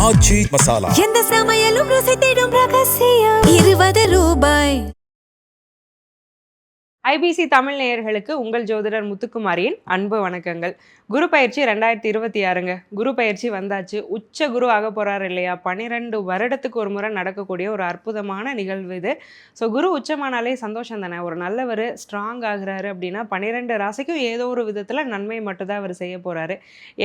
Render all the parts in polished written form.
ஆச்சி மசாலா. எந்த சமையலும் ருசி தேடும் ரகசியம். 20 ரூபாய். ஐபிசி தமிழ் நேயர்களுக்கு உங்கள் ஜோதிடர் முத்துக்குமாரியின் அன்பு வணக்கங்கள். குரு பயிற்சி 2026ங்க. குரு பயிற்சி வந்தாச்சு. உச்ச குரு ஆக போறாரு இல்லையா? 12 வருடத்துக்கு ஒரு முறை நடக்கக்கூடிய ஒரு அற்புதமான நிகழ்வு இது. ஸோ குரு உச்சமானாலே சந்தோஷம் தானே. ஒரு நல்லவர் ஸ்ட்ராங் ஆகுறாரு அப்படின்னா 12 ராசிக்கும் ஏதோ ஒரு விதத்தில் நன்மை மட்டும்தான் அவர் செய்ய போறாரு.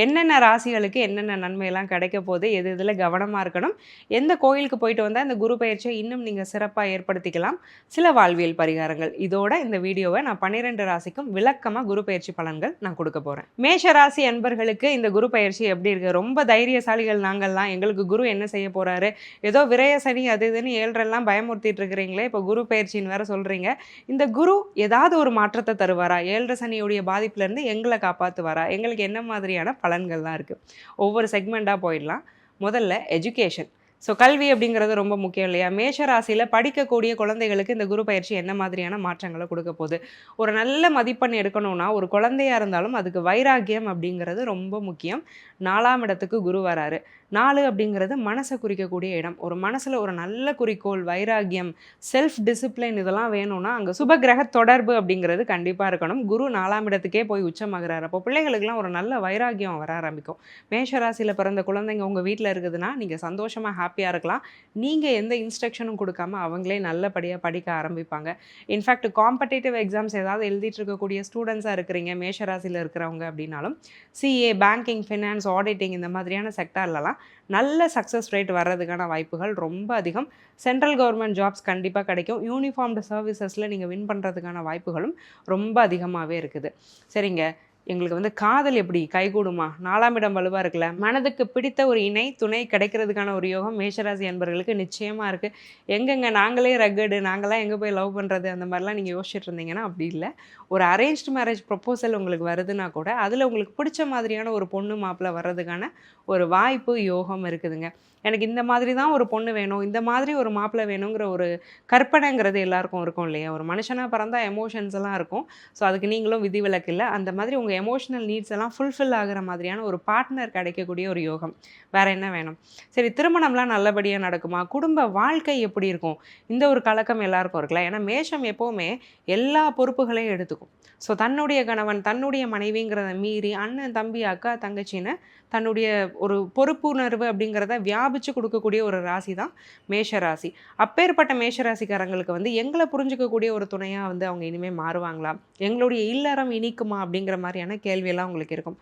என்னென்ன ராசிகளுக்கு என்னென்ன நன்மையெல்லாம் கிடைக்க போகுது, எது இதில் கவனமாக இருக்கணும், எந்த கோயிலுக்கு போயிட்டு வந்தால் இந்த குரு பயிற்சியை இன்னும் நீங்கள் சிறப்பாக ஏற்படுத்திக்கலாம், சில வாழ்வியல் பரிகாரங்கள், இதோட இந்த வீடியோவை நான் 12 ராசிக்கும் விளக்கமாக குரு பயிற்சி பலன்கள் நான் கொடுக்க போகிறேன். மேஷ ராசி அன்பர்களுக்கு இந்த குரு பயிற்சி எப்படி இருக்குது? ரொம்ப தைரியசாலிகள் நாங்கள்லாம். எங்களுக்கு குரு என்ன செய்ய போகிறாரு, ஏதோ விரய சனி அது இதுன்னு 7 பயமுறுத்திட்டு இருக்கிறீங்களே, இப்போ குரு பயிற்சின்னு வேற சொல்கிறீங்க. இந்த குரு ஏதாவது ஒரு மாற்றத்தை தருவாரா? 7 சனியுடைய பாதிப்புலேருந்து எங்களை காப்பாற்றுவாரா? எங்களுக்கு என்ன மாதிரியான பலன்கள்லாம் இருக்குது? ஒவ்வொரு செக்மெண்ட்டாக போயிடலாம். முதல்ல எஜுகேஷன். ஸோ கல்வி அப்படிங்கிறது ரொம்ப முக்கியம் இல்லையா? மேஷ ராசியில் படிக்கக்கூடிய குழந்தைகளுக்கு இந்த குரு பயிற்சி என்ன மாதிரியான மாற்றங்களை கொடுக்க போகுது? ஒரு நல்ல மதிப்பெண் எடுக்கணும்னா ஒரு குழந்தையாக இருந்தாலும் அதுக்கு வைராக்கியம் அப்படிங்கிறது ரொம்ப முக்கியம். 4ஆம் இடத்துக்கு குரு வராரு. 4 அப்படிங்கிறது மனசை குறிக்கக்கூடிய இடம். ஒரு மனசில் ஒரு நல்ல குறிக்கோள், வைராக்கியம், செல்ஃப் டிசிப்ளின் இதெல்லாம் வேணும்னா அங்கே சுபகிரக தொடர்பு அப்படிங்கிறது கண்டிப்பாக இருக்கணும். குரு 4ஆம் இடத்துக்கே போய் உச்சமாகிறார். அப்போ பிள்ளைகளுக்கெல்லாம் ஒரு நல்ல வைராக்கியம் வர ஆரம்பிக்கும். மேஷராசியில் பிறந்த குழந்தைங்க உங்கள் வீட்டில் இருக்குதுன்னா நீங்கள் சந்தோஷமாக ஹாப்பியாக இருக்கலாம். நீங்கள் எந்த இன்ஸ்ட்ரக்ஷனும் கொடுக்காம அவங்களே நல்லபடியாக படிக்க ஆரம்பிப்பாங்க. இன்ஃபேக்ட் காம்படேட்டிவ் எக்ஸாம்ஸ் ஏதாவது எழுதிட்டு இருக்கக்கூடிய ஸ்டூடெண்ட்ஸாக இருக்கிறீங்க மேஷராசியில் இருக்கிறவங்க அப்படின்னாலும் சிஏ, பேங்கிங், ஃபினான்ஸ், ஆடிட்டிங் இந்த மாதிரியான செக்டார்லலாம் நல்ல சக்ஸஸ் ரேட் வர்றதுக்கான வாய்ப்புகள் ரொம்ப அதிகம். சென்ட்ரல் கவர்மெண்ட் ஜாப்ஸ் கண்டிப்பாக கிடைக்கும். யூனிஃபார்ம்டு சர்வீசஸில் நீங்கள் வின் பண்ணுறதுக்கான வாய்ப்புகளும் ரொம்ப அதிகமாகவே இருக்குது. சரிங்க, எங்களுக்கு காதல் எப்படி கைகூடுமா? 4ஆம் இடம் வலுவாக இருக்குல்ல. மனதுக்கு பிடித்த ஒரு இணை துணை கிடைக்கிறதுக்கான ஒரு யோகம் மேஷராசி என்பவர்களுக்கு நிச்சயமாக இருக்குது. எங்கெங்க நாங்களே ரகடு, நாங்களாம் எங்கே போய் லவ் பண்ணுறது, அந்த மாதிரிலாம் நீங்கள் யோசிச்சுட்டு இருந்தீங்கன்னா அப்படி இல்லை. ஒரு அரேஞ்ச்டு மேரேஜ் ப்ரொப்போசல் உங்களுக்கு வருதுன்னா கூட அதில் உங்களுக்கு பிடிச்ச மாதிரியான ஒரு பொண்ணு மாப்பிள்ளை வர்றதுக்கான ஒரு வாய்ப்பு யோகம் இருக்குதுங்க. எனக்கு இந்த மாதிரி தான் ஒரு பொண்ணு வேணும், இந்த மாதிரி ஒரு மாப்பிள்ளை வேணுங்கிற ஒரு கற்பனைங்கிறது எல்லாருக்கும் இருக்கும் இல்லையா? ஒரு மனுஷனாக பிறந்தா எமோஷன்ஸ் எல்லாம் இருக்கும். ஸோ அதுக்கு நீங்களும் விதிவிலக்கு இல்லை. அந்த மாதிரி உங்கள் எமோஷனல் நீட்ஸ் எல்லாம் ஃபுல்ஃபில் ஆகிற மாதிரியான ஒரு பார்ட்னர் கிடைக்கக்கூடிய ஒரு யோகம். வேறு என்ன வேணும்? சரி, திருமணம்லாம் நல்லபடியாக நடக்குமா? குடும்ப வாழ்க்கை எப்படி இருக்கும்? இந்த ஒரு கலக்கம் எல்லாருக்கும் இருக்குல்ல. ஏன்னா மேஷம் எப்போவுமே எல்லா பொறுப்புகளையும் எடுத்துக்கும். ஸோ தன்னுடைய கணவன், தன்னுடைய மனைவிங்கிறத மீறி அண்ணன், தம்பி, அக்கா, தங்கச்சின்னு தன்னுடைய ஒரு பொறுப்புணர்வு அப்படிங்கிறத வியாபிச்சு கொடுக்கக்கூடிய ஒரு ராசி தான் மேஷராசி. அப்பேற்பட்ட மேஷராசிக்காரங்களுக்கு எங்களை புரிஞ்சுக்கக்கூடிய ஒரு துணையாக அவங்க இனிமேல் மாறுவாங்களா? எங்களுடைய இல்லறம் இனிக்குமா? அப்படிங்கிற மாதிரியான கேள்வியெல்லாம் உங்களுக்கு இருக்கும்.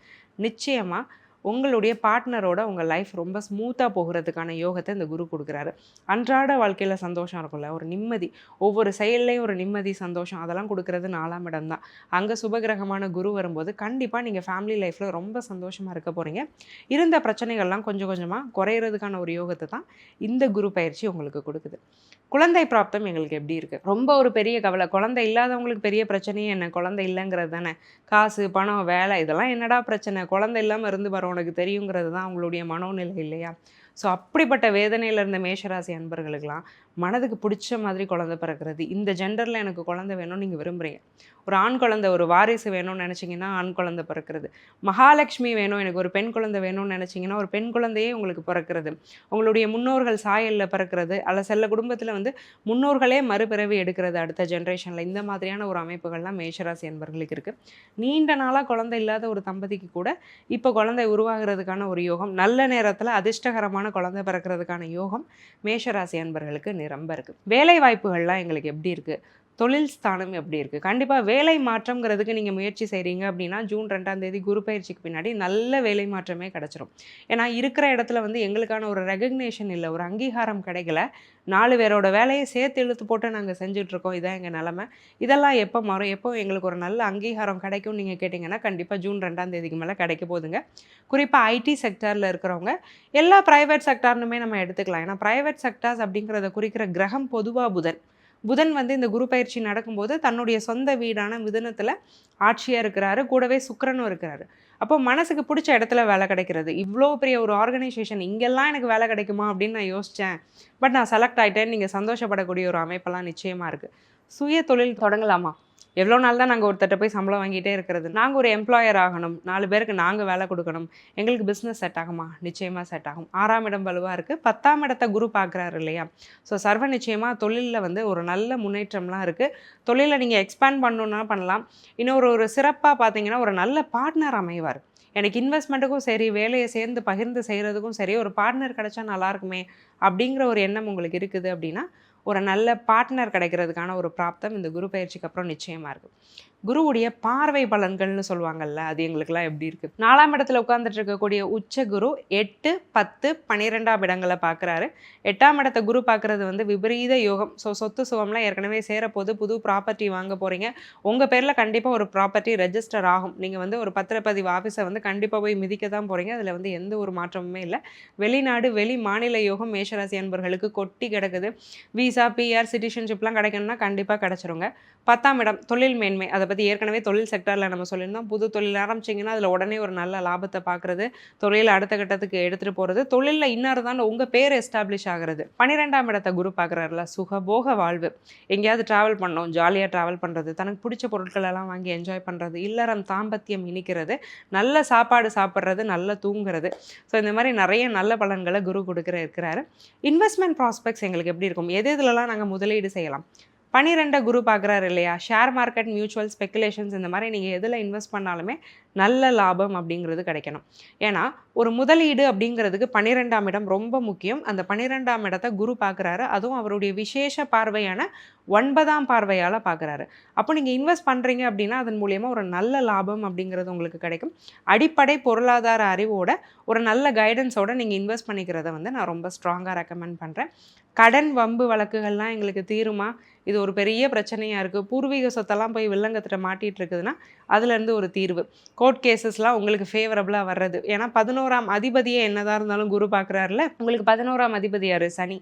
நிச்சயமாக உங்களுடைய பார்ட்னரோட உங்கள் லைஃப் ரொம்ப ஸ்மூத்தாக போகிறதுக்கான யோகத்தை இந்த குரு கொடுக்குறாரு. அன்றாட வாழ்க்கையில் சந்தோஷம் இருக்கும்ல, ஒரு நிம்மதி, ஒவ்வொரு செயல்லையும் ஒரு நிம்மதி, சந்தோஷம் அதெல்லாம் கொடுக்குறது 4ஆம் இடம் தான். அங்கே சுபகிரகமான குரு வரும்போது கண்டிப்பாக நீங்கள் ஃபேமிலி லைஃப்பில் ரொம்ப சந்தோஷமாக இருக்க போகிறீங்க. இருந்த பிரச்சனைகள்லாம் கொஞ்சம் கொஞ்சமாக குறையிறதுக்கான ஒரு யோகத்தை தான் இந்த குரு பயிற்சி உங்களுக்கு கொடுக்குது. குழந்தை பிராப்தம் எங்களுக்கு எப்படி இருக்குது? ரொம்ப ஒரு பெரிய கவலை. குழந்தை இல்லாதவங்களுக்கு பெரிய பிரச்சனையே என்ன? குழந்தை இல்லைங்கிறது தானே. காசு, பணம், வேலை இதெல்லாம் என்னடா பிரச்சனை? குழந்தை இல்லாமல் இருந்து வர உனக்கு தெரியுங்கிறது தான் அவங்களுடைய மனோநிலை இல்லையா? ஸோ அப்படிப்பட்ட வேதனையில் இருந்த மேஷராசி அன்பர்களுக்கெல்லாம் மனதுக்கு பிடிச்ச மாதிரி குழந்தை பிறக்கிறது. இந்த ஜெண்டரில் எனக்கு குழந்தை வேணும்னு நீங்கள் விரும்புகிறீங்க. ஒரு ஆண் குழந்தை, ஒரு வாரிசு வேணும்னு நினச்சிங்கன்னா ஆண் குழந்தை பிறக்கிறது. மகாலட்சுமி வேணும், எனக்கு ஒரு பெண் குழந்தை வேணும்னு நினச்சிங்கன்னா ஒரு பெண் குழந்தையே உங்களுக்கு பிறக்கிறது. உங்களுடைய முன்னோர்கள் சாயலில் பிறக்கிறது. அல்ல சில குடும்பத்தில் முன்னோர்களே மறுபிறவி எடுக்கிறது அடுத்த ஜென்ரேஷனில். இந்த மாதிரியான ஒரு அமைப்புகள்லாம் மேஷராசி அன்பர்களுக்கு இருக்குது. நீண்ட நாளாக குழந்தை இல்லாத ஒரு தம்பதிக்கு கூட இப்போ குழந்தை உருவாகிறதுக்கான ஒரு யோகம், நல்ல நேரத்தில் அதிர்ஷ்டகரமான குழந்தை பிறக்கிறதுக்கான யோகம் மேஷராசி அன்பர்களுக்கு நிரம்ப இருக்குது. வேலை வாய்ப்புகள்லாம் எங்களுக்கு எப்படி இருக்குது? தொழில் ஸ்தானம் எப்படி இருக்குது? கண்டிப்பாக வேலை மாற்றம்ங்கிறதுக்கு நீங்கள் முயற்சி செய்கிறீங்க அப்படின்னா ஜூன் 2ஆம் தேதி குரு பயிற்சிக்கு பின்னாடி நல்ல வேலை மாற்றமே கிடச்சிரும். ஏன்னா இருக்கிற இடத்துல எங்களுக்கான ஒரு ரெகக்னேஷன் இல்லை, ஒரு அங்கீகாரம் கிடைக்கல. 4 பேரோட வேலையை சேர்த்து இழுத்து போட்டு நாங்கள் செஞ்சிட்ருக்கோம், இதான் எங்கள் நிலமை. இதெல்லாம் எப்போ மாறும்? எப்போ எங்களுக்கு ஒரு நல்ல அங்கீகாரம் கிடைக்கும்னு நீங்கள் கேட்டிங்கன்னா கண்டிப்பாக ஜூன் 2ஆம் தேதிக்கு மேலே கிடைக்க போகுதுங்க. குறிப்பாக ஐடி செக்டாரில் இருக்கிறவங்க, எல்லா ப்ரைவேட் செக்டார்னுமே நம்ம எடுத்துக்கலாம். ஏன்னா ப்ரைவேட் செக்டார்ஸ் அப்படிங்கிறத குறிக்கிற கிரகம் பொதுவாக புதன். புதன் இந்த குரு பயிற்சி நடக்கும்போது தன்னுடைய சொந்த வீடான மிதுனத்தில் ஆட்சியாக இருக்கிறாரு. கூடவே சுக்கிரனும் இருக்கிறாரு. அப்போ மனசுக்கு பிடிச்ச இடத்துல வேலை கிடைக்கிறது. இவ்வளோ பெரிய ஒரு ஆர்கனைசேஷன், இங்கெல்லாம் எனக்கு வேலை கிடைக்குமா அப்படின்னு நான் யோசித்தேன். பட் நான் செலக்ட் ஆகிட்டேன்னு நீங்கள் சந்தோஷப்படக்கூடிய ஒரு அமைப்பெல்லாம் நிச்சயமாக இருக்குது. சுய தொழில் தொடங்கலாமா? எவ்வளோ நாள் தான் நாங்கள் ஒருத்தட்ட போய் சம்பளம் வாங்கிட்டே இருக்கிறது? நாங்கள் ஒரு எம்ப்ளாயர் ஆகணும், 4 பேருக்கு நாங்கள் வேலை கொடுக்கணும், எங்களுக்கு பிஸ்னஸ் செட் ஆகுமா? நிச்சயமாக செட் ஆகும். 6ஆம் இடம் வலுவாக இருக்குது, 10ஆம் இடத்த குரு பார்க்குறாரு இல்லையா? ஸோ சர்வ நிச்சயமாக தொழிலில் வந்து ஒரு நல்ல முன்னேற்றம்லாம் இருக்குது. தொழிலை நீங்கள் எக்ஸ்பேண்ட் பண்ணணுன்னா பண்ணலாம். இன்னொரு சிறப்பாக பார்த்தீங்கன்னா ஒரு நல்ல பார்ட்னர் அமைவார். எனக்கு இன்வெஸ்ட்மெண்ட்டுக்கும் சரி, வேலையை சேர்ந்து பகிர்ந்து செய்கிறதுக்கும் சரி, ஒரு பார்ட்னர் கிடைச்சா நல்லாயிருக்குமே அப்படிங்கிற ஒரு எண்ணம் உங்களுக்கு இருக்குது அப்படின்னா, ஒரு நல்ல பார்ட்னர் கிடைக்கிறதுக்கான ஒரு பிராப்தம் இந்த குரு பயிற்சிக்கு அப்புறம் நிச்சயமாக இருக்குது. குருவுடைய பார்வை பலன்கள்னு சொல்லுவாங்கல்ல, அது எங்களுக்கெல்லாம் எப்படி இருக்குது? 4ஆம் இடத்துல உட்காந்துட்டு இருக்கக்கூடிய உச்ச குரு 8, 10, 12ஆம் இடங்களை பார்க்குறாரு. 8ஆம் இடத்தை குரு பார்க்குறது வந்து விபரீத யோகம். ஸோ சொத்து சுகம்லாம் ஏற்கனவே சேரப்போது, புது ப்ராப்பர்ட்டி வாங்க போகிறீங்க. உங்கள் பேரில் கண்டிப்பாக ஒரு ப்ராப்பர்ட்டி ரெஜிஸ்டர் ஆகும். நீங்கள் வந்து ஒரு பத்திரப்பதிவு ஆஃபீஸை வந்து கண்டிப்பாக போய் மிதிக்க தான் போகிறீங்க. அதில் வந்து எந்த ஒரு மாற்றமுமே இல்லை. வெளிநாடு வெளி மாநில யோகம் மேஷராசி அன்பர்களுக்கு கொட்டி கிடக்குது. விசா, பிஆர், சிட்டிசன்ஷிப்லாம் கிடைக்கணும்னா கண்டிப்பாக கிடச்சிருங்க. 10ஆம் இடம் தொழில் மேன்மை, அதை பற்றி ஏற்கனவே தொழில் செக்டரில் நம்ம சொல்லியிருந்தோம். புது தொழில் ஆரம்பிச்சிங்கன்னா அதில் உடனே ஒரு நல்ல லாபத்தை பார்க்குறது, தொழில் அடுத்த கட்டத்துக்கு எடுத்துகிட்டு போகிறது, தொழிலில் இன்னொரு தான் உங்கள் பேர் எஸ்டாப்ளிஷ் ஆகிறது. 12ஆம் இடத்தை குரு பார்க்குறாருல, சுகபோக வாழ்வு. எங்கேயாவது ட்ராவல் பண்ணோம், ஜாலியாக ட்ராவல் பண்ணுறது, தனக்கு பிடிச்ச பொருட்கள் எல்லாம் வாங்கி என்ஜாய் பண்ணுறது, இல்லறம் தாம்பத்தியம் இனிக்கிறது, நல்ல சாப்பாடு சாப்பிட்றது, நல்லா தூங்குறது. ஸோ இந்த மாதிரி நிறைய நல்ல பலன்களை குரு இருக்கிறாரு. இன்வெஸ்ட்மெண்ட் ப்ராஸ்பெக்ட்ஸ் எங்களுக்கு எப்படி இருக்கும்? எது இதிலலாம் நாங்கள் முதலீடு செய்யலாம்? 12 குரு பார்க்குறாரு இல்லையா? ஷேர் மார்க்கெட், மியூச்சுவல், ஸ்பெக்குலேஷன்ஸ் இந்த மாதிரி நீங்கள் எதில் இன்வெஸ்ட் பண்ணாலுமே நல்ல லாபம் அப்படிங்கிறது கிடைக்கணும். ஏன்னா ஒரு முதலீடு அப்படிங்கிறதுக்கு 12ஆம் இடம் ரொம்ப முக்கியம். அந்த 12ஆம் இடத்தை குரு பார்க்குறாரு. அதுவும் அவருடைய விசேஷ பார்வையான 9ஆம் பார்வையால் பார்க்குறாரு. அப்போ நீங்கள் இன்வெஸ்ட் பண்ணுறீங்க அப்படின்னா அதன் மூலியமாக ஒரு நல்ல லாபம் அப்படிங்கிறது உங்களுக்கு கிடைக்கும். அடிப்படை பொருளாதார அறிவோட ஒரு நல்ல கைடன்ஸோடு நீங்கள் இன்வெஸ்ட் பண்ணிக்கிறத வந்து நான் ரொம்ப ஸ்ட்ராங்காக ரெக்கமெண்ட் பண்ணுறேன். கடன் வம்பு வழக்குகள்லாம் எங்களுக்கு தீருமா? இது ஒரு பெரிய பிரச்சனையாக இருக்குது. பூர்வீக சொத்தெல்லாம் போய் வில்லங்கத்திட்ட மாட்டிகிட்டு இருக்குதுன்னா அதுலேருந்து ஒரு தீர்வு. கோர்ட் கேசஸ்லாம் உங்களுக்கு ஃபேவரபுளாக வர்றது. ஏன்னா 11ஆம் அதிபதியே என்னதான் இருந்தாலும் குரு பார்க்குறாருல, உங்களுக்கு 11ஆம் அதிபதி யார்? சனி.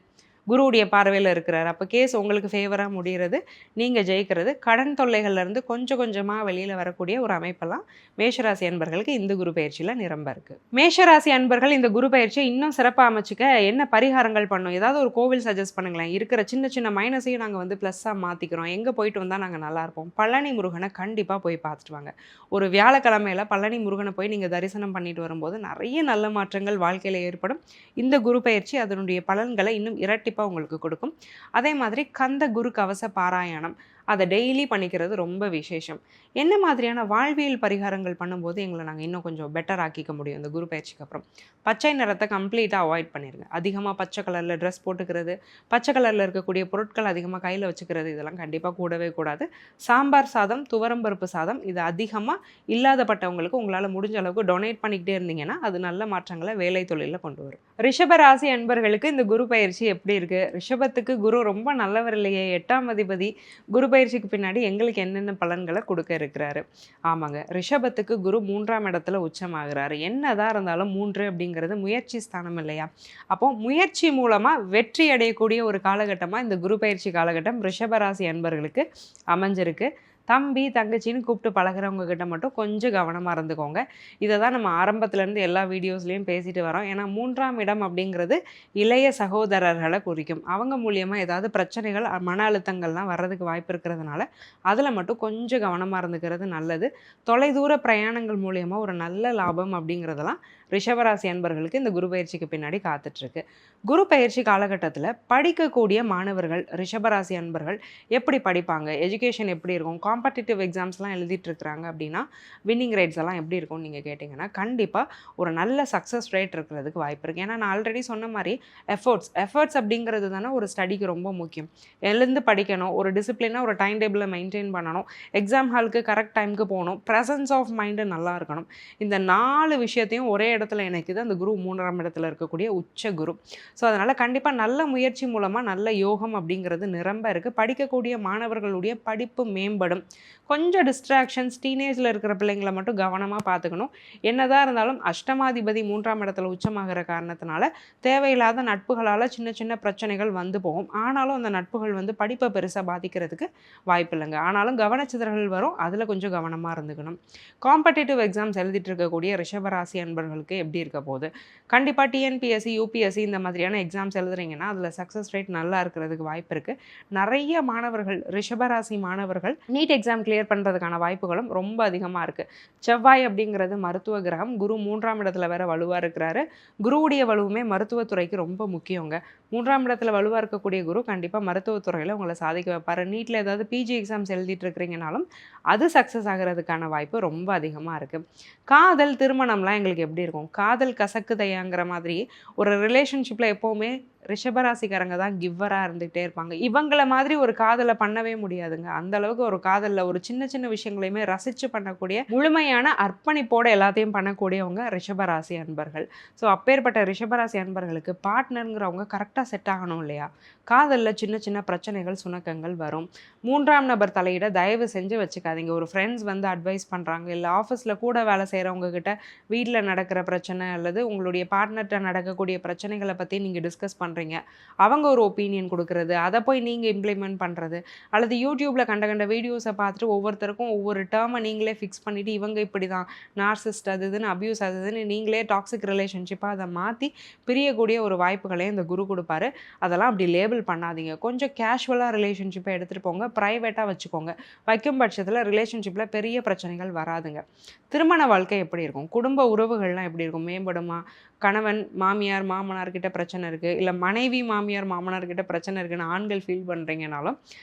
குருவுடைய பார்வையில் இருக்கிறார். அப்போ கேஸ் உங்களுக்கு ஃபேவராக முடிகிறது, நீங்கள் ஜெயிக்கிறது. கடன் தொல்லைகள்லேருந்து கொஞ்சம் கொஞ்சமாக வெளியில் வரக்கூடிய ஒரு அமைப்பெல்லாம் மேஷராசி அன்பர்களுக்கு இந்த குரு பயிற்சியில் நிரம்ப இருக்குது. மேஷராசி அன்பர்கள் இந்த குரு பயிற்சியை இன்னும் சிறப்பாக அமைச்சிக்க என்ன பரிகாரங்கள் பண்ணணும்? ஏதாவது ஒரு கோவில் சஜஸ்ட் பண்ணுங்களேன். இருக்கிற சின்ன சின்ன மைனஸையும் நாங்கள் வந்து ப்ளஸ்ஸாக மாற்றிக்கிறோம், எங்கே போயிட்டு வந்தால் நாங்கள் நல்லாயிருப்போம். பழனி முருகனை கண்டிப்பாக போய் பார்த்துட்டு வாங்க. ஒரு வியாழக்கிழமையில் பழனி முருகனை போய் நீங்கள் தரிசனம் பண்ணிட்டு வரும்போது நிறைய நல்ல மாற்றங்கள் வாழ்க்கையில் ஏற்படும். இந்த குரு பயிற்சி அதனுடைய பலன்களை இன்னும் இரட்டிப்பாக உங்களுக்கு கொடுக்கும். அதே மாதிரி கந்த குரு கவச பாராயணம் அதை டெய்லி பண்ணிக்கிறது ரொம்ப விசேஷம். என்ன மாதிரியான வாழ்வியல் பரிகாரங்கள் பண்ணும்போது எங்களை நாங்கள் இன்னும் கொஞ்சம் பெட்டர் ஆக்கிக்க முடியும் இந்த குரு பயிற்சிக்கு அப்புறம்? பச்சை நிறத்தை கம்ப்ளீட்டாக அவாய்ட் பண்ணிடுங்க. அதிகமாக பச்சை கலரில் ட்ரெஸ் போட்டுக்கிறது, பச்சை கலரில் இருக்கக்கூடிய பொருட்கள் அதிகமாக கையில் வச்சுக்கிறது, இதெல்லாம் கண்டிப்பாக கூடவே கூடாது. சாம்பார் சாதம், துவரம்பருப்பு சாதம் இது அதிகமாக இல்லாதப்பட்டவங்களுக்கு உங்களால் முடிஞ்ச அளவுக்கு டொனேட் பண்ணிக்கிட்டே இருந்தீங்கன்னா அது நல்ல மாற்றங்களை வேலை தொழிலில் கொண்டு வரும். ரிஷபராசி அன்பர்களுக்கு இந்த குரு பயிற்சி எப்படி இருக்குது? ரிஷபத்துக்கு குரு ரொம்ப நல்லவர் இல்லையே, 8ஆம் அதிபதி. குரு பயிற்சிக்கு பின்னாடி எங்களுக்கு என்னென்ன பலன்களை கொடுக்க இருக்கிறாரு? ஆமாங்க, ரிஷபத்துக்கு குரு 3ஆம் இடத்துல உச்சமாகிறாரு. என்னதான் இருந்தாலும் 3 அப்படிங்கிறது முயற்சி ஸ்தானம் இல்லையா? அப்போ முயற்சி மூலமாக வெற்றி அடையக்கூடிய ஒரு காலகட்டமாக இந்த குரு பயிற்சி காலகட்டம் ரிஷபராசி அன்பர்களுக்கு அமைஞ்சிருக்கு. தம்பி தங்கச்சின்னு கூப்பிட்டு பழகிறவங்க கிட்ட மட்டும் கொஞ்சம் கவனமாக இருந்துக்கோங்க. இதை தான் நம்ம ஆரம்பத்துலேருந்து எல்லா வீடியோஸ்லேயும் பேசிட்டு வரோம். ஏன்னா 3ஆம் இடம் அப்படிங்கிறது இளைய சகோதரர்களை குறிக்கும். அவங்க மூலியமாக ஏதாவது பிரச்சனைகள், மன அழுத்தங்கள்லாம் வர்றதுக்கு வாய்ப்பு இருக்கிறதுனால அதில் மட்டும் கொஞ்சம் கவனமாக இருந்துக்கிறது நல்லது. தொலைதூர பிரயாணங்கள் மூலியமாக ஒரு நல்ல லாபம் அப்படிங்கிறதெல்லாம் ரிஷபராசி அன்பர்களுக்கு இந்த குரு பயிற்சிக்கு பின்னாடி காத்துட்ருக்கு. குரு பயிற்சி காலகட்டத்தில் படிக்கக்கூடிய மாணவர்கள் ரிஷபராசி அன்பர்கள் எப்படி படிப்பாங்க? எஜுகேஷன் எப்படி இருக்கும்? காம்படிட்டிவ் எக்ஸாம்ஸ்லாம் எழுதிட்டு இருக்கிறாங்க அப்படின்னா வின்னிங் ரேட்ஸ் எல்லாம் எப்படி இருக்கும்னு நீங்கள் கேட்டிங்கன்னா கண்டிப்பாக ஒரு நல்ல சக்ஸஸ் ரேட் இருக்கிறதுக்கு வாய்ப்பு இருக்குது. ஏன்னா நான் ஆல்ரெடி சொன்ன மாதிரி எஃபர்ட்ஸ் அப்படிங்கிறது தானே ஒரு ஸ்டடிக்கு ரொம்ப முக்கியம். எழுந்து படிக்கணும், ஒரு டிசிப்ளினாக ஒரு டைம் டேபிளை மெயின்டைன் பண்ணணும், எக்ஸாம் ஹாலுக்கு கரெக்ட் டைமுக்கு போகணும், ப்ரெசன்ஸ் ஆஃப் மைண்டு நல்லா இருக்கணும். இந்த 4 விஷயத்தையும் ஒரே இடத்துல இணைக்குது அந்த குரு 3ஆம் இடத்துல இருக்கக்கூடிய உச்ச குரு. ஸோ அதனால் கண்டிப்பாக நல்ல முயற்சி மூலமாக நல்ல யோகம் அப்படிங்கிறது நிரம்ப இருக்குது. படிக்கக்கூடிய மாணவர்களுடைய படிப்பு மேம்படும். கொஞ்சம் டிஸ்ட்ராக்ஷன்ஸ், டீனேஜில் இருக்கிற பிள்ளைங்களை மட்டும் கவனமாக பார்த்துக்கணும். என்னதான் இருந்தாலும் அஷ்டமாதிபதி 3ஆம் இடத்துல உச்சமாகிற காரணத்தினால தேவையில்லாத நட்புகளால் சின்ன சின்ன பிரச்சனைகள் வந்து போகும். ஆனாலும் அந்த நட்புகள் வந்து படிப்பை பெருசாக பாதிக்கிறதுக்கு வாய்ப்பு இல்லைங்க. ஆனாலும் கவனச்சிதறல்கள் வரும், அதில் கொஞ்சம் கவனமாக இருந்துக்கணும். காம்படிட்டிவ் எக்ஸாம்ஸ் எழுதிட்டு இருக்கக்கூடிய ரிஷபராசி அன்பர்களுக்கு மாணவர்களுக்கு எப்படி இருக்க போகுது? கண்டிப்பாக டிஎன்பிஎஸ்சி, யூபிஎஸ்சி இந்த மாதிரியான எக்ஸாம்ஸ் எழுதுறீங்கன்னா அதில் சக்ஸஸ் ரேட் நல்லா இருக்கிறதுக்கு வாய்ப்பு இருக்குது. நிறைய மாணவர்கள், ரிஷபராசி மாணவர்கள் நீட் எக்ஸாம் கிளியர் பண்ணுறதுக்கான வாய்ப்புகளும் ரொம்ப அதிகமாக இருக்குது. செவ்வாய் அப்படிங்கிறது மருத்துவ கிரகம், குரு 3ஆம் இடத்துல வேற வலுவாக இருக்கிறாரு. குருவுடைய வலுவுமே மருத்துவத்துறைக்கு ரொம்ப முக்கியங்க. 3ஆம் இடத்துல வலுவாக இருக்கக்கூடிய குரு கண்டிப்பாக மருத்துவத்துறையில் உங்களை சாதிக்க வைப்பார். நீட்டில் ஏதாவது பிஜி எக்ஸாம்ஸ் எழுதிட்டு இருக்கிறீங்கனாலும் அது சக்ஸஸ் ஆகிறதுக்கான வாய்ப்பு ரொம்ப அதிகமாக இருக்குது. காதல், திருமணம்லாம் எங்களுக்கு எப்படி இருக்கும்? காதல் கசக்குதையாங்கிற மாதிரி ஒரு ரிலேஷன்ஷிப்பில் எப்போவுமே ரிஷபராசிக்காரங்க தான் கிவ்வராக இருந்துகிட்டே இருப்பாங்க. இவங்கள மாதிரி ஒரு காதலை பண்ணவே முடியாதுங்க. அந்த அளவுக்கு ஒரு காதலில் ஒரு சின்ன சின்ன விஷயங்களையுமே ரசித்து பண்ணக்கூடிய, முழுமையான அர்ப்பணிப்போடு எல்லாத்தையும் பண்ணக்கூடியவங்க ரிஷபராசி அன்பர்கள். ஸோ அப்பேற்பட்ட ரிஷபராசி அன்பர்களுக்கு பார்ட்னருங்கிறவங்க கரெக்டாக செட் ஆகணும் இல்லையா? காதலில் சின்ன சின்ன பிரச்சனைகள், சுணக்கங்கள் வரும். 3ஆம் நபர் தலையிட தயவு செஞ்சு வச்சுக்காதீங்க. ஒரு ஃப்ரெண்ட்ஸ் வந்து அட்வைஸ் பண்ணுறாங்க, இல்லை ஆஃபீஸில் கூட வேலை செய்கிறவங்க கிட்ட வீட்டில் நடக்கிற பிரச்சனை அல்லது உங்களுடைய பார்ட்னர்கிட்ட நடக்கக்கூடிய பிரச்சனைகளை பற்றி நீங்கள் டிஸ்கஸ் பண்ணுறீங்க. அவங்க ஒரு ஒப்பீனியன் கொடுக்கறது, அதை போய் நீங்கள் இம்ப்ளிமெண்ட் பண்ணுறது, அல்லது யூடியூப்பில் கண்ட கண்ட வீடியோஸை பார்த்துட்டு ஒவ்வொருத்தருக்கும் ஒவ்வொரு டேர்மை நீங்களே ஃபிக்ஸ் பண்ணிவிட்டு இவங்க இப்படி தான் நார்சிஸ்ட், அது இதுன்னு அப்யூஸ், அது இதுன்னு நீங்களே டாக்ஸிக் ரிலேஷன்ஷிப்பாக அதை மாற்றி பிரியக்கூடிய ஒரு வாய்ப்புகளையும் இந்த குரு கொடுப்பாரு. அதெல்லாம் அப்படி லேபிள் பண்ணாதீங்க. கொஞ்சம் கேஷுவலாக ரிலேஷன்ஷிப்பை எடுத்துகிட்டு போங்க, ப்ரைவேட்டாக வச்சுக்கோங்க. வைக்கும் பட்சத்தில் ரிலேஷன்ஷிப்பில் பெரிய பிரச்சனைகள் வராதுங்க. திருமண வாழ்க்கை எப்படி இருக்கும்? குடும்ப உறவுகள்லாம் எப்படி இருக்கும்? மேம்படுமா? கணவன் மாமியார் மாமனார்கிட்ட பிரச்சனை இருக்குது, இல்லை மனைவி மாமியார் மாமனார்கிட்ட பிரச்சனை இருக்குன்னு ஆண்கள் ஃபீல் பண்ணுறீங்கனாலும்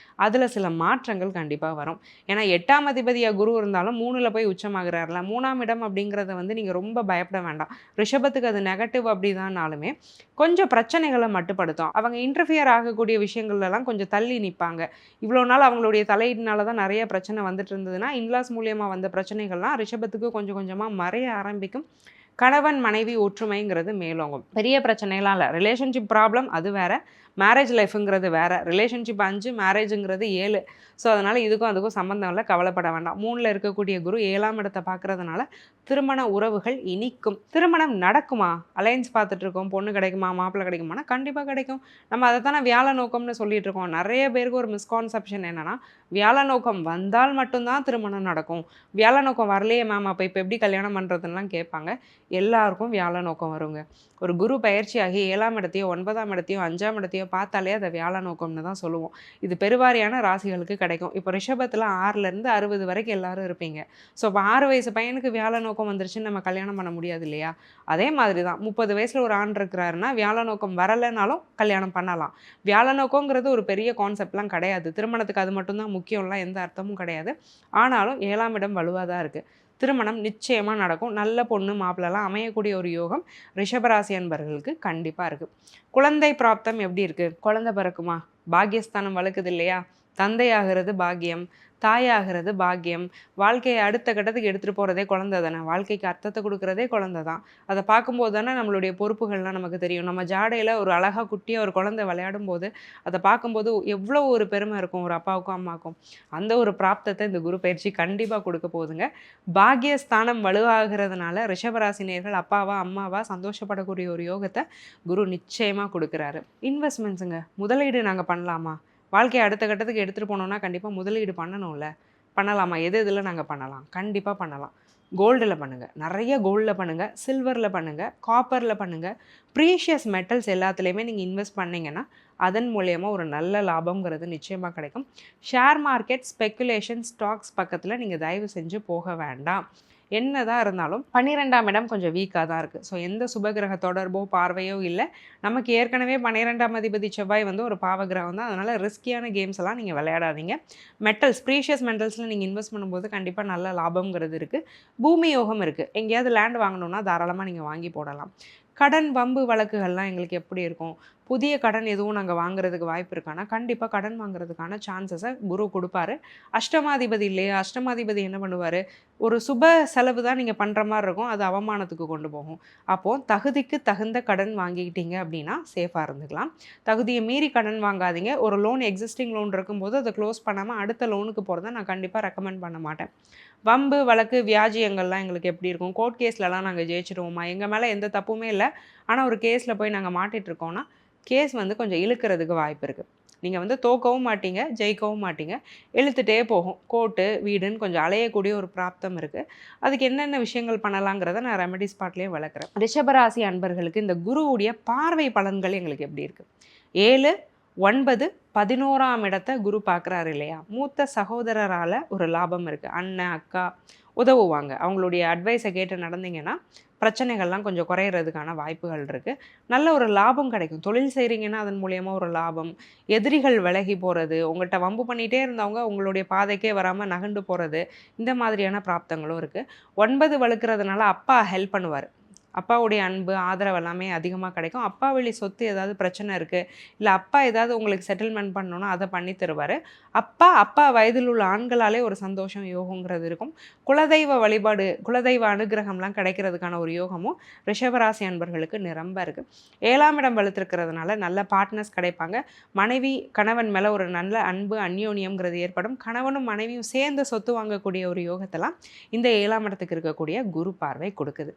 அதில் சில மாற்றங்கள் கண்டிப்பாக வரும். ஏன்னா 8ஆம் அதிபதியாக குரு இருந்தாலும் 3ல் போய் உச்சமாகிறார்ல, 3ஆம் இடம் அப்படிங்கிறத வந்து நீங்கள் ரொம்ப பயப்பட வேண்டாம். ரிஷபத்துக்கு அது நெகட்டிவ் அப்படி தான்னாலுமே கொஞ்சம் பிரச்சனைகளை மட்டுப்படுத்தும். அவங்க இன்டர்ஃபியர் ஆகக்கூடிய விஷயங்கள்லாம் கொஞ்சம் தள்ளி நிற்பாங்க. இவ்வளோ நாள் அவங்களுடைய தலையீடுனால தான் நிறைய பிரச்சனை வந்துட்டு இருந்ததுன்னா இன்லாஸ் மூலியமாக வந்த பிரச்சனைகள்லாம் ரிஷபத்துக்கு கொஞ்சம் கொஞ்சமாக மறைய ஆரம்பிக்கும். கணவன் மனைவி ஒற்றுமைங்கிறது மேலோங்கும். பெரிய பிரச்சனைலாம் இல்லை. ரிலேஷன்ஷிப் ப்ராப்ளம் அது வேறு, மேரேஜ் லைஃபுங்கிறது வேறு. ரிலேஷன்ஷிப் 5, மேரேஜுங்கிறது 7. ஸோ அதனால் இதுக்கும் அதுக்கும் சம்மந்தம் இல்லை, கவலைப்பட வேண்டாம். 3ல் இருக்கக்கூடிய குரு 7ஆம் இடத்தை பார்க்குறதுனால திருமண உறவுகள் இனிக்கும். திருமணம் நடக்குமா? அலையன்ஸ் பார்த்துட்ருக்கோம், பொண்ணு கிடைக்குமா, மாப்பிள்ளை கிடைக்குமானா கண்டிப்பாக கிடைக்கும். நம்ம அதை தானே வியாழ நோக்கம்னு சொல்லிட்டு இருக்கோம். நிறைய பேருக்கு ஒரு மிஸ்கான்செப்ஷன் என்னென்னா, வியாழ நோக்கம் வந்தால் மட்டும்தான் திருமணம் நடக்கும், வியாழ நோக்கம் வரலையே மேம் அப்போ இப்போ எப்படி கல்யாணம் பண்ணுறதுலாம் கேட்பாங்க. எல்லாருக்கும் வியாழ நோக்கம் வருங்க. ஒரு குரு பயிற்சியாகி 7ஆம் இடத்தையோ 9ஆம் இடத்தையோ 5ஆம் இடத்தையோ பார்த்தாலே அதை வியாழ நோக்கம்னு தான் சொல்லுவோம். இது பெருவாரியான ராசிகளுக்கு கிடைக்கும். இப்போ ரிஷபத்தில் 6லேருந்து 60 வரைக்கும் எல்லாரும் இருப்பீங்க. ஸோ இப்போ 6 வயசு பையனுக்கு வியாழ நோக்கம் வந்துருச்சுன்னு நம்ம கல்யாணம் பண்ண முடியாது இல்லையா? அதே மாதிரி தான் 30 வயசில் ஒரு ஆண் இருக்கிறாருன்னா வியாழ நோக்கம் வரலைனாலும் கல்யாணம் பண்ணலாம். வியாழ நோக்கங்கிறது ஒரு பெரிய கான்செப்ட்லாம் கிடையாது. திருமணத்துக்கு அது மட்டும்தான் முக்கியம்லாம் எந்த அர்த்தமும் கிடையாது. ஆனாலும் 7ஆம் இடம் வலுவாக தான் இருக்குது. திருமணம் நிச்சயமாக நடக்கும். நல்ல பொண்ணு மாப்பிள்ளலாம் அமையக்கூடிய ஒரு யோகம் ரிஷபராசி அன்பர்களுக்கு கண்டிப்பாக இருக்குது. குழந்தை பிராப்தம் எப்படி இருக்குது? குழந்தை பிறக்குமா? பாக்கியஸ்தானம் வளர்க்குது இல்லையா? தந்தையாகிறது பாக்கியம், தாயாகிறது பாக்கியம். வாழ்க்கையை அடுத்த கட்டத்துக்கு எடுத்துகிட்டு போகிறதே குழந்தை தானே. வாழ்க்கைக்கு அர்த்தத்தை கொடுக்குறதே குழந்தை தான். அதை பார்க்கும்போது தானே நம்மளுடைய பொறுப்புகள்லாம் நமக்கு தெரியும். நம்ம ஜாடையில் ஒரு அழகாக குட்டியாக ஒரு குழந்தை விளையாடும் போது அதை பார்க்கும்போது எவ்வளோ ஒரு பெருமை இருக்கும் ஒரு அப்பாவுக்கும் அம்மாவுக்கும். அந்த ஒரு பிராப்தத்தை இந்த குரு பயிற்சி கண்டிப்பாக கொடுக்க போகுதுங்க. பாக்கியஸ்தானம் வலுவாகிறதுனால ரிஷபராசினியர்கள் அப்பாவா அம்மாவா சந்தோஷப்படக்கூடிய ஒரு யோகத்தை குரு நிச்சயமாக கொடுக்குறாரு. இன்வெஸ்ட்மெண்ட்ஸுங்க, முதலீடு நாங்கள் பண்ணலாமா? வாழ்க்கையை அடுத்த கட்டத்துக்கு எடுத்துகிட்டு போனோம்னா கண்டிப்பாக முதலீடு பண்ணணும்ல. பண்ணலாமா? எது இதில் நாங்கள் பண்ணலாம்? கண்டிப்பாக பண்ணலாம். கோல்டில் பண்ணுங்கள், நிறைய கோல்டில் பண்ணுங்கள், சில்வரில் பண்ணுங்கள், காப்பரில் பண்ணுங்கள். ப்ரீஷியஸ் மெட்டல்ஸ் எல்லாத்துலேயுமே நீங்கள் இன்வெஸ்ட் பண்ணிங்கன்னா அதன் மூலயமா ஒரு நல்ல லாபங்கிறது நிச்சயமாக கிடைக்கும். ஷேர் மார்க்கெட், ஸ்பெக்குலேஷன், ஸ்டாக்ஸ் பக்கத்தில் நீங்கள் தயவு செஞ்சு போக வேண்டாம். என்னதான் இருந்தாலும் 12ஆம் இடம் கொஞ்சம் வீக்காக தான் இருக்குது. ஸோ எந்த சுபகிரக தொடர்போ பார்வையோ இல்லை. நமக்கு ஏற்கனவே 12ஆம் அதிபதி செவ்வாய் வந்து ஒரு பாவகிரகம் தான். அதனால் ரிஸ்கியான கேம்ஸ் எல்லாம் நீங்கள் விளையாடாதீங்க. மெட்டல்ஸ், ப்ரீஷியஸ் மெட்டல்ஸில் நீங்கள் இன்வெஸ்ட் பண்ணும்போது கண்டிப்பாக நல்ல லாபங்கிறது இருக்குது. பூமி யோகம் இருக்குது. எங்கேயாவது லேண்ட் வாங்கணுன்னா தாராளமாக நீங்கள் வாங்கி போடலாம். கடன் வம்பு வழக்குகள்லாம் எங்களுக்கு எப்படி இருக்கும்? புதிய கடன் எதுவும் நாங்கள் வாங்குறதுக்கு வாய்ப்பு இருக்கானா? கண்டிப்பாக கடன் வாங்குறதுக்கான சான்சஸை குரு கொடுப்பாரு. அஷ்டமாதிபதி இல்லையா? அஷ்டமாதிபதி என்ன பண்ணுவார்? ஒரு சுப செலவு தான் நீங்கள் பண்ணுற மாதிரி இருக்கும், அது அவமானத்துக்கு கொண்டு போகும். அப்போது தகுதிக்கு தகுந்த கடன் வாங்கிக்கிட்டீங்க அப்படின்னா சேஃபாக இருந்துக்கலாம். தகுதியை மீறி கடன் வாங்காதீங்க. ஒரு லோன், எக்ஸிஸ்டிங் லோன் இருக்கும்போது அதை க்ளோஸ் பண்ணாமல் அடுத்த லோனுக்கு போகிறத நான் கண்டிப்பாக ரெக்கமெண்ட் பண்ண மாட்டேன். வம்பு வழக்கு வியாஜியங்கள்லாம் எங்களுக்கு எப்படி இருக்கும்? கோர்ட் கேஸ்லலாம் நாங்கள் ஜெயிச்சிடுவோமா? எங்கள் மேலே எந்த தப்புமே இல்லை, ஆனால் ஒரு கேஸில் போய் நாங்கள் மாட்டிகிட்ருக்கோன்னா கேஸ் வந்து கொஞ்சம் இழுக்கிறதுக்கு வாய்ப்பு இருக்குது. நீங்கள் வந்து தோக்கவும் மாட்டீங்க, ஜெயிக்கவும் மாட்டீங்க. இழுத்துட்டே போகும். கோர்ட்டு, வீடுன்னு கொஞ்சம் அலையக்கூடிய ஒரு பிராப்தம் இருக்குது. அதுக்கு என்னென்ன விஷயங்கள் பண்ணலாங்கிறத நான் ரெமெடி ஸ்பாட்லேயே விளக்குறேன். ரிஷபராசி அன்பர்களுக்கு இந்த குருவுடைய பார்வை பலன்கள் எங்களுக்கு எப்படி இருக்குது? 7, 9, 11ஆம் இடத்தை குரு பார்க்குறாரு இல்லையா? மூத்த சகோதரரால் ஒரு லாபம் இருக்குது. அண்ணன், அக்கா உதவுவாங்க. அவங்களுடைய அட்வைஸை கேட்டு நடந்தீங்கன்னா பிரச்சனைகள்லாம் கொஞ்சம் குறையிறதுக்கான வாய்ப்புகள் இருக்குது. நல்ல ஒரு லாபம் கிடைக்கும். தொழில் செய்கிறீங்கன்னா அதன் மூலயமா ஒரு லாபம். எதிரிகள் விலகி போகிறது, உங்கள்கிட்ட வம்பு பண்ணிகிட்டே இருந்தவங்க உங்களுடைய பாதைக்கே வராமல் நகண்டு போகிறது, இந்த மாதிரியான பிராப்தங்களும் இருக்குது. 9 வலுக்கிறதுனால அப்பா ஹெல்ப் பண்ணுவார். அப்பாவுடைய அன்பு, ஆதரவு எல்லாமே அதிகமாக கிடைக்கும். அப்பா வழி சொத்து ஏதாவது பிரச்சனை இருக்குது, இல்லை அப்பா ஏதாவது உங்களுக்கு செட்டில்மெண்ட் பண்ணணுன்னா அதை பண்ணி தருவார். அப்பா வயதில் உள்ள ஆண்களாலே ஒரு சந்தோஷம், யோகங்கிறது இருக்கும். குலதெய்வ வழிபாடு, குலதெய்வ அனுகிரகம்லாம் கிடைக்கிறதுக்கான ஒரு யோகமும் ரிஷபராசி அன்பர்களுக்கு நிரம்ப இருக்குது. 7ஆம் இடம் வலுத்திருக்கிறதுனால நல்ல பார்ட்னர்ஸ் கிடைப்பாங்க. மனைவி கணவன் மேலே ஒரு நல்ல அன்பு, அந்யோன்யம்ங்கிறது ஏற்படும். கணவனும் மனைவியும் சேர்ந்து சொத்து வாங்கக்கூடிய ஒரு யோகத்தெல்லாம் இந்த 7ஆம் இடத்துக்கு இருக்கக்கூடிய குரு பார்வை கொடுக்குது.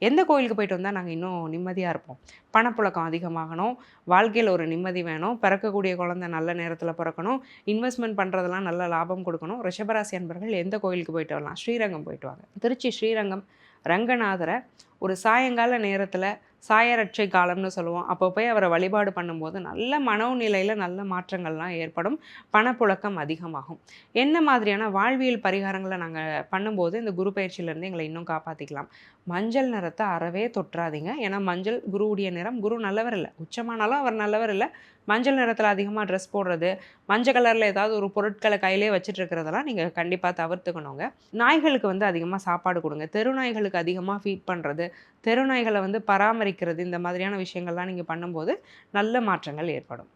எந்த கோயிலுக்கு போயிட்டு வந்தால் நாங்கள் இன்னும் நிம்மதியாக இருப்போம்? பணப்புழக்கம் அதிகமாகணும், வாழ்க்கையில் ஒரு நிம்மதி வேணும், பிறக்கக்கூடிய குழந்தை நல்ல நேரத்தில் பிறக்கணும், இன்வெஸ்ட்மெண்ட் பண்ணுறதெல்லாம் நல்ல லாபம் கொடுக்கணும். ரிஷபராசி அன்பர்கள் எந்த கோயிலுக்கு போயிட்டு வரலாம்? ஸ்ரீரங்கம் போயிட்டு வாங்க. திருச்சி ஸ்ரீரங்கம் ரங்கநாதரை ஒரு சாயங்கால நேரத்தில் சாயரட்சை காலம்னு சொல்லுவோம். அப்போ போய் அவரை வழிபாடு பண்ணும்போது நல்ல மனோநிலையில் நல்ல மாற்றங்கள்லாம் ஏற்படும். பணப்புழக்கம் அதிகமாகும். என்ன மாதிரியான வாழ்வியல் பரிகாரங்களை நாங்கள் பண்ணும்போது இந்த குரு பயிற்சியிலேருந்து எங்களை இன்னும் காப்பாற்றிக்கலாம்? மஞ்சள் நிறத்தை அறவே தொற்றாதீங்க. ஏன்னா மஞ்சள் குருவுடைய நிறம். குரு நல்லவர் இல்லை, உச்சமானாலும் அவர் நல்லவர் இல்லை. மஞ்சள் நிறத்தில் அதிகமாக ட்ரெஸ் போடுறது, மஞ்சள் கலரில் ஏதாவது ஒரு பொருட்களை கையிலே வச்சுட்டு இருக்கிறதெல்லாம் நீங்கள் கண்டிப்பாக தவிர்த்துக்கணுங்க. நாய்களுக்கு வந்து அதிகமாக சாப்பாடு கொடுங்க. தெரு நாய்களுக்கு அதிகமாக ஃபீட் பண்ணுறது, தெரு நாய்களை வந்து பராமரிக்கிறது, இந்த மாதிரியான விஷயங்கள்லாம் நீங்கள் பண்ணும்போது நல்ல மாற்றங்கள் ஏற்படும்.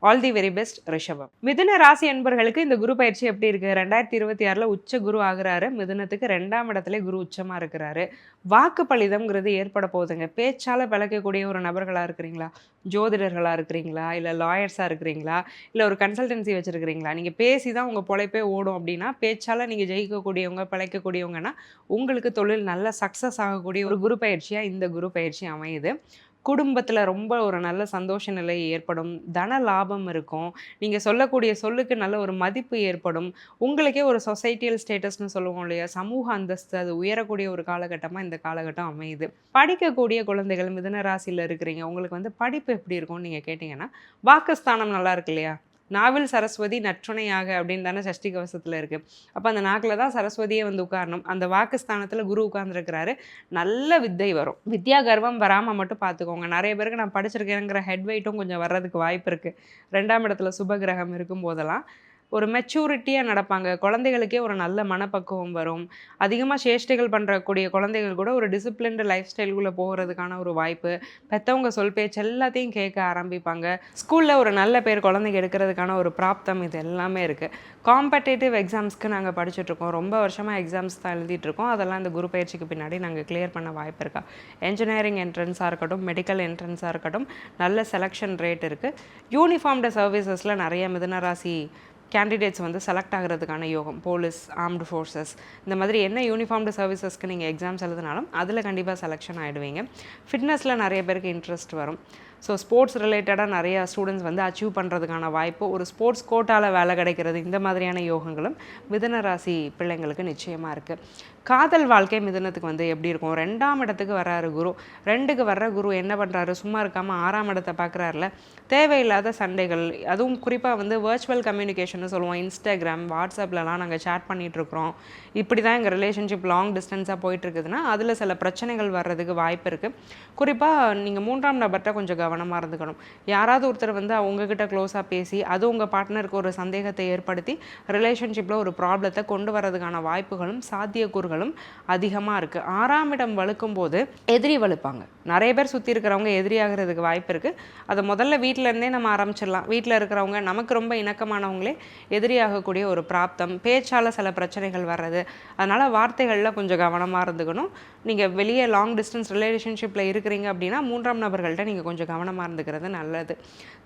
ஆல் தி வெரி பெஸ்ட் ரிஷபம். மிதுன ராசி என்பர்களுக்கு இந்த குரு பயிற்சி எப்படி இருக்குது? 2026 உச்ச குரு ஆகுறாரு. மிதுனத்துக்கு 2ஆம் இடத்துல குரு உச்சமாக இருக்கிறாரு. வாக்கு பலிதம்ங்கிறது ஏற்பட போகுதுங்க. பேச்சால் பிழைக்கக்கூடிய ஒரு நபர்களாக இருக்கிறீங்களா? ஜோதிடர்களாக இருக்கிறீங்களா? இல்லை லாயர்ஸாக இருக்கிறீங்களா? இல்லை ஒரு கன்சல்டன்சி வச்சுருக்கிறீங்களா? நீங்கள் பேசி தான் உங்கள் பொழைப்பே ஓடும் அப்படின்னா, பேச்சால் நீங்கள் ஜெயிக்கக்கூடியவங்க, பிழைக்கக்கூடியவங்கன்னா உங்களுக்கு தொழில் நல்ல சக்ஸஸ் ஆகக்கூடிய ஒரு குரு பயிற்சியாக இந்த குரு பயிற்சி அமையுது. குடும்பத்தில் ரொம்ப ஒரு நல்ல சந்தோஷ நிலை ஏற்படும். தன லாபம் இருக்கும். நீங்கள் சொல்லக்கூடிய சொல்லுக்கு நல்ல ஒரு மதிப்பு ஏற்படும். உங்களுக்கே ஒரு சொசைட்டியல் ஸ்டேட்டஸ்னு சொல்லுவோம் இல்லையா? சமூக அந்தஸ்து அது உயரக்கூடிய ஒரு காலகட்டமாக இந்த காலகட்டம் அமையுது. படிக்கக்கூடிய குழந்தைகள் மிதுன ராசியில் இருக்கிறீங்க, உங்களுக்கு வந்து படிப்பு எப்படி இருக்கும்னு நீங்கள் கேட்டிங்கன்னா, வாக்குஸ்தானம் நல்லா இருக்கு இல்லையா? நாவில் சரஸ்வதி நற்றுணையாக அப்படின்னு தானே சஷ்டி கவசத்தில் இருக்குது. அப்போ அந்த நாக்கில் தான் சரஸ்வதியே வந்து உட்காரணும். அந்த வாக்குஸ்தானத்தில் குரு உட்கார்ந்துருக்கிறாரு. நல்ல வித்தை வரும். வித்யா கர்வம் வராமல் மட்டும் பார்த்துக்கோங்க. நிறைய பேருக்கு நான் படிச்சிருக்கேங்கிற ஹெட் வெயிட்டும் கொஞ்சம் வர்றதுக்கு வாய்ப்பு இருக்குது. 2ஆம் இடத்துல சுபகிரகம் இருக்கும் போதெல்லாம் ஒரு மெச்சூரிட்டியாக நடப்பாங்க. குழந்தைகளுக்கே ஒரு நல்ல மனப்பக்குவம் வரும். அதிகமாக சேஷ்டைகள் பண்ணுறக்கூடிய குழந்தைகள் கூட ஒரு டிசிப்ளின்டு லைஃப் ஸ்டைலுக்குள்ளே போகிறதுக்கான ஒரு வாய்ப்பு. பெற்றவங்க சொல் பேச்சு எல்லாத்தையும் கேட்க ஆரம்பிப்பாங்க. ஸ்கூலில் ஒரு நல்ல பேர் குழந்தைங்க எடுக்கிறதுக்கான ஒரு பிராப்தம் இது எல்லாமே இருக்குது. காம்படேட்டிவ் எக்ஸாம்ஸ்க்கு நாங்கள் படிச்சுட்ருக்கோம். ரொம்ப வருஷமாக எக்ஸாம்ஸ் தான் எழுதிட்டுருக்கோம். அதெல்லாம் இந்த குரு பயிற்சிக்கு பின்னாடி நாங்கள் கிளியர் பண்ண வாய்ப்பு இருக்கா? என்ஜினியரிங் என்ட்ரன்ஸாக இருக்கட்டும், மெடிக்கல் என்ட்ரன்ஸாக இருக்கட்டும், நல்ல செலெக்ஷன் ரேட் இருக்குது. யூனிஃபார்ம்டு சர்வீசஸில் நிறைய மிதுனராசி கேண்டிடேட்ஸ் வந்து செலக்ட் ஆகிறதுக்கான யோகம். போலீஸ், ஆர்ம்டு ஃபோர்ஸஸ், இந்த மாதிரி என்ன யூனிஃபார்ம்டு சர்வீசஸ்க்கு நீங்கள் எக்ஸாம்ஸ் எழுதினாலும் அதில் கண்டிப்பாக செலெக்ஷன் ஆகிடுவீங்க. ஃபிட்னஸில் நிறைய பேருக்கு இன்ட்ரெஸ்ட் வரும். ஸோ ஸ்போர்ட்ஸ் ரிலேட்டடாக நிறைய ஸ்டூடெண்ட்ஸ் வந்து அச்சீவ் பண்ணுறதுக்கான வாய்ப்பு, ஒரு ஸ்போர்ட்ஸ் கோட்டாவில் வேலை கிடைக்கிறது, இந்த மாதிரியான யோகங்களும் மிதுன ராசி பிள்ளைங்களுக்கு நிச்சயமாக இருக்குது. காதல் வாழ்க்கை மிதுனத்துக்கு வந்து எப்படி இருக்கும்? 2ஆம் இடத்துக்கு வர்றாரு குரு. 2க்கு வர்ற குரு என்ன பண்ணுறாரு? சும்மா இருக்காமல் 6ஆம் இடத்தை பார்க்குறாருல. தேவையில்லாத சண்டைகள், அதுவும் குறிப்பாக வந்து வர்ச்சுவல் கம்யூனிகேஷன் சொல்லுவோம். இன்ஸ்டாகிராம், வாட்ஸ்அப்லலாம் நாங்கள் சேட் பண்ணிகிட்ருக்குறோம், இப்படி தான் எங்கள் ரிலேஷன்ஷிப் லாங் டிஸ்டன்ஸாக போயிட்டுருக்குதுன்னா அதில் சில பிரச்சனைகள் வர்றதுக்கு வாய்ப்பு இருக்குது. குறிப்பாக நீங்கள் 3ஆம் நபர்கிட்ட கொஞ்சம் கவனமாக இருந்துக்கணும். யாராவது ஒருத்தர் வந்து அவங்கக்கிட்ட க்ளோஸாக பேசி அது உங்கள் பார்ட்னருக்கு ஒரு சந்தேகத்தை ஏற்படுத்தி ரிலேஷன்ஷிப்பில் ஒரு ப்ராப்ளத்தை கொண்டு வரதுக்கான வாய்ப்புகளும் சாத்தியக்கூறுகளும் அதிகமாக இருக்குது. 6ஆம் இடம் வலுக்கும் போது எதிரி வலுப்பாங்க. நிறைய பேர் சுற்றி இருக்கிறவங்க எதிரியாகிறதுக்கு வாய்ப்பு இருக்குது. அதை முதல்ல வீட்டிலேருந்தே நம்ம ஆரம்பிச்சிடலாம். வீட்டில் இருக்கிறவங்க நமக்கு ரொம்ப இணக்கமானவங்களே எதிரியாகக்கூடிய ஒரு பிராப்தம், பேச்சால் சில பிரச்சனைகள் வர்றது. அதனால் வார்த்தைகளில் கொஞ்சம் கவனமாக இருந்துக்கணும். நீங்கள் வெளியே லாங் டிஸ்டன்ஸ் ரிலேஷன்ஷிப்பில் இருக்கிறீங்க அப்படின்னா 3ஆம் நபர்கள்ட்ட நீங்கள் கொஞ்சம் கவனமாக இருந்துக்கிறது நல்லது.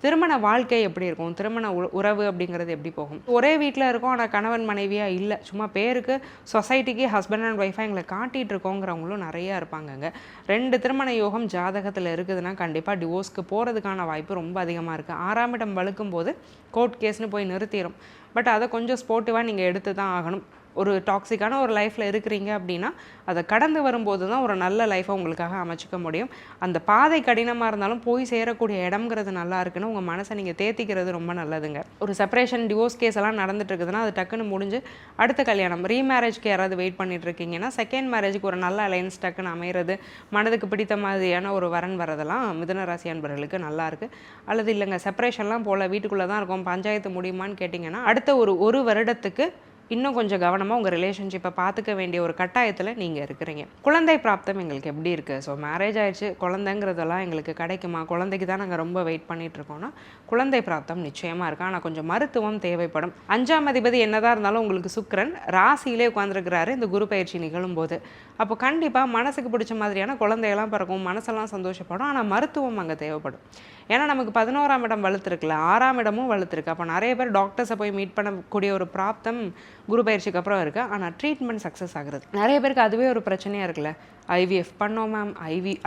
திருமண வாழ்க்கை எப்படி இருக்கும், திருமண உறவு அப்படிங்கிறது எப்படி போகும்? ஒரே வீட்டில் இருக்கோம், ஆனால் கணவன் மனைவியாக இல்லை, சும்மா பேருக்கு சொசைட்டிக்கு ஹஸ்பண்ட் அண்ட் ஒய்ஃபாக எங்களை காட்டிகிட்டு இருக்கோங்கிறவங்களும் நிறையா இருப்பாங்கங்க. 2 திருமண யோகம் ஜாதகத்தில் இருக்குதுன்னா கண்டிப்பாக டிவோர்ஸ்க்கு போகிறதுக்கான வாய்ப்பு ரொம்ப அதிகமாக இருக்குது. 6ஆம் இடம் வழுக்கும் போது கோர்ட் கேஸ்னு போய் நிறுத்திடும். பட் அதை கொஞ்சம் ஸ்போர்ட்டிவாக நீங்கள் எடுத்து தான் ஆகணும். ஒரு டாக்ஸிக்கான ஒரு லைஃப்பில் இருக்கிறீங்க அப்படின்னா அதை கடந்து வரும்போது தான் ஒரு நல்ல லைஃப்பை உங்களுக்காக அமைச்சிக்க முடியும். அந்த பாதை கடினமாக இருந்தாலும் போய் சேரக்கூடிய இடம்ங்கிறது நல்லா இருக்குன்னு உங்கள் மனசை நீங்கள் தேத்திக்கிறது ரொம்ப நல்லதுங்க. ஒரு செப்பரேஷன் டிவோர்ஸ் கேஸ் எல்லாம் நடந்துட்டு இருக்குதுன்னா அது டக்குன்னு முடிஞ்சு அடுத்த கல்யாணம் ரீமேரேஜ்க்கு யாராவது வெயிட் பண்ணிட்டு இருக்கீங்கன்னா செகண்ட் மேரேஜுக்கு ஒரு நல்ல அலைன்ஸ் டக்குன்னு அமைகிறது, மனதுக்கு பிடித்த மாதிரியான ஒரு வரன் வரதெல்லாம் மிதுன ராசி அன்பர்களுக்கு நல்லா இருக்குது. அல்லது இல்லைங்க செப்பரேஷன்லாம் போல் வீட்டுக்குள்ளே தான் இருக்கும், பஞ்சாயத்து முடியுமான்னு கேட்டிங்கன்னா அடுத்த ஒரு வருடத்துக்கு இன்னும் கொஞ்சம் கவனமாக உங்கள் ரிலேஷன்ஷிப்பை பார்த்துக்க வேண்டிய ஒரு கட்டாயத்தில் நீங்கள் இருக்கிறீங்க. குழந்தை பிராப்தம் எங்களுக்கு எப்படி இருக்குது? ஸோ மேரேஜ் ஆயிடுச்சு, குழந்தைங்கிறதெல்லாம் எங்களுக்கு கிடைக்குமா, குழந்தைக்கு தான் நாங்கள் ரொம்ப வெயிட் பண்ணிகிட்ருக்கோன்னா குழந்தை பிராப்தம் நிச்சயமாக இருக்குது. ஆனால் கொஞ்சம் மருத்துவம் தேவைப்படும். 5ஆம் அதிபதி என்னதான் இருந்தாலும் உங்களுக்கு சுக்கிரன் ராசியிலே உட்காந்துருக்கிறாரு இந்த குரு பயிற்சி நிகழும்போது. அப்போ கண்டிப்பாக மனசுக்கு பிடிச்ச மாதிரியான குழந்தையெல்லாம் பிறக்கும், மனசெல்லாம் சந்தோஷப்படும். ஆனால் மருத்துவம் அங்கே தேவைப்படும். ஏன்னா நமக்கு 11ஆம் இடம் வலுத்துருக்குல்ல, 6ஆம் இடமும் வலுத்துருக்கு. அப்போ நிறைய பேர் டாக்டர்ஸை போய் மீட் பண்ணக்கூடிய ஒரு பிராப்தம் குரு பயிற்சிக்கு அப்புறம் இருக்குது. ஆனால் ட்ரீட்மெண்ட் சக்ஸஸ் ஆகுறது நிறைய பேருக்கு அதுவே ஒரு பிரச்சனையாக இருக்குல்ல. ஐவிஎஃப் பண்ணோம் மேம்,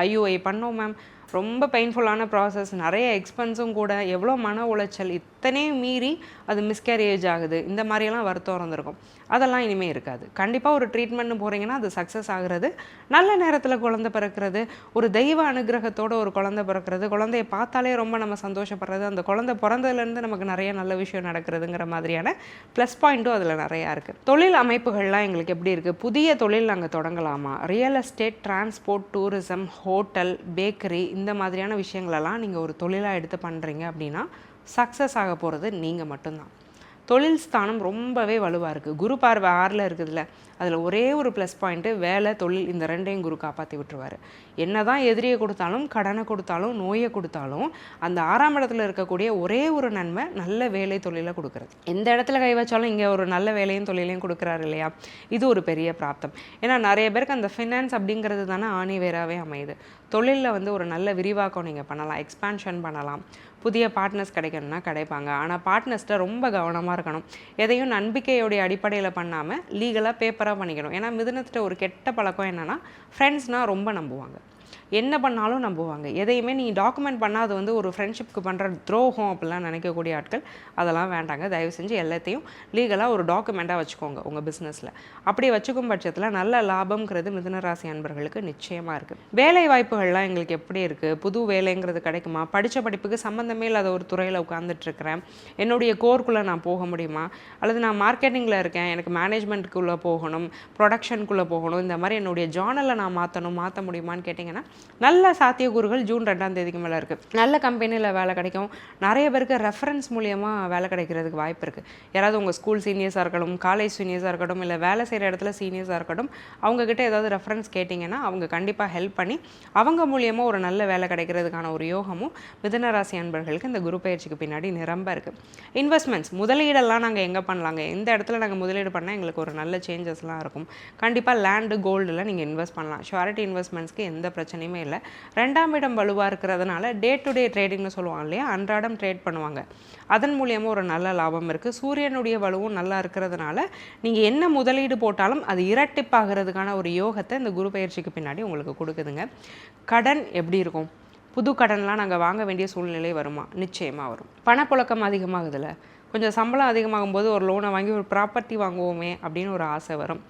ஐயுஐ பண்ணோம் மேம், ரொம்ப பெயின்ஃபுல்லான ப்ராசஸ், நிறைய எக்ஸ்பென்ஸும் கூட, எவ்வளோ மன உளைச்சல், இத்தனையும் மீறி அது மிஸ்கேரேஜ் ஆகுது, இந்த மாதிரியெல்லாம் வருத்தம் இருந்திருக்கும். அதெல்லாம் இனிமேல் இருக்காது. கண்டிப்பாக ஒரு ட்ரீட்மெண்ட்னு போகிறீங்கன்னா அது சக்ஸஸ் ஆகுறது, நல்ல நேரத்தில் குழந்தை பிறக்கிறது, ஒரு தெய்வ அனுகிரகத்தோட ஒரு குழந்தை பிறக்கிறது, குழந்தைய பார்த்தாலே ரொம்ப நம்ம சந்தோஷப்படுறது, அந்த குழந்தை பிறந்ததுலேருந்து நமக்கு நிறைய நல்ல விஷயம் நடக்கிறதுங்கிற மாதிரியான ப்ளஸ் பாயிண்ட்டும் அதில் நிறையா இருக்குது. தொழில் அமைப்புகள்லாம் எங்களுக்கு எப்படி இருக்குது? புதிய தொழில் நாங்கள் தொடங்கலாமா? Real estate, transport, tourism, hotel, bakery, இந்த மாதிரியான விஷயங்களெல்லாம் நீங்கள் ஒரு தொழிலாக எடுத்து பண்ணுறீங்க அப்படின்னா சக்ஸஸ் ஆக போகிறது நீங்கள் மட்டும்தான். தொழில் ஸ்தானம் ரொம்பவே வலுவாக இருக்குது. குரு பார்வை 6ல் இருக்குதுல்ல, அதில் ஒரே ஒரு ப்ளஸ் பாயிண்ட்டு வேலை, தொழில், இந்த 2ஐயும் குரு காப்பாற்றி விட்டுருவார். என்ன தான் எதிரியை கொடுத்தாலும், கடனை கொடுத்தாலும், நோயை கொடுத்தாலும், அந்த 6ஆம் இடத்துல இருக்கக்கூடிய ஒரே ஒரு நன்மை நல்ல வேலை தொழிலை கொடுக்குறது. எந்த இடத்துல கை வச்சாலும் இங்கே ஒரு நல்ல வேலையும் தொழிலையும் கொடுக்குறாரு இல்லையா, இது ஒரு பெரிய பிராப்தம். ஏன்னா நிறைய பேருக்கு அந்த ஃபினான்ஸ் அப்படிங்கிறது தானே ஆணிவேராகவே அமையுது. தொழிலில் ஒரு நல்ல விரிவாக்கம் நீங்கள் பண்ணலாம், எக்ஸ்பான்ஷன் பண்ணலாம், புதிய பார்ட்னர்ஸ் கிடைக்கணும்னா கிடைப்பாங்க. ஆனால் பார்ட்னர்ஸ்கிட்ட ரொம்ப கவனமாக இருக்கணும். எதையும் நம்பிக்கையோடைய அடிப்படையில் பண்ணாமல் லீகலாக பேப்பராக பண்ணிக்கணும். ஏன்னா மிதுனத்திட்ட ஒரு கெட்ட பழக்கம் என்னென்னா ஃப்ரெண்ட்ஸ்னால் ரொம்ப நம்புவாங்க, என்ன பண்ணாலும் நம்புவாங்க. எதையுமே நீ டாக்குமெண்ட் பண்ணால் அது ஒரு ஃப்ரெண்ட்ஷிப்க்கு பண்ணுற துரோகம் அப்படிலாம் நினைக்கக்கூடிய ஆட்கள், அதெல்லாம் வேண்டாங்க. தயவு செஞ்சு எல்லாத்தையும் லீகலாக ஒரு டாக்குமெண்ட்டாக வச்சுக்கோங்க உங்கள் பிஸ்னஸில். அப்படி வச்சுக்கும் பட்சத்தில் நல்ல லாபம்ங்கிறது மிதுன ராசி அன்பர்களுக்கு நிச்சயமாக இருக்குது. வேலை வாய்ப்புகள்லாம் எங்களுக்கு எப்படி இருக்குது? புது வேலைங்கிறது கிடைக்குமா? படித்த படிப்புக்கு சம்மந்தமே இல்லாத ஒரு துறையில் உட்காந்துட்ருக்கிறேன், என்னுடைய கோர்க்குள்ளே நான் போக முடியுமா? அல்லது நான் மார்க்கெட்டிங்கில் இருக்கேன், எனக்கு மேனேஜ்மெண்ட்டுக்குள்ளே போகணும், ப்ரொடக்ஷனுக்குள்ளே போகணும், இந்த மாதிரி என்னுடைய ஜானலை நான் மாற்ற முடியுமான்னு கேட்டிங்கன்னா நல்ல சாத்தியக்கூறுகள் ஜூன் 2ஆம் தேதிக்கு மேலே இருக்குது. நல்ல கம்பெனியில் வேலை கிடைக்கும். நிறைய பேருக்கு ரெஃபரன்ஸ் மூலியமாக வேலை கிடைக்கிறதுக்கு வாய்ப்பு இருக்குது. யாராவது உங்கள் ஸ்கூல் சீனியர்ஸாக இருக்கட்டும், காலேஜ் சீனியர்ஸாக இருக்கட்டும், இல்லை வேலை செய்கிற இடத்துல சீனியர்ஸாக இருக்கட்டும், அவங்கக்கிட்ட ஏதாவது ரெஃபரன்ஸ் கேட்டிங்கன்னா அவங்க கண்டிப்பாக ஹெல்ப் பண்ணி அவங்க மூலியமாக ஒரு நல்ல வேலை கிடைக்கிறதுக்கான ஒரு யோகமும் மிதுன ராசி அன்பர்களுக்கு இந்த குரு பயிற்சிக்கு பின்னாடி நிரம்ப இருக்குது. இன்வெஸ்ட்மெண்ட்ஸ், முதலீடெல்லாம் நாங்கள் எங்கே பண்ணலாங்க, எந்த இடத்துல நாங்கள் முதலீடு பண்ணால் எங்களுக்கு ஒரு நல்ல சேஞ்சஸ்லாம் இருக்கும்? கண்டிப்பாக லேண்டு, கோல்டில் நீங்கள் இன்வெஸ்ட் பண்ணலாம். ஷுவாரிட்டி இன்வெஸ்ட்மெண்ட்ஸ்க்கு எந்த பிரச்சனையுமே இல்லை. 2ஆம் இடம் வலுவாக இருக்கிறதுனால டே டு டே ட்ரேடிங்னு சொல்லுவாங்க இல்லையா, அன்றாடம் ட்ரேட் பண்ணுவாங்க, அதன் மூலியமாக ஒரு நல்ல லாபம் இருக்குது. சூரியனுடைய வலுவும் நல்லா இருக்கிறதுனால நீங்கள் என்ன முதலீடு போட்டாலும் அது இரட்டிப்பாகிறதுக்கான ஒரு யோகத்தை இந்த குரு பயிற்சிக்கு பின்னாடி உங்களுக்கு கொடுக்குதுங்க. கடன் எப்படி இருக்கும்? புது கடன்லாம் நாங்கள் வாங்க வேண்டிய சூழ்நிலை வருமா? நிச்சயமாக வரும். பணப்புழக்கம் அதிகமாகுதுல்ல, கொஞ்சம் சம்பளம் அதிகமாகும்போது ஒரு லோனை வாங்கி ஒரு ப்ராப்பர்ட்டி வாங்குவோமே அப்படின்னு ஒரு ஆசை வரும்.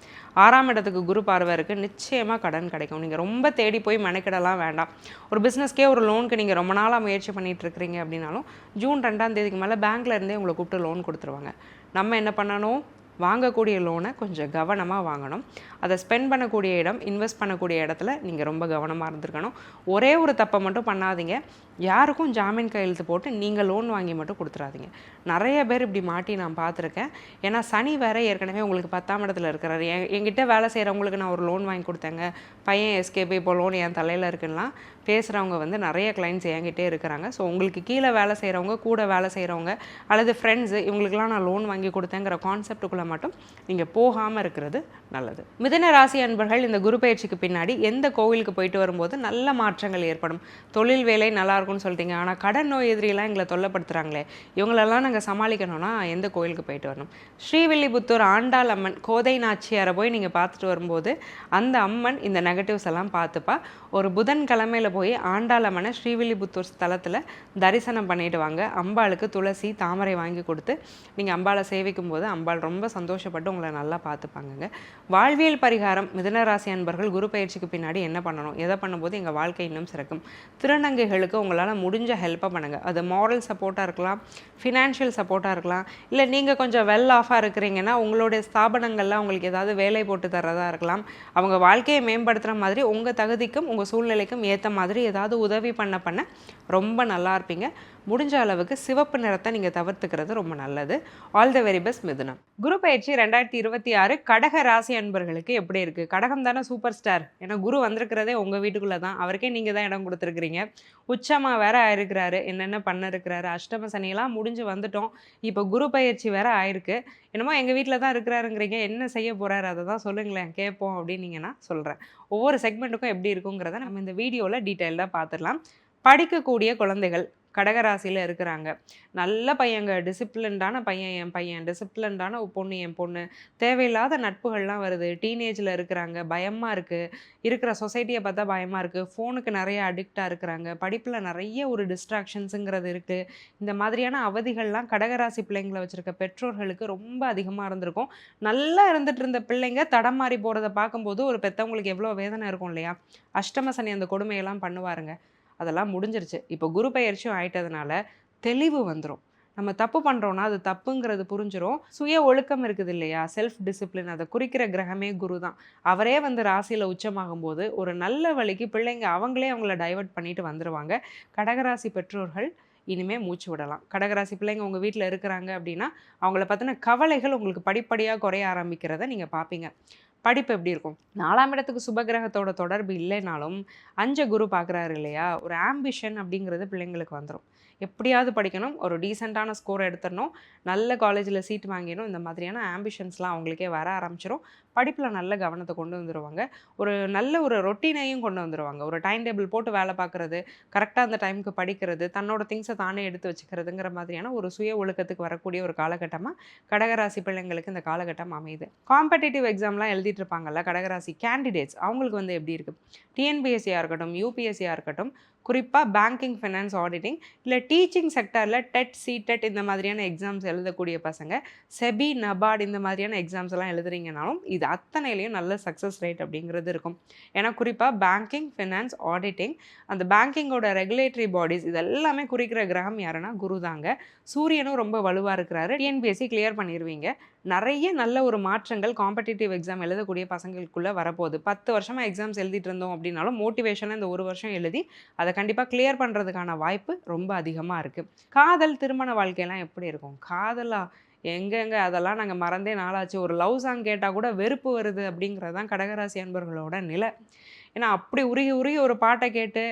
6ஆம் இடத்துக்கு குரு பார்வை இருக்குது, நிச்சயமாக கடன் கிடைக்கும். நீங்கள் ரொம்ப தேடி போய் மெனக்கிடலாம் வேண்டாம். ஒரு பிஸ்னஸ்க்கே ஒரு லோனுக்கு நீங்கள் ரொம்ப நாளாக முயற்சி பண்ணிகிட்டு இருக்கிறீங்க அப்படின்னாலும் ஜூன் 2ஆம் தேதிக்கு மேலே பேங்க்ல இருந்தே உங்களை கூப்பிட்டு லோன் கொடுத்துருவாங்க. நம்ம என்ன பண்ணணும்? வாங்கக்கூடிய லோனை கொஞ்சம் கவனமாக வாங்கணும். அதை ஸ்பெண்ட் பண்ணக்கூடிய இடம், இன்வெஸ்ட் பண்ணக்கூடிய இடத்துல நீங்கள் ரொம்ப கவனமாக இருந்திருக்கணும். ஒரே ஒரு தப்பை மட்டும் பண்ணாதீங்க, யாருக்கும் ஜாமீன் கையெழுத்து போட்டு நீங்கள் லோன் வாங்கி மட்டும் கொடுத்துறாதீங்க. நிறைய பேர் இப்படி மாட்டி நான் பார்த்துருக்கேன். ஏன்னா சனி வேற ஏற்கனவே உங்களுக்கு 10ஆம் இடத்துல இருக்கிறாரு. என்கிட்ட வேலை செய்கிறவங்களுக்கு நான் ஒரு லோன் வாங்கி கொடுத்தேங்க, பையன் எஸ்கேபி, இப்போ லோன் என் தலையில் இருக்குன்னா பேசுகிறவங்க வந்து நிறைய கிளைண்ட்ஸ் என்கிட்டே இருக்கிறாங்க. ஸோ உங்களுக்கு கீழே வேலை செய்கிறவங்க, கூட வேலை செய்கிறவங்க அல்லது ஃப்ரெண்ட்ஸு இவங்களுக்கெல்லாம் நான் லோன் வாங்கி கொடுத்தேங்கிற கான்செப்டுக்குள்ளே மட்டும் நீங்கள் போகாமல் இருக்கிறது நல்லது. மிதுன ராசி அன்பர்கள் இந்த குரு பயிற்சிக்கு பின்னாடி எந்த கோவிலுக்கு போயிட்டு வரும்போது நல்ல மாற்றங்கள் ஏற்படும். தொழில் வேலை நல்லாயிருக்கும்னு சொல்லிட்டீங்க, ஆனால் கடன் நோய் எதிரியெல்லாம் எங்களை தொல்லைப்படுத்துகிறாங்களே, இவங்களெல்லாம் நாங்கள் சமாளிக்கணும்னா எந்த கோவிலுக்கு போயிட்டு வரணும்? ஸ்ரீவில்லிபுத்தூர் ஆண்டாள் அம்மன் கோதை நாச்சியாரை போய் நீங்கள் பார்த்துட்டு வரும்போது அந்த அம்மன் இந்த நெகட்டிவ்ஸ் எல்லாம் பார்த்துப்பா. ஒரு புதன்கிழமையில் போய் ஆண்டாள் அம்மனை ஸ்ரீவில்லிபுத்தூர் ஸ்தலத்தில் தரிசனம் பண்ணிட்டு வாங்க. அம்பாளுக்கு துளசி தாமரை வாங்கி கொடுத்து நீங்கள் அம்பாளை சேவிக்கும் போது அம்பாள் ரொம்ப சந்தோஷப்பட்டு உங்களை நல்லா பார்த்துப்பாங்க. வாழ்வியல் பரிகாரம் மிதுனராசி அன்பர்கள் குரு பயிற்சிக்கு பின்னாடி என்ன பண்ணணும், எதை பண்ணும்போது எங்கள் வாழ்க்கை இன்னும் சிறக்கும்? திருநங்கைகளுக்கு உங்களால் முடிஞ்ச ஹெல்ப்பை பண்ணுங்கள். அது மாரல் சப்போர்ட்டாக இருக்கலாம், ஃபினான்ஷியல் சப்போர்ட்டாக இருக்கலாம், இல்லை நீங்கள் கொஞ்சம் வெல் ஆஃபாக இருக்கிறீங்கன்னா உங்களுடைய ஸ்தாபனங்களில் உங்களுக்கு ஏதாவது வேலை போட்டு தர்றதா இருக்கலாம். அவங்க வாழ்க்கையை மேம்படுத்துகிற மாதிரி உங்கள் தகுதிக்கும் உங்கள் சூழ்நிலைக்கும் ஏற்ற மாதிரி ஏதாவது உதவி பண்ண ரொம்ப நல்லா இருப்பீங்க. முடிஞ்ச அளவுக்கு சிவப்பு நிறத்தை நீங்கள் தவிர்த்துக்கிறது ரொம்ப நல்லது. ஆல் த வெரி பெஸ்ட் மிதுனம். குரு பயிற்சி 2026 கடக ராசி அன்பர்களுக்கு எப்படி இருக்குது? கடகம் தானே சூப்பர் ஸ்டார், ஏன்னா குரு வந்திருக்கிறதே உங்கள் வீட்டுக்குள்ளே தான், அவருக்கே நீங்கள் தான் இடம் கொடுத்துருக்குறீங்க. உச்சமாக வேற ஆயிருக்கிறாரு, என்னென்ன பண்ண இருக்கிறாரு, அஷ்டம சனியெல்லாம் முடிஞ்சு வந்துட்டோம், இப்போ குரு பயிற்சி வேற ஆயிருக்கு. என்னமோ எங்கள் வீட்டில் தான் இருக்கிறாருங்கிறீங்க, என்ன செய்ய போகிறாரு அதை தான் சொல்லுங்களேன் கேட்போம் அப்படின்னீங்கன்னா சொல்கிறேன். ஒவ்வொரு செக்மெண்ட்டுக்கும் எப்படி இருக்குங்கிறத நம்ம இந்த வீடியோவில் டீட்டெயிலாக பார்த்துடலாம். படிக்கக்கூடிய குழந்தைகள் கடகராசியில் இருக்கிறாங்க. நல்ல பையங்க, டிசிப்ளின்டான பையன் என் பையன், டிசிப்ளின்டான பொண்ணு என் பொண்ணு, தேவையில்லாத நட்புகள்லாம் வருது, டீனேஜில் இருக்கிறாங்க, பயமாக இருக்குது, இருக்கிற சொசைட்டியை பார்த்தா பயமாக இருக்குது, ஃபோனுக்கு நிறைய அடிக்டாக இருக்கிறாங்க, படிப்பில் நிறைய ஒரு டிஸ்ட்ராக்ஷன்ஸுங்கிறது இருக்குது. இந்த மாதிரியான அவதிகள்லாம் கடகராசி பிள்ளைங்களை வச்சுருக்க பெற்றோர்களுக்கு ரொம்ப அதிகமாக இருந்திருக்கும். நல்லா இருந்துட்டு இருந்த பிள்ளைங்க தடமாறி போகிறத பார்க்கும்போது ஒரு பெற்றவங்களுக்கு எவ்வளோ வேதனை இருக்கும் இல்லையா? அஷ்டம சனி அந்த கொடுமையெல்லாம் பண்ணுவாருங்க, அதெல்லாம் முடிஞ்சிருச்சு. இப்போ குரு பயிற்சியும் ஆயிட்டதுனால தெளிவு வந்துடும். நம்ம தப்பு பண்ணுறோன்னா அது தப்புங்கிறது புரிஞ்சிடும். சுய ஒழுக்கம் இருக்குது இல்லையா, செல்ஃப் டிசிப்ளின், அதை குறிக்கிற கிரகமே குரு தான். அவரே வந்து ராசியில் உச்சமாகும் போது ஒரு நல்ல வழிக்கு பிள்ளைங்க அவங்களே அவங்கள டைவர்ட் பண்ணிட்டு வந்துடுவாங்க. கடகராசி பெற்றோர்கள் இனிமேல் மூச்சு விடலாம். கடகராசி பிள்ளைங்க உங்கள் வீட்டில் இருக்கிறாங்க அப்படின்னா அவங்கள பற்றின கவலைகள் உங்களுக்கு படிப்படியாக குறைய ஆரம்பிக்கிறத நீங்கள் பார்ப்பீங்க. படிப்பு எப்படி இருக்கும்? 4ஆம் இடத்துக்கு சுபகிரகத்தோட தொடர்பு இல்லைனாலும் 5 குரு பார்க்குறாரு இல்லையா, ஒரு ஆம்பிஷன் அப்படிங்கிறது பிள்ளைங்களுக்கு வந்துடும். எப்படியாவது படிக்கணும், ஒரு டீசெண்டான ஸ்கோர் எடுத்துடணும், நல்ல காலேஜில் சீட் வாங்கிடணும், இந்த மாதிரியான ஆம்பிஷன்ஸ்லாம் அவங்களுக்கே வர ஆரம்பிச்சிடும். படிப்பில் நல்ல கவனத்தை கொண்டு வந்துடுவாங்க. ஒரு நல்ல ஒரு ரொட்டீனையும் கொண்டு வந்துடுவாங்க. ஒரு டைம் டேபிள் போட்டு வேலை பார்க்குறது, கரெக்டாக அந்த டைமுக்கு படிக்கிறது, தன்னோட திங்ஸை தானே எடுத்து வச்சுக்கிறதுங்கிற மாதிரியான ஒரு சுய ஒழுக்கத்துக்கு வரக்கூடிய ஒரு காலகட்டமாக கடகராசி பிள்ளைங்களுக்கு இந்த காலகட்டம் அமையுது. காம்படிட்டிவ் எக்ஸாம்லாம் எழுதிட்டு இருப்பாங்கல்ல கடகராசி கேண்டிடேட்ஸ், அவங்களுக்கு வந்து எப்படி இருக்குது? டிஎன்பிஎஸ்சியாக இருக்கட்டும், யூபிஎஸ்சியாக இருக்கட்டும், குறிப்பாக பேங்கிங், ஃபைனான்ஸ், ஆடிட்டிங், இல்லை டீச்சிங் செக்டரில் டெட், சிடெட் இந்த மாதிரியான எக்ஸாம்ஸ் எழுதக்கூடிய பசங்க, செபி, நபார்டு இந்த மாதிரியான எக்ஸாம்ஸ் எல்லாம் எழுதுறீங்கனாலும் இது அத்தனையிலையும் நல்ல சக்ஸஸ் ரேட் அப்படிங்கிறது இருக்கும். ஏன்னா குறிப்பாக பேங்கிங், ஃபைனான்ஸ், ஆடிட்டிங், அந்த பேங்கிங்கோட ரெகுலேட்டரி பாடிஸ் இது எல்லாமே குறிக்கிற கிரகம் யாருன்னா குரு தாங்க. சூரியனும் ரொம்ப வலுவாக இருக்கிறாரு. டிஎன்பிஎஸ்சி கிளியர் பண்ணிடுவீங்க. நிறைய நல்ல ஒரு மாற்றங்கள் காம்படிட்டிவ் எக்ஸாம் எழுதக்கூடிய பசங்களுக்குள்ளே வரப்போகுது. 10 வருஷமாக எக்ஸாம்ஸ் எழுதிட்டு இருந்தோம் அப்படின்னாலும் மோட்டிவேஷனாக இந்த ஒரு வருஷம் எழுதி அதை கண்டிப்பாக கிளியர் பண்ணுறதுக்கான வாய்ப்பு ரொம்ப அதிகமாக இருக்குது. காதல், திருமண வாழ்க்கையெல்லாம் எப்படி இருக்கும்? காதலா எங்கெங்க, அதெல்லாம் நாங்கள் மறந்தே நாளாச்சு. ஒரு லவ் சாங் கேட்டால் கூட வெறுப்பு வருது அப்படிங்கிறது தான் கடகராசி அன்பர்களோட நிலை. ஏன்னா அப்படி உருகி உருகி ஒரு பாட்டை கேட்டு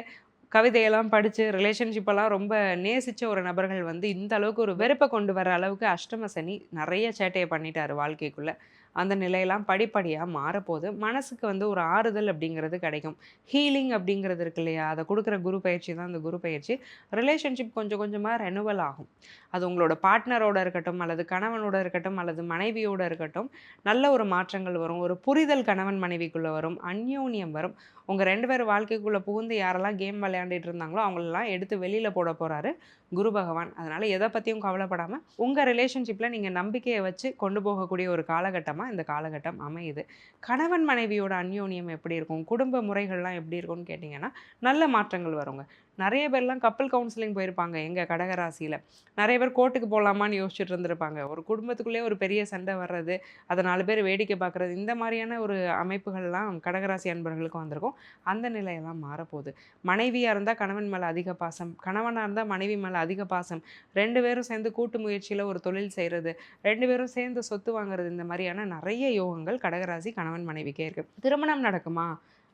கவிதையெல்லாம் படித்து ரிலேஷன்ஷிப்பெல்லாம் ரொம்ப நேசித்த ஒரு நபர்கள் வந்து இந்த அளவுக்கு ஒரு வெறுப்பை கொண்டு வர அளவுக்கு அஷ்டம சனி நிறைய சேட்டையை பண்ணிட்டார் வாழ்க்கைக்குள்ளே. அந்த நிலையெல்லாம் படிப்படியாக மாறப்போகுது. மனசுக்கு வந்து ஒரு ஆறுதல் அப்படிங்கிறது கிடைக்கும். ஹீலிங் அப்படிங்கிறது இருக்கு இல்லையா, அதை கொடுக்குற குரு பயிற்சி தான் இந்த குரு பயிற்சி. ரிலேஷன்ஷிப் கொஞ்சம் கொஞ்சமாக ரெனுவல் ஆகும். அது உங்களோட பார்ட்னரோட இருக்கட்டும், அல்லது கணவனோட இருக்கட்டும், அல்லது மனைவியோடு இருக்கட்டும், நல்ல ஒரு மாற்றங்கள் வரும். ஒரு புரிதல் கணவன் மனைவிக்குள்ளே வரும், அந்யோன்யம் வரும். உங்கள் 2 பேர் வாழ்க்கைக்குள்ளே புகுந்து யாரெல்லாம் கேம் விளையாண்டுட்டு இருந்தாங்களோ அவங்களெல்லாம் எடுத்து வெளியில் போட போகிறாரு குரு பகவான். அதனால் எதை பற்றியும் கவலைப்படாமல் உங்கள் ரிலேஷன்ஷிப்பில் நீங்கள் நம்பிக்கையை வச்சு கொண்டு போகக்கூடிய ஒரு காலகட்டமாக இந்த காலகட்டம் அமையுது. கணவன் மனைவியோட அந்யோன்யம் எப்படி இருக்கும், குடும்ப முறைகள்லாம் எப்படி இருக்கும்னு கேட்டிங்கன்னா நல்ல மாற்றங்கள் வருங்க. நிறைய பேர்லாம் கப்பல் கவுன்சிலிங் போயிருப்பாங்க எங்கள் கடகராசியில். நிறைய பேர் கோர்ட்டுக்கு போகலாமான்னு யோசிச்சுட்டு இருந்திருப்பாங்க. ஒரு குடும்பத்துக்குள்ளே ஒரு பெரிய சண்டை வர்றது, அதை 4 பேர் வேடிக்கை பார்க்குறது, இந்த மாதிரியான ஒரு அமைப்புகள்லாம் கடகராசி அன்பர்களுக்கும் வந்திருக்கும். அந்த நிலையெல்லாம் மாறப்போகுது. மனைவியாக இருந்தால் கணவன் மேலே அதிக பாசம், கணவனாக இருந்தால் மனைவி மேலே அதிக பாசம், 2 பேரும் சேர்ந்து கூட்டு முயற்சியில் ஒரு தொழில் செய்கிறது, 2 பேரும் சேர்ந்து சொத்து வாங்குறது, இந்த மாதிரியான நிறைய யோகங்கள் கடகராசி கணவன் மனைவிக்கே இருக்குது. திருமணம் நடக்குமா?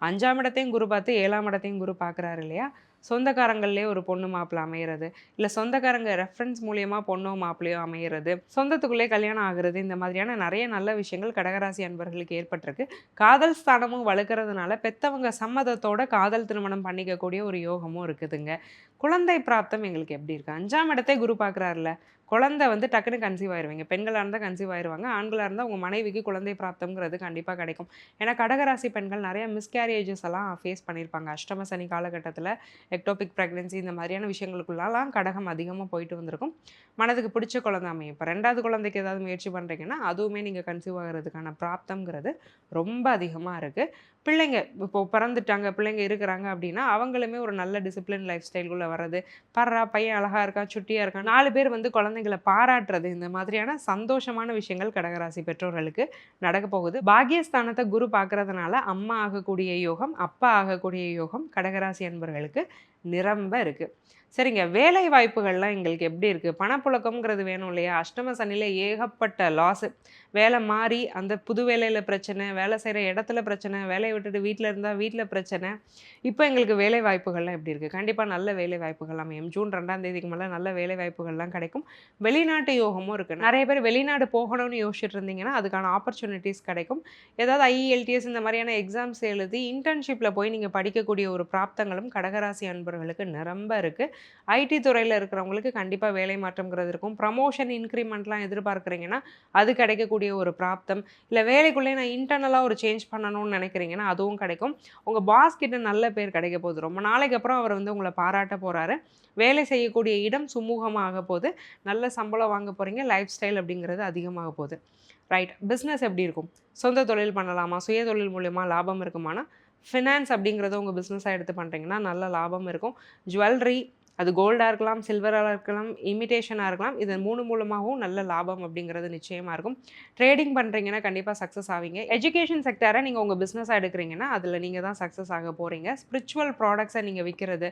5ஆம் இடத்தையும் குரு பார்த்து 7ஆம் இடத்தையும் குரு பார்க்குறாரு இல்லையா? சொந்தக்காரங்கள்லேயே ஒரு பொண்ணு மாப்பிள்ளை அமையிறது, இல்லை சொந்தக்காரங்க ரெஃபரன்ஸ் மூலியமா பொண்ணோ மாப்பிள்ளையோ அமையிறது, சொந்தத்துக்குள்ளே கல்யாணம் ஆகுறது, இந்த மாதிரியான நிறைய நல்ல விஷயங்கள் கடகராசி அன்பர்களுக்கு ஏற்பட்டிருக்கு. காதல் ஸ்தானமும் வலுக்கிறதுனால பெத்தவங்க சம்மதத்தோட காதல் திருமணம் பண்ணிக்கக்கூடிய ஒரு யோகமும் இருக்குதுங்க. குழந்தை பிராப்தம் எங்களுக்கு எப்படி இருக்கு? 5ஆம் இடத்தை குரு பார்க்குறாருல, குழந்தை வந்து டக்குன்னு கன்சீவ் ஆயிருவீங்க. பெண்களாக இருந்தால் கன்சீவ் ஆயிருவாங்க. ஆண்களாக இருந்தால் உங்கள் மனைவிக்கு குழந்தை பிராப்தம்ங்கிறது கண்டிப்பாக கிடைக்கும். ஏன்னா கடகராசி பெண்கள் நிறைய மிஸ்கேரேஜஸ் எல்லாம் ஃபேஸ் பண்ணியிருப்பாங்க. அஷ்டம சனி காலகட்டத்தில் எக்டோபிக் ப்ரெக்னென்சி இந்த மாதிரியான விஷயங்களுக்குள்ளலாம் கடகம் அதிகமாக போயிட்டு வந்திருக்கும். மனதுக்கு பிடிச்ச குழந்தை அமையும். இப்போ 2வது குழந்தைக்கு ஏதாவது முயற்சி பண்ணுறீங்கன்னா அதுவுமே நீங்கள் கன்சீவ் ஆகிறதுக்கான பிராப்தம்ங்கிறது ரொம்ப அதிகமாக இருக்குது. பிள்ளைங்க இப்போ பிறந்துட்டாங்க, பிள்ளைங்க இருக்கிறாங்க அப்படின்னா அவங்களுமே ஒரு நல்ல டிசிப்ளின் லைஃப் ஸ்டைலுக்குள்ளே வர்றது, பர்றா பையன் அழகாக இருக்கான், சுட்டியாக இருக்கான், 4 பேர் வந்து குழந்தைங்களை பாராட்டுறது, இந்த மாதிரியான சந்தோஷமான விஷயங்கள் கடகராசி பெற்றோர்களுக்கு நடக்க போகுது. பாக்கியஸ்தானத்தை குரு பார்க்கறதுனால அம்மா ஆகக்கூடிய யோகம், அப்பா ஆகக்கூடிய யோகம் கடகராசி அன்பர்களுக்கு நிரம்ப இருக்குது. சரிங்க, வேலை வாய்ப்புகள்லாம் எங்களுக்கு எப்படி இருக்குது? பணப்புழக்கம்ங்கிறது வேணும் இல்லையா? அஷ்டம சனியில் ஏகப்பட்ட லாஸு, வேலை மாறி அந்த புது வேலையில் பிரச்சனை, வேலை செய்கிற இடத்துல பிரச்சனை, வேலையை விட்டுட்டு வீட்டில் இருந்தால் வீட்டில் பிரச்சனை. இப்போ எங்களுக்கு வேலை வாய்ப்புகள்லாம் எப்படி இருக்குது? கண்டிப்பாக நல்ல வேலை வாய்ப்புகள் அமையும். ஜூன் 2ஆம் தேதிக்கு மேலே நல்ல வேலை வாய்ப்புகள்லாம் கிடைக்கும். வெளிநாட்டு யோகமும் இருக்குது. நிறைய பேர் வெளிநாடு போகணும்னு யோசிச்சுட்டு இருந்தீங்கன்னா அதுக்கான ஆப்பர்ச்சுனிட்டிஸ் கிடைக்கும். ஏதாவது ஐஇஎல்டிஎஸ் இந்த மாதிரியான எக்ஸாம்ஸ் எழுதி இன்டர்ன்ஷிப்பில் போய் நீங்கள் படிக்கக்கூடிய ஒரு பிராப்தங்களும் கடகராசி அன்பர்களுக்கு நிரம்ப இருக்குது. ஐடி துறையில் இருக்கிறவங்களுக்கு கண்டிப்பாக வேலை மாற்றம்ங்கிறது இருக்கும். ப்ரமோஷன் இன்க்ரிமெண்ட்லாம் எதிர்பார்க்குறீங்கன்னா அது கிடைக்கக்கூடிய ஒரு பிராப்தம். இல்லை வேலைக்குள்ளே நான் இன்டர்னலாக ஒரு சேஞ்ச் பண்ணணும்னு நினைக்கிறீங்கன்னா அதுவும் கிடைக்கும். உங்கள் பாஸ் கிட்ட நல்ல பேர் கிடைக்க போகுது. ரொம்ப நாளைக்கு அப்புறம் அவர் வந்து உங்களை பாராட்ட போகிறாரு. வேலை செய்யக்கூடிய இடம் சுமூகமாக போகுது. நல்ல சம்பளம் வாங்க போகிறீங்க. லைஃப் ஸ்டைல் அப்படிங்கிறது அதிகமாக போகுது. ரைட். பிஸ்னஸ் எப்படி இருக்கும்? சொந்த தொழில் பண்ணலாமா? சுய தொழில் மூலயமா லாபம் இருக்குமானா? ஃபினான்ஸ் அப்படிங்கிறத உங்கள் பிஸ்னஸாக எடுத்து பண்ணுறீங்கன்னா நல்ல லாபம் இருக்கும். ஜுவல்லரி, அது கோல்டாக இருக்கலாம், சில்வராக இருக்கலாம், இமிட்டேஷனாக இருக்கலாம், இது 3 மூலமாகவும் நல்ல லாபம் அப்படிங்கிறது நிச்சயமாக இருக்கும். ட்ரேடிங் பண்ணுறீங்கன்னா கண்டிப்பாக சக்ஸஸ் ஆவீங்க. எஜுகேஷன் செக்டரை நீங்கள் உங்கள் பிஸ்னஸாக எடுக்கிறீங்கன்னா அதில் நீங்கள் தான் சக்ஸஸ் ஆக போகிறீங்க. ஸ்பிரிச்சுவல் ப்ராடக்ட்ஸை நீங்கள் விற்கிறது,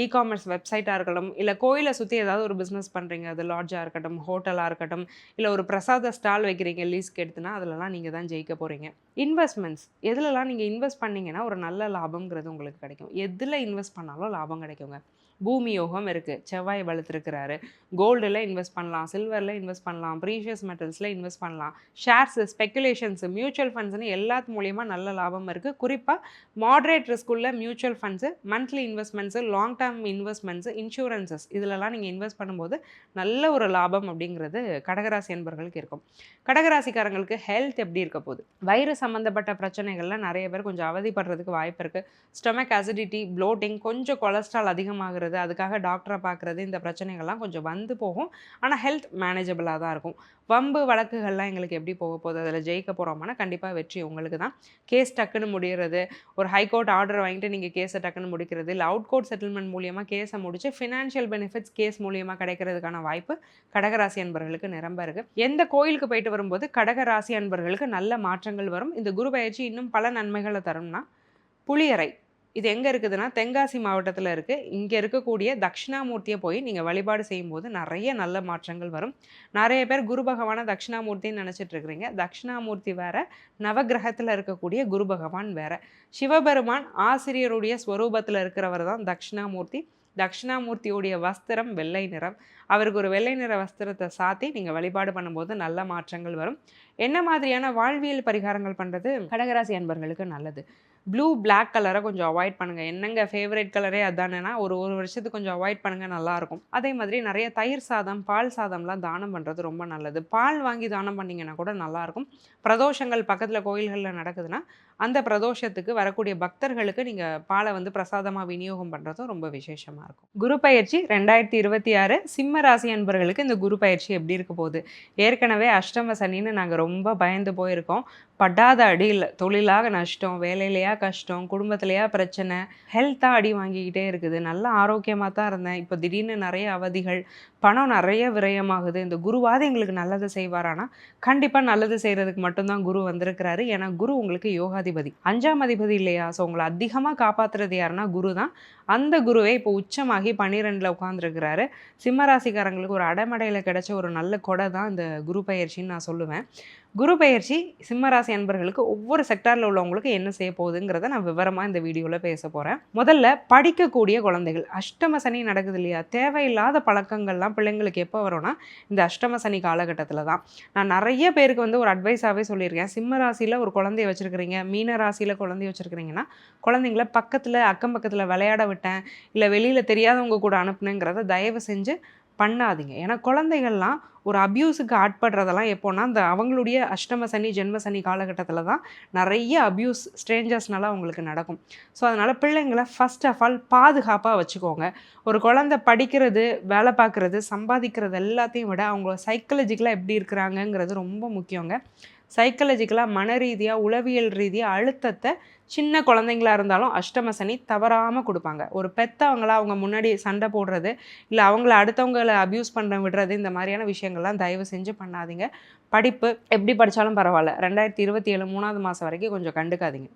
இ-காமர்ஸ் வெப்சைட்டாக இருக்கட்டும், இல்லை கோயிலை சுற்றி ஏதாவது ஒரு பிஸ்னஸ் பண்ணுறீங்க, அது லாட்ஜாக இருக்கட்டும், ஹோட்டலாக இருக்கட்டும், இல்லை ஒரு பிரசாத ஸ்டால் வைக்கிறீங்க லீஸ்க்கு எடுத்துனா அதிலலாம் நீங்கள் தான் ஜெயிக்க போகிறீங்க. இன்வெஸ்ட்மெண்ட்ஸ் எதுலலாம் நீங்கள் இன்வெஸ்ட் பண்ணிங்கன்னா ஒரு நல்ல லாபம்ங்கிறது உங்களுக்கு கிடைக்கும். எதில் இன்வெஸ்ட் பண்ணாலும் லாபம் கிடைக்குங்க. பூமி யோகம் இருக்குது, செவ்வாய் வலுத்திருக்கிறாரு. கோல்டில் இன்வெஸ்ட் பண்ணலாம், சில்வரில் இன்வெஸ்ட் பண்ணலாம், ப்ரீஷியஸ் மெட்டல்ஸில் இன்வெஸ்ட் பண்ணலாம், ஷேர்ஸு, ஸ்பெக்குலேஷன்ஸு, மியூச்சுவல் ஃபண்ட்ஸ்னு எல்லாத்து மூலியமாக நல்ல லாபம் இருக்குது. குறிப்பாக மாட்ரேட் ரிஸ்க்குள்ள mutual funds, monthly investments, long term investments, insurances இதிலலாம் நீங்கள் இன்வெஸ்ட் பண்ணும்போது நல்ல ஒரு லாபம் அப்படிங்கிறது கடகராசி என்பர்களுக்கு இருக்கும். கடகராசிக்காரங்களுக்கு ஹெல்த் எப்படி இருக்க போகுது? வயிறு சம்மந்தப்பட்ட பிரச்சனைகள்லாம் நிறைய பேர் கொஞ்சம் அவதிப்படுறதுக்கு வாய்ப்பு இருக்குது. ஸ்டொமக் அசிடிட்டி, ப்ளோட்டிங், கொஞ்சம் கொலஸ்ட்ரால் அதிகமாகிறது, அதுக்காக டாக்டரை பார்க்குறது, இந்த பிரச்சனைகள்லாம் கொஞ்சம் வந்து போகும். ஆனால் ஹெல்த் மேனேஜபிளாக தான் இருக்கும். வம்பு வழக்குகள்லாம் எங்களுக்கு எப்படி போக போகுது? அதில் ஜெயிக்க போகிறோம்னா கண்டிப்பாக வெற்றி உங்களுக்கு தான். கேஸ் டக்குன்னு முடிகிறது, ஒரு ஹைகோர்ட் ஆர்டர் வாங்கிட்டு நீங்கள் கேஸை டக்குன்னு முடிக்கிறது, இல்லை அவுட் கோர்ட் செட்டில்மெண்ட் மூலியமாக கேஸை முடிச்சு ஃபினான்ஷியல் பெனிஃபிட்ஸ் கேஸ் மூலியமாக கிடைக்கிறதுக்கான வாய்ப்பு கடகராசி அன்பர்களுக்கு நிரம்ப இருக்குது. எந்த கோயிலுக்கு போயிட்டு வரும்போது கடகராசி அன்பர்களுக்கு நல்ல மாற்றங்கள் வரும். இந்த குரு பயிற்சி இன்னும் பல நன்மைகளை தரும்னா, புளியரை இது எங்கே இருக்குதுன்னா தென்காசி மாவட்டத்தில் இருக்குது. இங்கே இருக்கக்கூடிய தட்சிணாமூர்த்தியை போய் நீங்கள் வழிபாடு செய்யும்போது நிறைய நல்ல மாற்றங்கள் வரும். நிறைய பேர் குரு பகவானை தட்சிணாமூர்த்தின்னு நினச்சிட்டு இருக்கிறீங்க. தட்சிணாமூர்த்தி வேற, நவகிரகத்தில் இருக்கக்கூடிய குரு பகவான் வேற. சிவபெருமான் ஆசிரியருடைய ஸ்வரூபத்தில் இருக்கிறவர் தான் தட்சிணாமூர்த்தி. தட்சிணாமூர்த்தியுடைய வஸ்திரம் வெள்ளை நிறம். அவருக்கு ஒரு வெள்ளை நிற வஸ்திரத்தை சாத்தி நீங்கள் வழிபாடு பண்ணும்போது நல்ல மாற்றங்கள் வரும். என்ன மாதிரியான வாழ்வியல் பரிகாரங்கள் பண்ணுறது கடகராசி அன்பர்களுக்கு நல்லது? ப்ளூ பிளாக் கலரை கொஞ்சம் அவாய்ட் பண்ணுங்கள். என்னங்க ஃபேவரட் கலரே அதானேனா ஒரு வருஷத்துக்கு கொஞ்சம் அவாய்ட் பண்ணுங்கள், நல்லாயிருக்கும். அதே மாதிரி நிறைய தயிர் சாதம், பால் சாதம்லாம் தானம் பண்ணுறது ரொம்ப நல்லது. பால் வாங்கி தானம் பண்ணிங்கன்னா கூட நல்லாயிருக்கும். பிரதோஷங்கள் பக்கத்தில் கோயில்களில் நடக்குதுன்னா அந்த பிரதோஷத்துக்கு வரக்கூடிய பக்தர்களுக்கு நீங்கள் பாலை வந்து பிரசாதமாக விநியோகம் பண்ணுறதும் ரொம்ப விசேஷமாக இருக்கும். குரு பயிற்சி 2026 சிம்ம ராசி அன்பர்களுக்கு இந்த குரு பயிற்சி எப்படி இருக்க போகுது? ஏற்கனவே அஷ்டம சனின்னு நாங்கள் ரொம்ப பயந்து போயிருக்கோம். படாத அடியில் தொழிலாக நஷ்டம், வேலையிலையா கஷ்டம், குடும்பத்திலையா பிரச்சனை, ஹெல்த்தாக அடி வாங்கிக்கிட்டே இருக்குது. நல்ல ஆரோக்கியமாக தான் இருந்தேன், இப்போ திடீர்னு நிறைய அவதிகள், பணம் நிறைய விரயமாகுது. இந்த குருவாவது எங்களுக்கு நல்லது செய்வாரானா? கண்டிப்பாக நல்லது செய்கிறதுக்கு மட்டும்தான் குரு வந்திருக்கிறாரு. ஏன்னா குரு உங்களுக்கு யோகாதி அதிபதி. 5ஆம் அதிபதி இல்லையா? ஸோ உங்களை அதிகமாக காப்பாற்றுறது யாருன்னா குரு தான். அந்த குருவே இப்போ உச்சமாகி 12ல் உட்காந்துருக்கிறாரு. சிம்மராசிக்காரங்களுக்கு ஒரு அடைமடையில் கிடைச்ச ஒரு நல்ல கொடை தான் இந்த குரு பயிற்சின்னு நான் சொல்லுவேன். குரு பயிற்சி சிம்மராசி அன்பர்களுக்கு ஒவ்வொரு செக்டாரில் உள்ளவங்களுக்கு என்ன செய்ய போகுதுங்கிறத நான் விவரமாக இந்த வீடியோவில் பேச போகிறேன். முதல்ல படிக்கக்கூடிய குழந்தைகள். அஷ்டம சனி நடக்குது இல்லையா? தேவையில்லாத பழக்கங்கள்லாம் பிள்ளைங்களுக்கு எப்போ வரும்னா இந்த அஷ்டம சனி காலகட்டத்தில் தான். நான் நிறைய பேருக்கு வந்து ஒரு அட்வைஸாகவே சொல்லியிருக்கேன். சிம்ம ராசியில் ஒரு குழந்தைய வச்சுருக்கிறீங்க, மீன ராசியில் குழந்தைய வச்சுருக்கிறீங்கன்னா குழந்தைங்கள பக்கத்தில் அக்கம் பக்கத்தில் விளையாட விட்டேன், இல்லை வெளியில் தெரியாதவங்க கூட அனுப்புனேங்கிறத தயவு செஞ்சு பண்ணாதீங்க. ஏன்னா குழந்தைகள்லாம் ஒரு அப்யூஸுக்கு ஆட்படுறதெல்லாம் எப்போன்னா அந்த அவங்களுடைய அஷ்டம சனி ஜென்ம சனி காலகட்டத்தில் தான் நிறைய அப்யூஸ் ஸ்ட்ரேஞ்சர்ஸ்னால அவங்களுக்கு நடக்கும். ஸோ அதனால் பிள்ளைங்களை ஃபஸ்ட் ஆஃப் ஆல் பாதுகாப்பாக வச்சுக்கோங்க. ஒரு குழந்தை படிக்கிறது, வேலை பார்க்குறது, சம்பாதிக்கிறது எல்லாத்தையும் விட அவங்க சைக்காலஜிக்கலாக எப்படி இருக்கிறாங்கங்கிறது ரொம்ப முக்கியங்க. சைக்காலஜிக்கலாக மன ரீதியாக உளவியல் ரீதியாக அழுத்தத்தை சின்ன குழந்தைங்களா இருந்தாலும் அஷ்டம சனி தவறாமல் கொடுப்பாங்க. ஒரு பெற்றவங்களா அவங்க முன்னாடி சண்டை போடுறது, இல்லை அவங்கள அடுத்தவங்களை அப்யூஸ் பண்ண விடுறது, இந்த மாதிரியான விஷயங்கள்லாம் தயவு செஞ்சு பண்ணாதீங்க. படிப்பு எப்படி படித்தாலும் பரவாயில்ல, 2027 3வது மாதம் வரைக்கும் கொஞ்சம் கண்டுக்காதீங்க.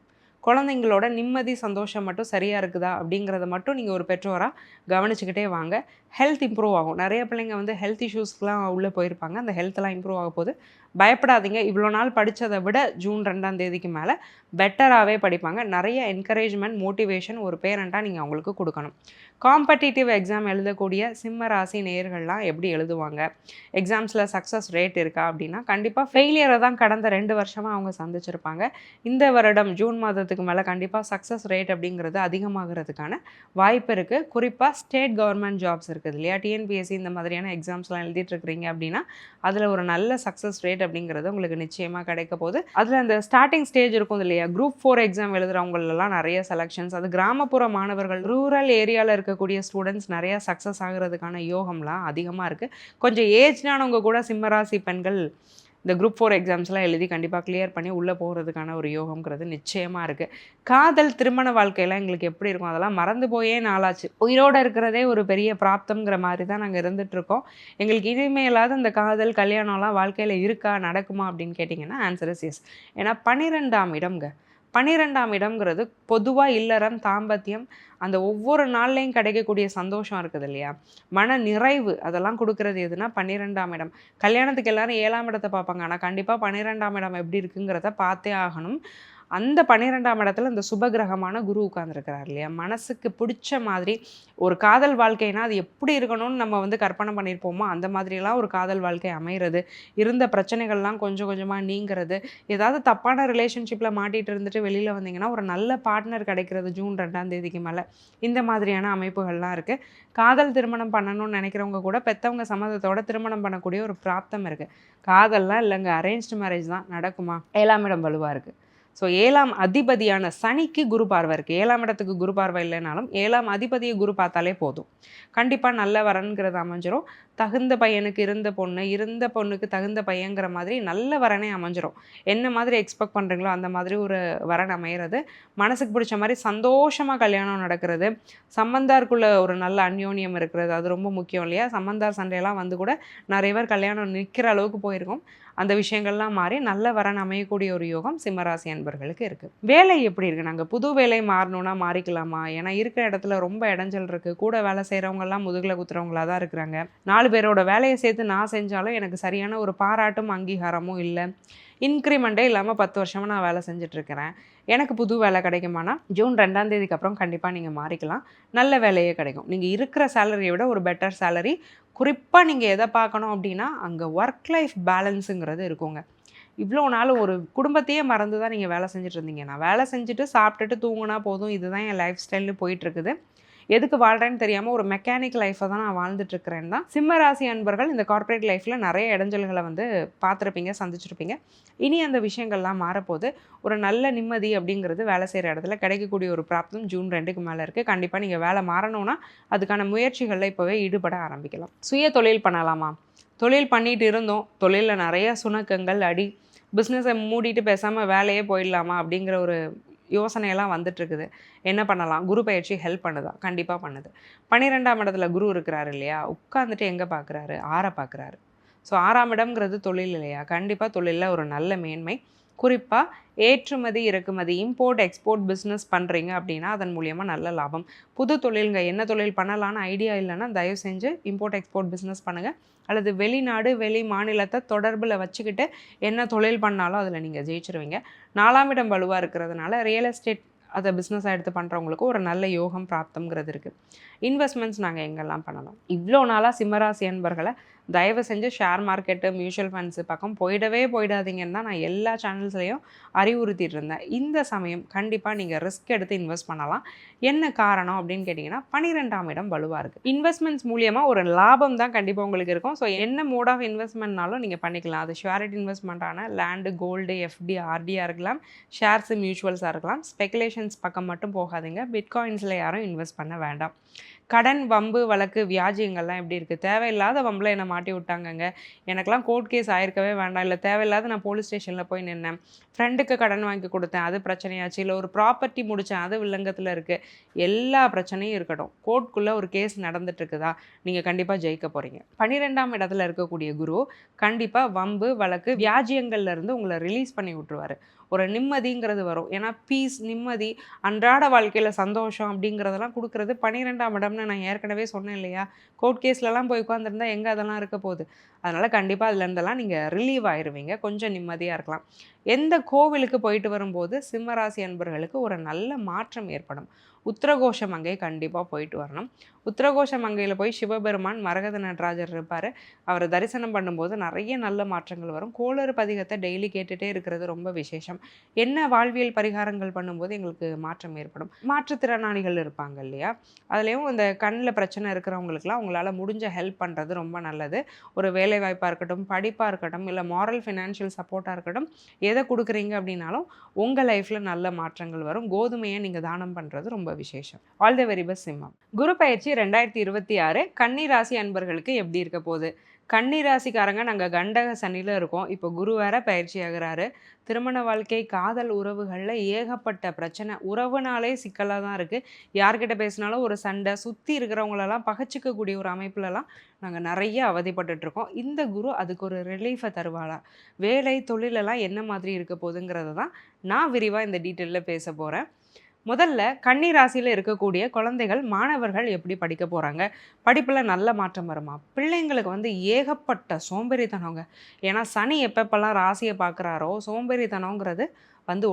குழந்தைங்களோட நிம்மதி சந்தோஷம் மட்டும் சரியாக இருக்குதா அப்படிங்கிறத மட்டும் நீங்கள் ஒரு பெற்றோராக கவனிச்சுக்கிட்டே வாங்க. ஹெல்த் இம்ப்ரூவ் ஆகும். நிறைய பிள்ளைங்க வந்து ஹெல்த் இஷ்யூஸ்க்குலாம் உள்ளே போயிருப்பாங்க. அந்த ஹெல்த்லாம் இம்ப்ரூவ் ஆக போது பயப்படாதீங்க. இவ்வளோ நாள் படித்ததை விட ஜூன் 2ஆம் தேதிக்கு மேலே பெட்டராகவே படிப்பாங்க. நிறைய என்கரேஜ்மெண்ட், மோட்டிவேஷன் ஒரு பேரண்ட்டாக நீங்கள் அவங்களுக்கு கொடுக்கணும். காம்படிட்டிவ் எக்ஸாம் எழுதக்கூடிய சிம்ம ராசி நேயர்கள்லாம் எப்படி எழுதுவாங்க, எக்ஸாம்ஸில் சக்ஸஸ் ரேட் இருக்கா அப்படின்னா கண்டிப்பாக ஃபெயிலியரை தான் கடந்த 2 வருஷமாக அவங்க சந்திச்சிருப்பாங்க. இந்த வருடம் ஜூன் மாதத்துக்கு மேலே கண்டிப்பாக சக்ஸஸ் ரேட் அப்படிங்கிறது அதிகமாகிறதுக்கான வாய்ப்பு இருக்குது. குறிப்பாக ஸ்டேட் கவர்மெண்ட் ஜாப்ஸ் இருக்குது இல்லையா, டிஎன்பிஎஸ்சி இந்த மாதிரியான எக்ஸாம்ஸ்லாம் எழுதிட்டுருக்கிறீங்க அப்படின்னா அதில் ஒரு நல்ல சக்ஸஸ் ரேட் அப்படிங்கிறது உங்களுக்கு நிச்சயமாக கிடைக்க போகுது. அதில் அந்த ஸ்டார்டிங் ஸ்டேஜ் இருக்கும் இல்லையா, குரூப் 4 எக்ஸாம் எழுதுகிறவங்களெல்லாம் நிறைய செலெக்ஷன்ஸ், அது கிராமப்புற மாணவர்கள், ரூரல் ஏரியாவில் இருக்கக்கூடிய ஸ்டூடெண்ட்ஸ் நிறையா சக்ஸஸ் ஆகிறதுக்கான யோகம்லாம் அதிகமாக இருக்குது. கொஞ்சம் ஏஜ்டானவங்க கூட சிம்மராசி பெண்கள் இந்த குரூப் 4 எக்ஸாம்ஸ்லாம் எழுதி கண்டிப்பாக கிளியர் பண்ணி உள்ளே போகிறதுக்கான ஒரு யோகம்ங்கிறது நிச்சயமாக இருக்குது. காதல், திருமண வாழ்க்கையெல்லாம் எங்களுக்கு எப்படி இருக்கும் அதெல்லாம் மறந்து போயே நாளாச்சு. உயிரோடு இருக்கிறதே ஒரு பெரிய பிராப்தம்ங்கிற மாதிரி தான் நாங்கள் இருந்துகிட்ருக்கோம். எங்களுக்கு இனிமேலாவது இந்த காதல், கல்யாணம்லாம் வாழ்க்கையில் இருக்கா, நடக்குமா அப்படின்னு கேட்டிங்கன்னா ஆன்சர் இஸ் எஸ். ஏன்னா 12ஆம் இடம்ங்க. 12ஆம் இடம்ங்கிறது பொதுவாக இல்லறம், தாம்பத்தியம், அந்த ஒவ்வொரு நாள்லையும் கிடைக்கக்கூடிய சந்தோஷம் இருக்குது இல்லையா, மன நிறைவு, அதெல்லாம் கொடுக்குறது எதுனா 12ஆம் இடம். கல்யாணத்துக்கு எல்லாரும் 7ஆம் இடத்தை பார்ப்பாங்க, ஆனால் கண்டிப்பாக 12ஆம் இடம் எப்படி இருக்குங்கிறத பார்த்தே ஆகணும். அந்த 12ஆம் இடத்துல இந்த சுபகிரகமான குரு உட்கார்ந்துருக்கிறார் இல்லையா, மனசுக்கு பிடிச்ச மாதிரி ஒரு காதல் வாழ்க்கைனா அது எப்படி இருக்கணும்னு நம்ம வந்து கற்பனை பண்ணியிருப்போமோ அந்த மாதிரிலாம் ஒரு காதல் வாழ்க்கை அமைகிறது, இருந்த பிரச்சனைகள்லாம் கொஞ்சம் கொஞ்சமாக நீங்கிறது, ஏதாவது தப்பான ரிலேஷன்ஷிப்பில் மாட்டிகிட்டு இருந்துட்டு வெளியில் வந்தீங்கன்னா ஒரு நல்ல பார்ட்னர் கிடைக்கிறது ஜூன் 2ஆம் தேதிக்கு மேலே, இந்த மாதிரியான அமைப்புகள்லாம் இருக்குது. காதல் திருமணம் பண்ணணும்னு நினைக்கிறவங்க கூட பெற்றவங்க சம்மதத்தோட திருமணம் பண்ணக்கூடிய ஒரு பிராப்தம் இருக்குது. காதல்லாம் இல்லைங்க, அரேஞ்ச்டு மேரேஜ் தான் நடக்குமா. 7ஆம் இடம் வலுவாக இருக்குது. ஸோ 7ஆம் அதிபதியான சனிக்கு குரு பார்வை இருக்குது. 7ஆம் இடத்துக்கு குரு பார்வை இல்லைனாலும் 7ஆம் அதிபதியை குரு பார்த்தாலே போதும், கண்டிப்பாக நல்ல வரன்கிறது அமைஞ்சிரும். தகுந்த பையனுக்கு இருந்த பொண்ணு, இருந்த பொண்ணுக்கு தகுந்த பையங்கிற மாதிரி நல்ல வரனே அமைஞ்சிரும். என்ன மாதிரி எக்ஸ்பெக்ட் பண்ணுறீங்களோ அந்த மாதிரி ஒரு வரன் அமைகிறது, மனசுக்கு பிடிச்ச மாதிரி சந்தோஷமாக கல்யாணம் நடக்கிறது, சம்பந்தாருக்குள்ள ஒரு நல்ல அந்யோன்யம் இருக்கிறது, அது ரொம்ப முக்கியம் இல்லையா. சம்பந்தார் சண்டையெல்லாம் வந்து கூட நிறைய பேர் கல்யாணம் நிற்கிற அளவுக்கு போயிருக்கும். அந்த விஷயங்கள்லாம் மாறி நல்ல வரன் அமையக்கூடிய ஒரு யோகம் சிம்மராசி அன்பர்களுக்கு இருக்குது. வேலை எப்படி இருக்குது, நாங்கள் புது வேலை மாறணும்னா மாறிக்கலாமா, ஏன்னா இருக்கிற இடத்துல ரொம்ப இடைஞ்சல் இருக்குது. கூட வேலை செய்கிறவங்கெல்லாம் முதுகில் குத்துறவங்களாக தான் இருக்கிறாங்க. 4 பேரோட வேலையை சேர்த்து நான் செஞ்சாலும் எனக்கு சரியான ஒரு பாராட்டும் அங்கீகாரமும் இல்லை. இன்க்ரிமெண்ட்டே இல்லாமல் 10 வருஷமாக நான் வேலை செஞ்சிட்ருக்கிறேன். எனக்கு புது வேலை கிடைக்குமானா ஜூன் 2ஆம் தேதிக்கு அப்புறம் கண்டிப்பாக நீங்கள் மாறிக்கலாம். நல்ல வேலையே கிடைக்கும். நீங்கள் இருக்கிற சேலரியை விட ஒரு பெட்டர் சேலரி. குறிப்பாக நீங்கள் எதை பார்க்கணும் அப்படின்னா அங்கே ஒர்க் லைஃப் பேலன்ஸுங்கிறது இருக்குங்க. இவ்வளோ நாள் ஒரு குடும்பத்தையே மறந்து தான் நீங்கள் வேலை செஞ்சுட்டு இருந்தீங்க. நான் வேலை செஞ்சுட்டு சாப்பிட்டுட்டு தூங்கினா போதும், இதுதான் என் லைஃப் ஸ்டைல்னு போயிட்டுருக்குது, எதுக்கு வாழ்கிறேன்னு தெரியாமல் ஒரு மெக்கானிக் லைஃப்பை தான் நான் வாழ்ந்துட்டுருக்கிறேன் தான். சிம்மராசி அன்பர்கள் இந்த கார்ப்பரேட் லைஃப்பில் நிறைய இடைஞ்சல்களை வந்து பார்த்துருப்பீங்க, சந்திச்சிருப்பீங்க. இனி அந்த விஷயங்கள்லாம் மாறப்போது ஒரு நல்ல நிம்மதி அப்படிங்கிறது வேலை செய்கிற இடத்துல கிடைக்கக்கூடிய ஒரு பிராப்தம் ஜூன் 2க்கு மேலே இருக்குது. கண்டிப்பாக நீங்கள் வேலை மாறணும்னா அதுக்கான முயற்சிகளில் இப்போவே ஈடுபட ஆரம்பிக்கலாம். சுய தொழில் பண்ணலாமா, தொழில் பண்ணிட்டு இருந்தோம், தொழிலில் நிறைய சுணக்கங்கள், அடி, பிஸ்னஸை மூடிட்டு பேசாமல் வேலையே போயிடலாமா அப்படிங்கிற ஒரு யோசனையெல்லாம் வந்துட்டுருக்குது. என்ன பண்ணலாம், குரு பயிற்சி ஹெல்ப் பண்ணுதா, கண்டிப்பாக பண்ணுது. 12ஆம் இடத்துல குரு இருக்கிறாரு இல்லையா, உட்காந்துட்டு எங்கே பார்க்குறாரு, 6 பார்க்குறாரு. ஸோ 6ஆம் இடம்ங்கிறது தொழில் இல்லையா, கண்டிப்பாக தொழிலில் ஒரு நல்ல மேன்மை, குறிப்பாக ஏற்றுமதி இறக்குமதி இம்போர்ட் எக்ஸ்போர்ட் பிஸ்னஸ் பண்ணுறீங்க அப்படின்னா அதன் மூலியமாக நல்ல லாபம். புது தொழில்ங்க என்ன தொழில் பண்ணலான்னு ஐடியா இல்லைன்னா தயவு செஞ்சு இம்போர்ட் எக்ஸ்போர்ட் பிஸ்னஸ் பண்ணுங்கள். அல்லது வெளிநாடு வெளி மாநிலத்தை தொடர்பில் வச்சுக்கிட்டு என்ன தொழில் பண்ணாலும் அதில் நீங்கள் ஜெயிச்சிருவீங்க. 4ஆம் இடம் வலுவாக இருக்கிறதுனால ரியல் எஸ்டேட் அதை பிஸ்னஸாக எடுத்து பண்ணுறவங்களுக்கு ஒரு நல்ல யோகம் பிராப்தம்ங்கிறது இருக்குது. இன்வெஸ்ட்மெண்ட்ஸ் நாங்கள் எங்கெல்லாம் பண்ணலாம்? இவ்வளோ நாளாக சிம்மராசி அன்பர்களை தயவு செஞ்சு ஷேர் மார்க்கெட்டு மியூச்சுவல் ஃபண்ட்ஸு பக்கம் போயிடாதீங்கன்னு தான் நான் எல்லா சேனல்ஸ்லையும் அறிவுறுத்திட்டு இருந்தேன். இந்த சமயம் கண்டிப்பாக நீங்கள் ரிஸ்க் எடுத்து இன்வெஸ்ட் பண்ணலாம். என்ன காரணம் அப்படின்னு கேட்டிங்கன்னா 12ஆம் இடம் வலுவாக இருக்குது. இன்வெஸ்ட்மெண்ட்ஸ் மூலியமாக ஒரு லாபம் தான் கண்டிப்பாக உங்களுக்கு இருக்கும். ஸோ என்ன மோட் ஆஃப் இன்வெஸ்ட்மெண்ட்னாலும் நீங்கள் பண்ணிக்கலாம். அது ஷுவரிட்டி இன்வெஸ்ட்மெண்ட்டான லேண்டு கோல்டு எஃப்டி ஆர்டியாக இருக்கலாம், ஷேர்ஸு மியூச்சுவல்ஸாக இருக்கலாம். ஸ்பெகுலேஷன்ஸ் பக்கம் மட்டும் போகாதீங்க. பிட்காயின்ஸில் யாரும் இன்வெஸ்ட் பண்ண வேண்டாம். கடன் வம்பு வழக்கு வியாஜியங்கள்லாம் எப்படி இருக்குது? தேவையில்லாத வம்பில் என்னை மாட்டி விட்டாங்கங்க, எனக்கெல்லாம் கோர்ட் கேஸ் ஆயிருக்கவே வேண்டாம், இல்லை தேவையில்லாத நான் போலீஸ் ஸ்டேஷனில் போய் நின்னேன், ஃப்ரெண்டுக்கு கடன் வாங்கி கொடுத்தேன் அது பிரச்சனையாச்சு, இல்லை ஒரு ப்ராப்பர்ட்டி முடித்தேன் அது வில்லங்கத்தில் இருக்குது, எல்லா பிரச்சனையும் இருக்கட்டும். கோர்ட்டுக்குள்ளே ஒரு கேஸ் நடந்துட்டுருக்குதா, நீங்கள் கண்டிப்பாக ஜெயிக்க போகிறீங்க. 12ஆம் இடத்துல இருக்கக்கூடிய குரு கண்டிப்பாக வம்பு வழக்கு வியாஜியங்கள்லேருந்து உங்களை ரிலீஸ் பண்ணி விட்டுருவார். ஒரு நிம்மதிங்கிறது வரும். ஏன்னா பீஸ் நிம்மதி அன்றாட வாழ்க்கையில் சந்தோஷம் அப்படிங்கிறதெல்லாம் கொடுக்குறது 12ஆம் இடம்னு நான் ஏற்கனவே சொன்னேன் இல்லையா. கோர்ட் கேஸ்லலாம் போய் உட்காந்துருந்தா எங்கே அதெல்லாம் இருக்க போகுது. அதனால் கண்டிப்பாக அதுலேருந்தெல்லாம் நீங்கள் ரிலீவ் ஆயிடுவீங்க, கொஞ்சம் நிம்மதியாக இருக்கலாம். எந்த கோவிலுக்கு போயிட்டு வரும்போது சிம்மராசி அன்பர்களுக்கு ஒரு நல்ல மாற்றம் ஏற்படும். உத்திரகோஷ மங்கை கண்டிப்பாக போயிட்டு வரணும். உத்திரகோஷ மங்கையில் போய் சிவபெருமான் மரகத நடராஜர் இருப்பார். அவரை தரிசனம் பண்ணும்போது நிறைய நல்ல மாற்றங்கள் வரும். கோளறு பதிகத்தை டெய்லி கேட்டுகிட்டே இருக்கிறது ரொம்ப விசேஷம். என்ன வாழ்வியல் பரிகாரங்கள் பண்ணும்போது எங்களுக்கு மாற்றம் ஏற்படும். மாற்றுத்திறனாளிகள் இருப்பாங்க இல்லையா, அதுலேயும் இந்த கண்ணில் பிரச்சனை இருக்கிறவங்களுக்குலாம் உங்களால் முடிஞ்ச ஹெல்ப் பண்ணுறது ரொம்ப நல்லது. ஒரு வேலை வாய்ப்பாக இருக்கட்டும், படிப்பாக இருக்கட்டும், இல்லை மாரல் ஃபினான்ஷியல் சப்போர்ட்டாக இருக்கட்டும், எதை கொடுக்குறீங்க அப்படின்னாலும் உங்கள் லைஃப்பில் நல்ல மாற்றங்கள் வரும். கோதுமையை நீங்கள் தானம் பண்ணுறது ரொம்ப விசேஷம். ஆல் தி வெரி பெஸ்ட் சிம்மம். குரு பயிற்சி 2026 கன்னி ராசி அன்பர்களுக்கு எப்படி இருக்க போகுது? கன்னி ராசிக்காரங்க நாங்கள் கண்டக சனியில் இருக்கோம். இப்போ குரு வேற பயிற்சி ஆகிறாரு. திருமண வாழ்க்கை காதல் உறவுகளில் ஏகப்பட்ட பிரச்சனை. உறவுனாலே சிக்கலாக தான் இருக்குது. யார்கிட்ட பேசினாலும் ஒரு சண்டை, சுற்றி இருக்கிறவங்களெல்லாம் பகச்சிக்கக்கூடிய ஒரு அமைப்புலலாம் நாங்கள் நிறைய அவதிப்பட்டுருக்கோம். இந்த குரு அதுக்கு ஒரு ரிலீஃபை தருவாளா? வேலை தொழிலெல்லாம் என்ன மாதிரி இருக்க போகுதுங்கிறத தான் நான் விரிவாக இந்த டீட்டெயிலில் பேச போகிறேன். முதல்ல கன்னி ராசியில் இருக்கக்கூடிய குழந்தைகள் மாணவர்கள் எப்படி படிக்க போகிறாங்க? படிப்பில் நல்ல மாற்றம் வருமா? பிள்ளைங்களுக்கு ஏகப்பட்ட சோம்பேறித்தனங்க. ஏன்னா சனி எப்பப்பெல்லாம் ராசியை பார்க்குறாரோ சோம்பேறித்தனங்கிறது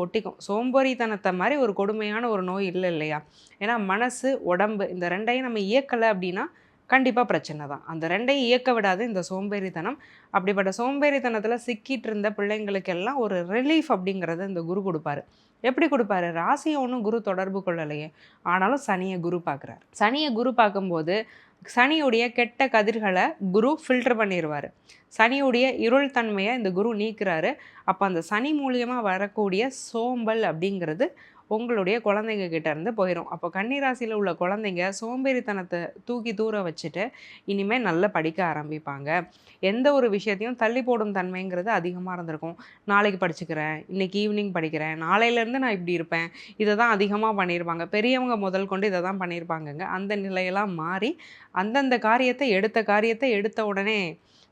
ஒட்டிக்கும். சோம்பேறித்தனத்தை மாதிரி ஒரு கொடுமையான ஒரு நோய் இல்லை இல்லையா. ஏன்னா மனசு உடம்பு இந்த ரெண்டையும் நம்ம இயக்கலை அப்படின்னா கண்டிப்பாக பிரச்சனை தான். அந்த ரெண்டையும் இயக்க விடாது இந்த சோம்பேறித்தனம். அப்படிப்பட்ட சோம்பேறித்தனத்தில் சிக்கிட்டு இருந்த பிள்ளைங்களுக்கெல்லாம் ஒரு ரிலீஃப் அப்படிங்கிறத இந்த குரு கொடுப்பாரு. எப்படி கொடுப்பாரு? ராசியை ஒன்றும் குரு தொடர்பு கொள்ளலையே, ஆனாலும் சனியை குரு பார்க்குறாரு. சனியை குரு பார்க்கும்போது சனியுடைய கெட்ட கதிர்களை குரு ஃபில்டர் பண்ணிடுவார். சனியுடைய இருள் தன்மையை இந்த குரு நீக்கிறாரு. அப்போ அந்த சனி மூலியமாக வரக்கூடிய சோம்பல் அப்படிங்கிறது உங்களுடைய குழந்தைங்க கிட்ட இருந்து போயிடும். அப்போ கன்னிராசியில் உள்ள குழந்தைங்க சோம்பேறித்தனத்தை தூக்கி தூர வச்சுட்டு இனிமேல் நல்லா படிக்க ஆரம்பிப்பாங்க. எந்த ஒரு விஷயத்தையும் தள்ளி போடும் தன்மைங்கிறது அதிகமாக இருந்திருக்கும். நாளைக்கு படிச்சுக்கிறேன், இன்றைக்கி ஈவினிங் படிக்கிறேன், நாளையிலேருந்து நான் இப்படி இருப்பேன், இதை தான் அதிகமாக பண்ணியிருப்பாங்க. பெரியவங்க முதல் கொண்டு இதை தான் பண்ணியிருப்பாங்கங்க. அந்த நிலையெல்லாம் மாறி அந்தந்த காரியத்தை எடுத்த உடனே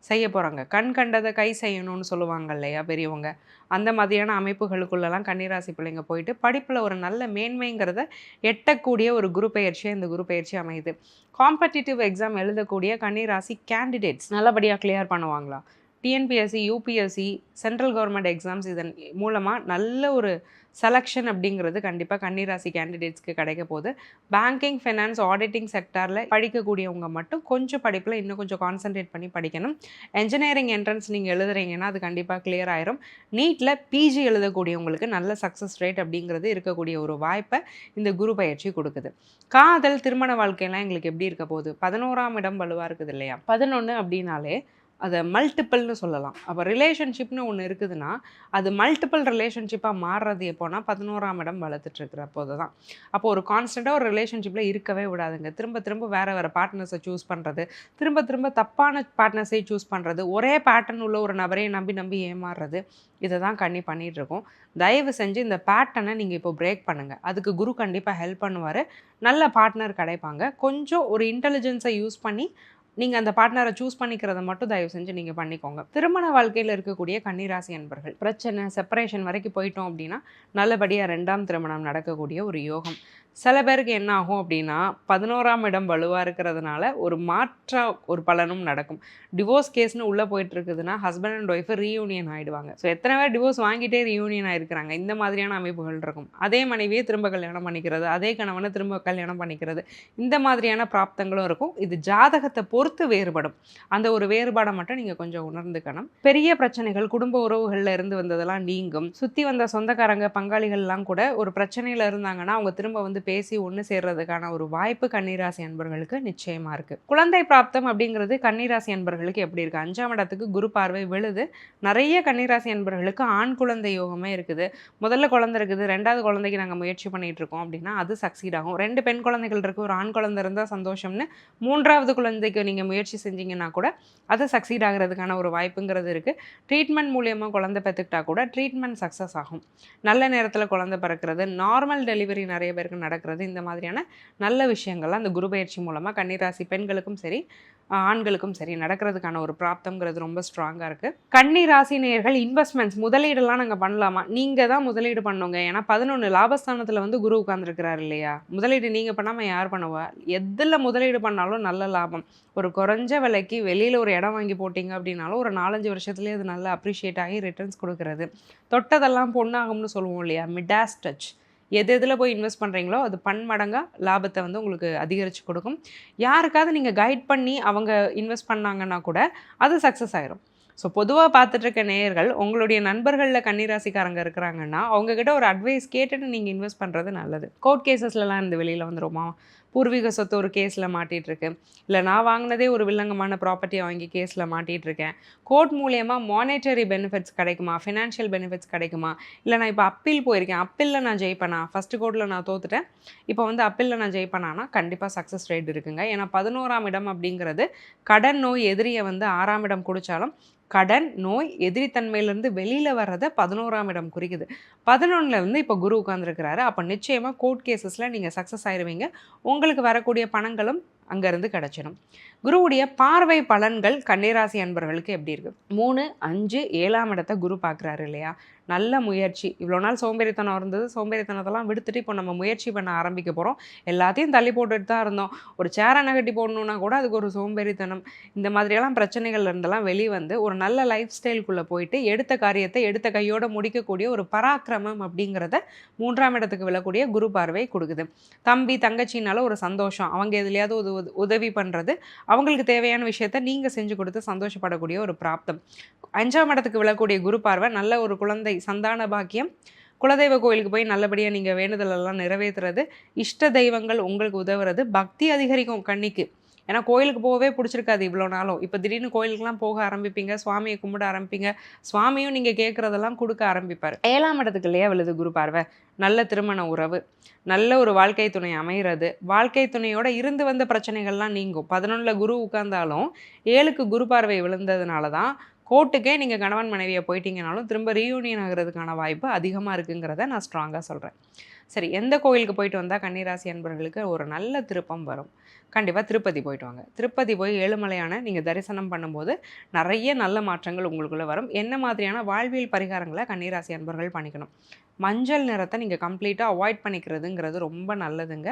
செய்ய போகிறாங்க. கண் கண்டதை கை செய்யணும்னு சொல்லுவாங்க இல்லையா பெரியவங்க. அந்த மாதிரியான அமைப்புகளுக்குள்ளெல்லாம் கன்னிராசி பிள்ளைங்க போயிட்டு படிப்பில் ஒரு நல்ல மேன்மைங்கிறத எட்டக்கூடிய ஒரு குரு பயிற்சியாக இந்த குரு பயிற்சி அமையுது. காம்படிட்டிவ் எக்ஸாம் எழுதக்கூடிய கன்னிராசி கேண்டிடேட்ஸ் நல்லபடியாக கிளியர் பண்ணுவாங்களா? TNPSC, UPSC, central government exams இதன் மூலமாக நல்ல ஒரு செலெக்ஷன் அப்படிங்கிறது கண்டிப்பாக கன்னிராசி கேண்டிடேட்ஸ்க்கு கிடைக்க போகுது. பேங்கிங், ஃபைனான்ஸ், ஆடிட்டிங் செக்டாரில் படிக்கக்கூடியவங்க மட்டும் கொஞ்சம் படிப்பில் இன்னும் கொஞ்சம் கான்சன்ட்ரேட் பண்ணி படிக்கணும். என்ஜினியரிங் என்ட்ரன்ஸ் நீங்கள் எழுதுறீங்கன்னா அது கண்டிப்பாக கிளியர் ஆயிரும். நீட்டில் பிஜி எழுதக்கூடியவங்களுக்கு நல்ல சக்ஸஸ் ரேட் அப்படிங்கிறது இருக்கக்கூடிய ஒரு வாய்ப்பை இந்த குரு பயிற்சி கொடுக்குது. காதல், திருமண வாழ்க்கையெல்லாம் எங்களுக்கு எப்படி இருக்க போகுது? 11ஆம் இடம் வலுவாக இருக்குது இல்லையா. 11 அப்படின்னாலே அதை மல்டிப்பிள்னு சொல்லலாம். அப்போ ரிலேஷன்ஷிப்னு ஒன்று இருக்குதுன்னா அது மல்டிப்பிள் ரிலேஷன்ஷிப்பாக மாறுறது எப்போனா 11ஆம் இடம் வளர்த்துட்ருக்குற போது தான். அப்போ ஒரு கான்ஸ்டண்ட்டாக ஒரு ரிலேஷன்ஷிப்பில் இருக்கவே விடாதுங்க. திரும்ப வேறு பார்ட்னர்ஸை சூஸ் பண்ணுறது, திரும்ப தப்பான பார்ட்னர்ஸை சூஸ் பண்ணுறது, ஒரே பேட்டர்ன் உள்ள ஒரு நபரையை நம்பி ஏமாறுறது, இதை தான் கண்ணி பண்ணிகிட்ருக்கோம். தயவு செஞ்சு இந்த பேட்டர்னை நீங்கள் இப்போ பிரேக் பண்ணுங்கள். அதுக்கு குரு கண்டிப்பாக ஹெல்ப் பண்ணுவார். நல்ல பார்ட்னர் கிடைப்பாங்க. கொஞ்சம் ஒரு இன்டெலிஜென்ஸை யூஸ் பண்ணி நீங்கள் அந்த பார்ட்னரை சூஸ் பண்ணிக்கிறத மட்டும் தயவு செஞ்சு நீங்கள் பண்ணிக்கோங்க. திருமண வாழ்க்கையில் இருக்கக்கூடிய கன்னிராசி அன்பர்கள் பிரச்சனை செப்பரேஷன் வரைக்கும் போயிட்டோம் அப்படின்னா நல்லபடியாக 2ஆம் திருமணம் நடக்கக்கூடிய ஒரு யோகம். சில பேருக்கு என்ன ஆகும் அப்படின்னா 11ஆம் இடம் வலுவாக இருக்கிறதுனால ஒரு பலனும் நடக்கும். டிவோர்ஸ் கேஸ்னு உள்ளே போயிட்டு இருக்குதுன்னா ஹஸ்பண்ட் அண்ட் ஒய்ஃபு ரீயூனியன் ஆகிடுவாங்க. ஸோ எத்தனை பேர் டிவோர்ஸ் வாங்கிட்டே ரீயூனியன் ஆகிருக்கிறாங்க. இந்த மாதிரியான அமைப்புகள் இருக்கும். அதே மனைவியை திரும்ப கல்யாணம் பண்ணிக்கிறது, அதே கணவனை திரும்ப கல்யாணம் பண்ணிக்கிறது, இந்த மாதிரியான பிராப்தங்களும் இருக்கும். இது ஜாதகத்தை பொறுத்து வேறுபடும். அந்த ஒரு வேறுபாடை மட்டும் நீங்கள் கொஞ்சம் உணர்ந்துக்கணும். பெரிய பிரச்சனைகள் குடும்ப உறவுகளில் இருந்து வந்ததெல்லாம் நீங்கும். சுற்றி வந்த சொந்தக்காரங்க பங்காளிகள்லாம் கூட ஒரு பிரச்சனையில் இருந்தாங்கன்னா அவங்க திரும்ப வந்து பேசி ஒன்று சேர்றதுக்கான ஒரு வாய்ப்பு கன்னிராசி அன்பர்களுக்கு நிச்சயமாக இருக்குது. குழந்தை பிராப்தம் அப்படிங்கிறது கன்னிராசி அன்பர்களுக்கு எப்படி இருக்குது? 5ஆம் இடத்துக்கு குரு பார்வை விழுது. நிறைய கன்னிராசி அன்பர்களுக்கு ஆண் குழந்தை யோகமே இருக்குது. முதல்ல குழந்தை இருக்குது, 2வது குழந்தைக்கு நாங்கள் முயற்சி பண்ணிகிட்டு இருக்கோம் அப்படின்னா அது சக்சீட் ஆகும். 2 பெண் குழந்தைகள் இருக்குது, ஒரு ஆண் குழந்தை இருந்தால் சந்தோஷம்னு 3வது குழந்தைக்கு நீங்கள் முயற்சி செஞ்சீங்கன்னா கூட அது சக்சீட் ஆகிறதுக்கான ஒரு வாய்ப்புங்கிறது இருக்குது. ட்ரீட்மெண்ட் மூலியமாக குழந்தை பெற்றுக்கிட்டா கூட ட்ரீட்மெண்ட் சக்ஸஸ் ஆகும். நல்ல நேரத்தில் குழந்தை பிறக்கிறது, நார்மல் டெலிவரி நிறைய பேருக்கு நடக்கிறது, இந்த மாதிரியான நல்ல விஷயங்கள்லாம் அந்த குரு பயிற்சி மூலமாக கன்னிராசி பெண்களுக்கும் சரி ஆண்களுக்கும் சரி நடக்கிறதுக்கான ஒரு பிராப்தம்ங்கிறது ரொம்ப ஸ்ட்ராங்காக இருக்குது. கன்னிராசி நேயர்கள் இன்வெஸ்ட்மெண்ட்ஸ் முதலீடுலாம் நாங்கள் பண்ணலாமா? நீங்கள் தான் முதலீடு பண்ணுங்க. ஏன்னா 11 லாபஸ்தானத்தில் வந்து குரு உட்கார்ந்துருக்கிறார் இல்லையா? முதலீடு நீங்கள் பண்ணாமல் யார் பண்ணுவா? எதில் முதலீடு பண்ணாலும் நல்ல லாபம். ஒரு குறைஞ்ச விலைக்கு வெளியில் ஒரு இடம் வாங்கி போட்டிங்க அப்படின்னாலும் ஒரு 4-5 வருஷத்துலேயே அது நல்லா அப்ரிஷியேட் ஆகி ரிட்டர்ன்ஸ் கொடுக்குறது. தொட்டதெல்லாம் பொண்ணாகும்னு சொல்லுவோம் இல்லையா? Midas touch. எதில் போய் இன்வெஸ்ட் பண்ணுறீங்களோ அது பன்மடங்காக லாபத்தை வந்து உங்களுக்கு அதிகரித்து கொடுக்கும். யாருக்காவது நீங்கள் கைட் பண்ணி அவங்க இன்வெஸ்ட் பண்ணாங்கன்னா கூட அது சக்ஸஸ் ஆயிரும். ஸோ பொதுவாக பார்த்துட்ருக்க நேயர்கள் உங்களுடைய நண்பர்களில் கன்னிராசிக்காரங்க இருக்கிறாங்கன்னா அவங்கக்கிட்ட ஒரு அட்வைஸ் கேட்டுட்டு நீங்கள் இன்வெஸ்ட் பண்ணுறது நல்லது. கோர்ட் கேசஸ்லலாம் இருந்து வெளியில் வந்துருமா? பூர்வீக சொத்து ஒரு கேஸில் மாட்டிகிட்ருக்கு, இல்லை நான் வாங்கினதே ஒரு வில்லங்கமான ப்ராப்பர்ட்டியை வாங்கி கேஸில் மாட்டிகிட்ருக்கேன், கோர்ட் மூலயமா மானிட்டரி பெனிஃபிட்ஸ் கிடைக்குமா, ஃபினான்ஷியல் பெனிஃபிட்ஸ் கிடைக்குமா, இல்லை நான் இப்போ அப்பீல் போயிருக்கேன், அப்பீலில் நான் ஜெயிப்பேனா, ஃபஸ்ட்டு கோர்ட்டில் நான் தோத்துட்டேன், இப்போ வந்து அப்பீலில் நான் ஜெயிப்பேனா, கண்டிப்பாக சக்ஸஸ் ரேட் இருக்குங்க. ஏன்னா 11ஆம் இடம் அப்படிங்கிறது கடன் நோய் எதிரியை வந்து 6ஆம் இடம் குடித்தாலும் கடன் நோய் எதிரித்தன்மையிலேருந்து வெளியில் வர்றதை 11ஆம் இடம் குறிக்குது. 11ல் வந்து இப்போ குரு உட்காந்துருக்கிறாரு. அப்போ நிச்சயமாக கோர்ட் கேசஸில் நீங்கள் சக்ஸஸ் ஆயிடுவீங்க. உங்களுக்கு வரக்கூடிய பணங்களும் அங்கேருந்து கிடச்சிடும். குருவுடைய பார்வை பலன்கள் கன்னிராசி அன்பர்களுக்கு எப்படி இருக்குது? 3, 5, 7ஆம் இடத்தை குரு பார்க்குறாரு இல்லையா? நல்ல முயற்சி. இவ்வளோ நாள் சோம்பேறித்தனம் இருந்தது, சோம்பேறித்தனத்தெல்லாம் விடுத்துட்டு இப்போ நம்ம முயற்சி பண்ண ஆரம்பிக்க போகிறோம். எல்லாத்தையும் தள்ளி போட்டுட்டு தான் இருந்தோம். ஒரு சேரை நகட்டி போடணுன்னா கூட அதுக்கு ஒரு சோம்பேறித்தனம், இந்த மாதிரியெல்லாம் பிரச்சனைகள் இருந்தெல்லாம் வெளிவந்து ஒரு நல்ல லைஃப் ஸ்டைலுக்குள்ளே போயிட்டு எடுத்த காரியத்தை எடுத்த கையோடு முடிக்கக்கூடிய ஒரு பராக்கிரமம் அப்படிங்கிறத 3ஆம் இடத்துக்கு விழக்கூடிய குரு பார்வை கொடுக்குது. தம்பி தங்கச்சினால ஒரு சந்தோஷம், அவங்க எதுலையாவது உதவி பண்ணுறது, அவங்களுக்கு தேவையான விஷயத்த நீங்கள் செஞ்சு கொடுத்து சந்தோஷப்படக்கூடிய ஒரு பிராப்தம். 5ஆம் இடத்துக்கு விழக்கூடிய குரு பார்வை நல்ல ஒரு குழந்தை சந்தான பாக்கியம், குலதெய்வ கோயிலுக்கு போய் நல்லபடியாக நீங்கள் வேண்டுதலெல்லாம் நிறைவேற்றுறது, இஷ்ட தெய்வங்கள் உங்களுக்கு உதவுறது, பக்தி அதிகரிக்கும் கன்னிக்கு. ஏன்னா கோயிலுக்கு போகவே பிடிச்சிருக்காது இவ்வளோ நாளும். இப்போ திடீர்னு கோயிலுக்குலாம் போக ஆரம்பிப்பீங்க, சுவாமியை கும்பிட ஆரம்பிப்பீங்க, சுவாமியும் நீங்கள் கேட்குறதெல்லாம் கொடுக்க ஆரம்பிப்பார். 7ஆம் இடத்துக்கு இல்லையா விழுது குரு பார்வை? நல்ல திருமண உறவு, நல்ல ஒரு வாழ்க்கை துணை அமைகிறது, வாழ்க்கை துணையோட இருந்து வந்த பிரச்சனைகள்லாம் நீங்கும். 11ல் குரு உட்கார்ந்தாலும் 7க்கு குரு பார்வை விழுந்ததுனால தான் கோர்ட்டுக்கே நீங்கள் கணவன் மனைவியை போயிட்டீங்கனாலும் திரும்ப ரீயூனியன் ஆகிறதுக்கான வாய்ப்பு அதிகமாக இருக்குங்கிறத நான் ஸ்ட்ராங்காக சொல்கிறேன். சரி, எந்த கோயிலுக்கு போயிட்டு வந்தால் கன்னிராசி அன்பர்களுக்கு ஒரு நல்ல திருப்பம் வரும்? கண்டிப்பாக திருப்பதி போயிட்டு வாங்க. திருப்பதி போய் ஏழுமலையான நீங்கள் தரிசனம் பண்ணும்போது நிறைய நல்ல மாற்றங்கள் உங்களுக்குள்ளே வரும். என்ன மாதிரியான வாழ்வியல் பரிகாரங்களை கன்னிராசி அன்பர்கள் பண்ணிக்கணும்? மஞ்சள் நிறத்தை நீங்கள் கம்ப்ளீட்டாக அவாய்ட் பண்ணிக்கிறதுங்கிறது ரொம்ப நல்லதுங்க.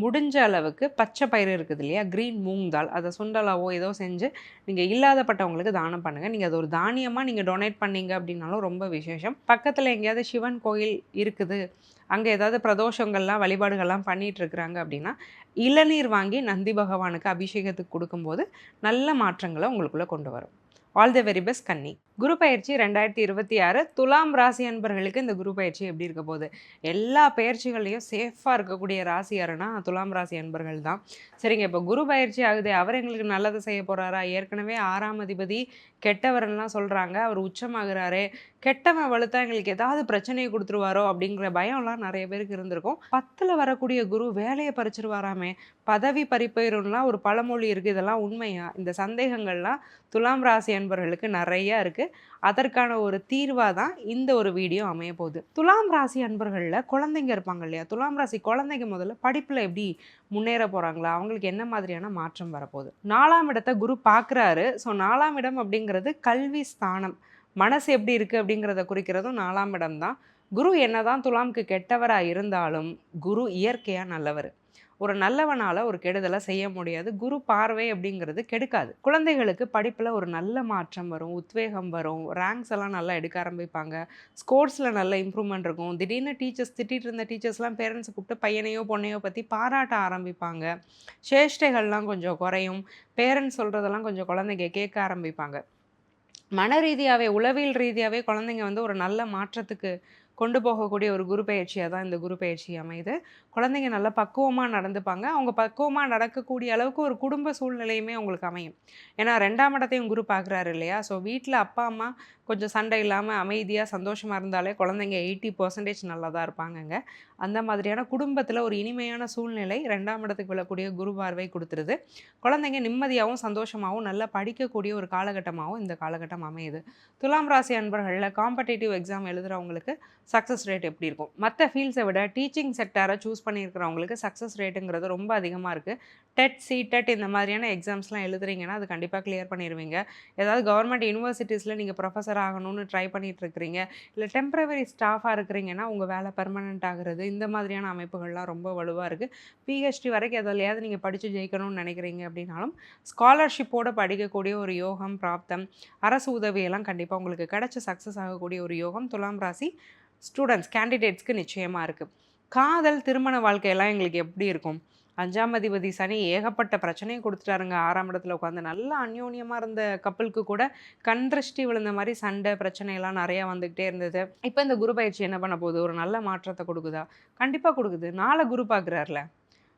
முடிஞ்ச அளவுக்கு பச்சை பயிறு இருக்குது இல்லையா, க்ரீன் மூங் தால், அதை சுண்டலாவோ ஏதோ செஞ்சு நீங்கள் இல்லாதப்பட்டவங்களுக்கு தானம் பண்ணுங்கள். நீங்கள் அது ஒரு தானியமாக நீங்கள் டொனேட் பண்ணீங்க அப்படின்னாலும் ரொம்ப விசேஷம். பக்கத்தில் எங்கேயாவது சிவன் கோயில் இருக்குது, அங்கே ஏதாவது பிரதோஷங்கள்லாம் வழிபாடுகள்லாம் பண்ணிகிட்ருக்குறாங்க அப்படின்னா இளநீர் வாங்கி நந்தி பகவானுக்கு அபிஷேகத்துக்கு கொடுக்கும்போது நல்ல மாற்றங்களை உங்களுக்குள்ளே கொண்டு வரும். ஆல் தி வெரி பெஸ்ட் கன்னி. குரு பயிற்சி 2026 துலாம் ராசி அன்பர்களுக்கு இந்த குரு பயிற்சி எப்படி இருக்க போகுது? எல்லா பயிற்சிகள்லையும் சேஃபாக இருக்கக்கூடிய ராசி யாருன்னா துலாம் ராசி அன்பர்கள் தான். சரிங்க, இப்போ குரு பயிற்சி ஆகுது, அவர் எங்களுக்கு நல்லது செய்ய போகிறாரா? ஏற்கனவே 6ஆம் அதிபதி கெட்டவர்லாம் சொல்கிறாங்க, அவர் உச்சமாகிறாரு, கெட்டவன் வலுத்தா எங்களுக்கு ஏதாவது பிரச்சனையை கொடுத்துருவாரோ அப்படிங்கிற பயம்லாம் நிறைய பேருக்கு இருந்திருக்கும். 10ல் வரக்கூடிய குரு வேலையை பறிச்சிருவாராமே, பதவி பறிப்போயிரும்லாம் ஒரு பழமொழி இருக்குது, இதெல்லாம் உண்மையா? இந்த சந்தேகங்கள்லாம் துலாம் ராசி அன்பர்களுக்கு நிறையா இருக்குது. இருக்குது. அதற்கான ஒரு தீர்வாக தான் இந்த ஒரு வீடியோ அமைய போகுது. துலாம் ராசி அன்பர்களில் குழந்தைங்க இருப்பாங்க இல்லையா, துலாம் ராசி குழந்தைங்க முதல்ல படிப்பில் எப்படி முன்னேற போகிறாங்களா, அவங்களுக்கு என்ன மாதிரியான மாற்றம் வரப்போகுது. 4ஆம் இடத்தை குரு பார்க்குறாரு. ஸோ 4ஆம் இடம் அப்படிங்கிறது கல்வி ஸ்தானம், மனசு எப்படி இருக்குது அப்படிங்கிறத குறிக்கிறதும் 4ஆம் இடம் தான். குரு என்னதான் துலாம்க்கு கெட்டவராக இருந்தாலும் குரு இயற்கையாக நல்லவர். ஒரு நல்லவனால் ஒரு கெடுதலை செய்ய முடியாது. குரு பார்வை அப்படிங்கிறது கெடுக்காது. குழந்தைகளுக்கு படிப்பில் ஒரு நல்ல மாற்றம் வரும், உத்வேகம் வரும், ரேங்க்ஸ் எல்லாம் நல்லா எடுக்க ஆரம்பிப்பாங்க, ஸ்போர்ட்ஸில் நல்ல இம்ப்ரூவ்மெண்ட் இருக்கும். திடீர்னு டீச்சர்ஸ் திட்டிகிட்டு இருந்த டீச்சர்ஸ்லாம் பேரண்ட்ஸை கூப்பிட்டு பையனையோ பொண்ணையோ பற்றி பாராட்ட ஆரம்பிப்பாங்க. சேஷ்டைகள்லாம் கொஞ்சம் குறையும். பேரண்ட்ஸ் சொல்கிறதெல்லாம் கொஞ்சம் குழந்தைங்க கேட்க ஆரம்பிப்பாங்க. மன ரீதியாகவே உளவியல் ரீதியாகவே குழந்தைங்க வந்து ஒரு நல்ல மாற்றத்துக்கு கொண்டு போகக்கூடிய ஒரு குரு பயிற்சியாக தான் இந்த குரு பயிற்சி அமையுது. குழந்தைங்க நல்லா பக்குவமாக நடந்துப்பாங்க. அவங்க பக்குவமாக நடக்கக்கூடிய அளவுக்கு ஒரு குடும்ப சூழ்நிலையுமே அவங்களுக்கு அமையும். ஏன்னா 2ஆம் இடத்தையும் குரு பார்க்குறாரு இல்லையா. ஸோ வீட்டில் அப்பா அம்மா கொஞ்சம் சண்டை இல்லாமல் அமைதியாக சந்தோஷமாக இருந்தாலே குழந்தைங்க 80% நல்லா தான் இருப்பாங்கங்க. அந்த மாதிரியான குடும்பத்தில் ஒரு இனிமையான சூழ்நிலை 2ஆம் இடத்துக்கு விழக்கூடிய குரு பார்வை கொடுத்துருது. குழந்தைங்க நிம்மதியாகவும் சந்தோஷமாகவும் நல்லா படிக்கக்கூடிய ஒரு காலகட்டமாகவும் இந்த காலகட்டம் அமையுது. துலாம் ராசி அன்பர்களில் காம்படேட்டிவ் எக்ஸாம் எழுதுகிறவங்களுக்கு சக்ஸஸ் ரேட் எப்படி இருக்கும்? மற்ற ஃபீல்ட்ஸை விட டீச்சிங் செக்டாரை சூஸ் பண்ணியிருக்கிறவங்களுக்கு சக்ஸஸ் ரேட்டுங்கிறது ரொம்ப அதிகமாக இருக்குது. டெட், சிடெட் இந்த மாதிரியான எக்ஸாம்ஸ்லாம் எழுதுறீங்கன்னா அது கண்டிப்பாக கிளியர் பண்ணிடுவீங்க. ஏதாவது கவர்மெண்ட் யூனிவர்சிட்டிஸில் நீங்கள் ப்ரொஃபஸர் ஆகணும்னு ட்ரை பண்ணிகிட்டு இருக்கிறீங்க, இல்லை டெம்பரவரி ஸ்டாஃபாக இருக்கிறீங்கன்னா உங்கள் வேலை பெர்மனெண்ட் ஆகிறது, இந்த மாதிரியான அமைப்புகள்லாம் ரொம்ப வலுவாக இருக்குது. பிஹெச்டி வரைக்கும் எதுலையாவது நீங்கள் படித்து ஜெயிக்கணும்னு நினைக்கிறீங்க அப்படின்னாலும் ஸ்காலர்ஷிப்போடு படிக்கக்கூடிய ஒரு யோகம், பிராப்தம், அரசு உதவியெல்லாம் கண்டிப்பாக உங்களுக்கு கிடச்சி சக்ஸஸ் ஆகக்கூடிய ஒரு யோகம் துலாம் ராசி ஸ்டூடெண்ட்ஸ் கேண்டிடேட்ஸ்க்கு நிச்சயமாக இருக்குது. காதல், திருமண வாழ்க்கையெல்லாம் எங்களுக்கு எப்படி இருக்கும்? 5ஆம் அதிபதி சனி ஏகப்பட்ட பிரச்சனையை கொடுத்துட்டாருங்க. 6ஆம் இடத்துல உட்காந்து நல்லா அந்யோன்யமாக இருந்த கப்பலுக்கு கூட கண் திருஷ்டி விழுந்த மாதிரி சண்டை பிரச்சனையெல்லாம் நிறையா வந்துக்கிட்டே இருந்தது. இப்போ இந்த குரு பயிற்சி என்ன பண்ண போகுது? ஒரு நல்ல மாற்றத்தை கொடுக்குதா? கண்டிப்பாக கொடுக்குது. 4 குரு பார்க்குறாருல.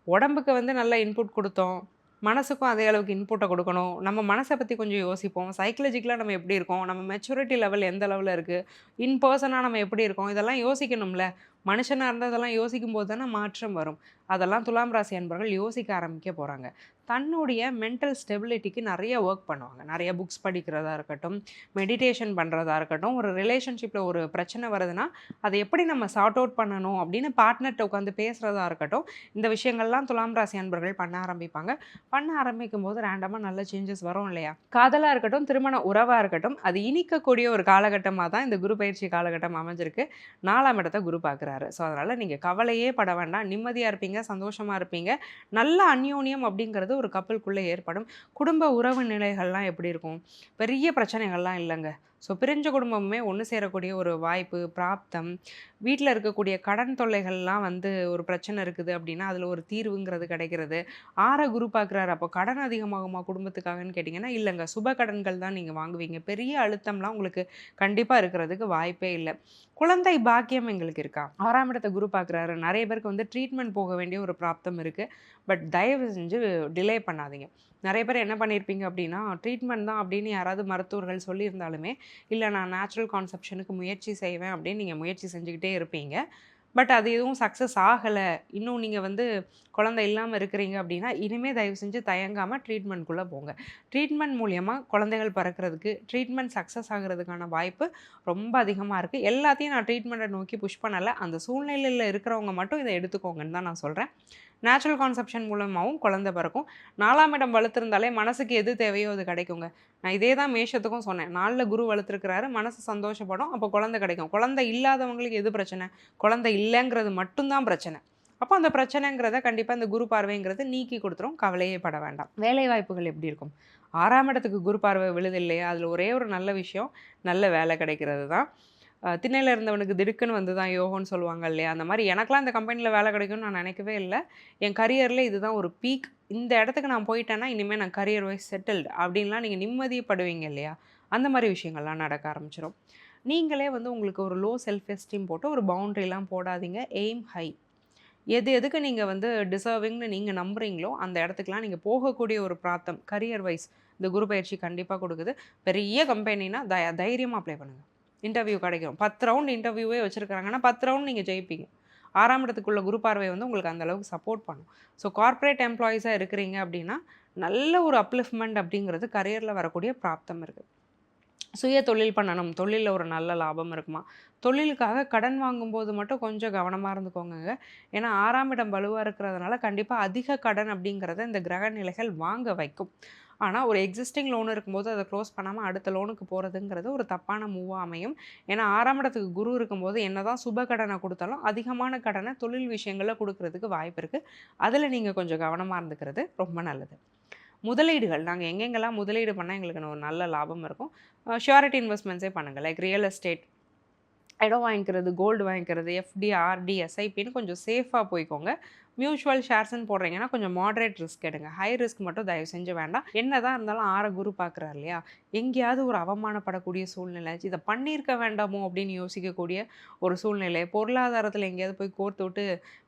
உடம்புக்கு வந்து நல்ல இன்புட் கொடுத்தோம், மனசுக்கும் அதே அளவுக்கு இன்புட்டை கொடுக்கணும். நம்ம மனசை பற்றி கொஞ்சம் யோசிப்போம். சைக்கலஜிக்கலாக நம்ம எப்படி இருக்கோம், நம்ம மெச்சூரிட்டி லெவல் எந்த லெவலில் இருக்குது, இன் பர்சனாக நம்ம எப்படி இருக்கோம், இதெல்லாம் யோசிக்கணும்ல. மனுஷனாக இருந்தால் அதெல்லாம் யோசிக்கும் போது தானே மாற்றம் வரும். அதெல்லாம் துலாம் ராசி அன்பர்கள் யோசிக்க ஆரம்பிக்க போகிறாங்க. தன்னுடைய மென்டல் ஸ்டெபிலிட்டிக்கு நிறைய ஒர்க் பண்ணுவாங்க. நிறைய புக்ஸ் படிக்கிறதா இருக்கட்டும், மெடிடேஷன் பண்ணுறதா இருக்கட்டும், ஒரு ரிலேஷன்ஷிப்பில் ஒரு பிரச்சனை வருதுன்னா அதை எப்படி நம்ம சார்ட் அவுட் பண்ணணும் அப்படின்னு பார்ட்னர்கிட்ட உட்காந்து பேசுகிறதா இருக்கட்டும், இந்த விஷயங்கள்லாம் துலாம் ராசி அன்பர்கள் பண்ண ஆரம்பிப்பாங்க. பண்ண ஆரம்பிக்கும் போது ரேண்டமாக நல்ல சேஞ்சஸ் வரும் இல்லையா. காதலாக இருக்கட்டும், திருமண உறவாக இருக்கட்டும், அது இனிக்கக்கூடிய ஒரு காலகட்டமாக தான் இந்த குரு பயிற்சி காலகட்டம் அமைஞ்சிருக்கு. 4ஆம் இடத்தை குரு பார்க்குறாரு. ஸோ அதனால் நீங்கள் கவலையே பட வேண்டாம். நிம்மதியாக இருப்பீங்க, சந்தோஷமாக இருப்பீங்க. நல்ல அந்யோன்யம் அப்படிங்கிறது ஒரு கப்பலுக்குள்ளே ஏற்படும். குடும்ப உறவு நிலைகள்லாம் எப்படி இருக்கும்? பெரிய பிரச்சனைகள்லாம் இல்லைங்க. ஸோ பிரிஞ்ச குடும்பமுமே ஒன்று சேரக்கூடிய ஒரு வாய்ப்பு, பிராப்தம், வீட்டில் இருக்கக்கூடிய கடன் தொல்லைகள்லாம் வந்து ஒரு பிரச்சனை இருக்குது அப்படின்னா அதில் ஒரு தீர்வுங்கிறது கிடைக்கிறது. 6 குரு பார்க்குறாரு. அப்போ கடன் அதிகமாகுமா குடும்பத்துக்காகன்னு கேட்டிங்கன்னா இல்லைங்க. சுப கடன்கள் தான் நீங்கள் வாங்குவீங்க. பெரிய அழுத்தம்லாம் உங்களுக்கு கண்டிப்பாக இருக்கிறதுக்கு வாய்ப்பே இல்லை. குழந்தை பாக்கியம் எங்களுக்கு இருக்கா? 6ஆம் இடத்தை குரு பார்க்குறாரு. நிறைய பேருக்கு வந்து ட்ரீட்மெண்ட் போக வேண்டிய ஒரு பிராப்தம் இருக்குது. பட் தயவு செஞ்சு டிலே பண்ணாதீங்க. நிறைய பேர் என்ன பண்ணியிருப்பீங்க அப்படின்னா, ட்ரீட்மெண்ட் தான் அப்படின்னு யாராவது மருத்துவர்கள் சொல்லியிருந்தாலுமே, இல்லை நான் நேச்சுரல் கான்செப்ஷனுக்கு முயற்சி செய்வேன் அப்படின்னு நீங்கள் முயற்சி செஞ்சுக்கிட்டே இருப்பீங்க. பட் அது எதுவும் சக்ஸஸ் ஆகலை, இன்னும் நீங்கள் வந்து குழந்தை இல்லாமல் இருக்கிறீங்க அப்படின்னா இனிமேல் தயவு செஞ்சு தயங்காமல் ட்ரீட்மெண்ட்குள்ளே போங்க. ட்ரீட்மெண்ட் மூலியமாக குழந்தைகள் பிறக்கிறதுக்கு, ட்ரீட்மெண்ட் சக்ஸஸ் ஆகிறதுக்கான வாய்ப்பு ரொம்ப அதிகமாக இருக்குது. எல்லாத்தையும் நான் ட்ரீட்மெண்ட்டை நோக்கி புஷ் பண்ணலை. அந்த சூழ்நிலையில் இருக்கிறவங்க மட்டும் இதை எடுத்துக்கோங்கன்னு தான் நான் சொல்கிறேன். நேச்சுரல் கான்செப்ஷன் மூலமாகவும் குழந்தை பிறக்கும். 4ஆம் இடம் வலுத்திருந்தாலே மனசுக்கு எது தேவையோ அது கிடைக்குங்க. நான் இதே தான் மேஷத்துக்கும் சொன்னேன். 4ல் குரு வலுத்திருக்கிறாரு, மனசு சந்தோஷப்படும், அப்போ குழந்தை கிடைக்கும். குழந்தை இல்லாதவங்களுக்கு எது பிரச்சனை? குழந்தை இல்லைங்கிறது மட்டும்தான் பிரச்சனை. அப்போ அந்த பிரச்சனைங்கிறத கண்டிப்பாக இந்த குரு பார்வைங்கிறது நீக்கி கொடுத்துரும். கவலையே பட வேண்டாம். வேலை வாய்ப்புகள் எப்படி இருக்கும்? 6ஆம் இடத்துக்கு குரு பார்வை விழுது இல்லையா, அதில் ஒரே ஒரு நல்ல விஷயம், நல்ல வேலை கிடைக்கிறது தான். திண்ணையில் இருந்தவனுக்கு திடுக்குன்னு வந்து தான் யோகம்னு சொல்லுவாங்க இல்லையா, அந்த மாதிரி எனக்கெலாம் இந்த கம்பெனியில் வேலை கிடைக்கும்னு நான் நினைக்கவே இல்லை. என் கரியரில் இதுதான் ஒரு பீக். இந்த இடத்துக்கு நான் போயிட்டேன்னா இனிமேல் நான் கரியர் வைஸ் செட்டில்டு அப்படின்லாம் நீங்கள் நிம்மதிப்படுவீங்க இல்லையா, அந்த மாதிரி விஷயங்கள்லாம் நடக்க ஆரம்பிச்சிடும். நீங்களே வந்து உங்களுக்கு ஒரு லோ செல்ஃப் எஸ்டீம் போட்டு ஒரு பவுண்ட்ரிலாம் போடாதீங்க. Aim high. எதுக்கு நீங்கள் வந்து டிசர்விங்னு நீங்கள் நம்புகிறீங்களோ அந்த இடத்துக்குலாம் நீங்கள் போகக்கூடிய ஒரு பிராப்தம் கரியர் வைஸ் இந்த குரு பயிற்சி கண்டிப்பாக கொடுக்குது. பெரிய கம்பெனினா தைரியமாக அப்ளை பண்ணுங்கள். இன்டர்வியூ கிடைக்கும். 10 ரவுண்ட் இன்டர்வியூவே வச்சுருக்காங்கன்னா 10 ரவுண்ட் நீங்கள் ஜெயிப்பீங்க. 6ஆம் இடத்துக்குள்ள குரு பார்வை வந்து உங்களுக்கு அந்தளவுக்கு சப்போர்ட் பண்ணும். ஸோ கார்ப்பரேட் எம்ப்ளாயீஸாக இருக்கிறீங்க அப்படின்னா நல்ல ஒரு அப்லிஃப்ட்மெண்ட் அப்படிங்கிறது கரியரில் வரக்கூடிய பிராப்தம் இருக்குது. சுய தொழில் பண்ணணும், தொழிலில் ஒரு நல்ல லாபம் இருக்குமா, தொழிலுக்காக கடன் வாங்கும்போது மட்டும் கொஞ்சம் கவனமாக இருந்துக்கோங்க. ஏன்னா 6ஆம் இடம் வலுவாக இருக்கிறதுனால கண்டிப்பாக அதிக கடன் அப்படிங்கிறத இந்த கிரக நிலைகள் வாங்க வைக்கும். ஆனால் ஒரு எக்ஸிஸ்டிங் லோன் இருக்கும்போது அதை க்ளோஸ் பண்ணாமல் அடுத்த லோனுக்கு போகிறதுங்கிறது ஒரு தப்பான மூவாக அமையும். ஏன்னா 6ஆம் இடத்துக்கு குரு இருக்கும்போது என்னதான் சுப கடனை கொடுத்தாலும் அதிகமான கடனை தொழில் விஷயங்களில் கொடுக்கறதுக்கு வாய்ப்பு இருக்குது. அதில் நீங்கள் கொஞ்சம் கவனமாக இருந்துக்கிறது ரொம்ப நல்லது. முதலீடுகள் நாங்கள் எங்கெங்கெல்லாம் முதலீடு பண்ணால் எங்களுக்கு ஒரு நல்ல லாபம் இருக்கும், ஷியூரிட்டி இன்வெஸ்ட்மெண்ட்ஸே பண்ணுங்கள். லைக் ரியல் எஸ்டேட், இடம் வாங்கிக்கிறது, கோல்டு வாங்கிக்கிறது, எஃப்டி, ஆர்டி, எஸ்ஐபின்னு கொஞ்சம் சேஃபாக போய்க்கோங்க. மியூச்சுவல் ஷேர்ஸ்ன்னு போடுறீங்கன்னா கொஞ்சம் மாடரேட் ரிஸ்க் எடுங்க. ஹை ரிஸ்க் மட்டும் தயவு செஞ்சு வேண்டாம். என்ன தான் இருந்தாலும் 6 குரு பார்க்குறாரு இல்லையா, எங்கேயாவது ஒரு அவமானப்படக்கூடிய சூழ்நிலை, இதை பண்ணியிருக்க வேண்டாமோ அப்படின்னு யோசிக்கக்கூடிய ஒரு சூழ்நிலை, பொருளாதாரத்தில் எங்கேயாவது போய் கோர்த்து விட்டு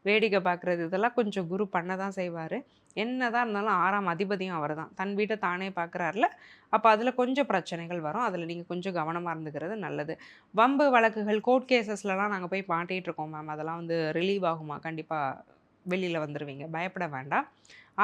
வேடிக்கை பார்க்குறது, இதெல்லாம் கொஞ்சம் குரு பண்ண தான் செய்வார். என்ன தான் இருந்தாலும் 6ஆம் அதிபதியும் அவர் தான், தன் வீட்டை தானே பார்க்குறாருல, அப்போ அதில் கொஞ்சம் பிரச்சனைகள் வரும். அதில் நீங்கள் கொஞ்சம் கவனமாக இருந்துக்கிறது நல்லது. வம்பு வழக்குகள், கோர்ட் கேசஸ்லலாம் நாங்கள் போய் மாட்டிகிட்டு இருக்கோம் மேம், அதெல்லாம் வந்து ரிலீவ் ஆகுமா, கண்டிப்பாக வெளியில் வந்துடுவீங்க, பயப்பட வேண்டாம்.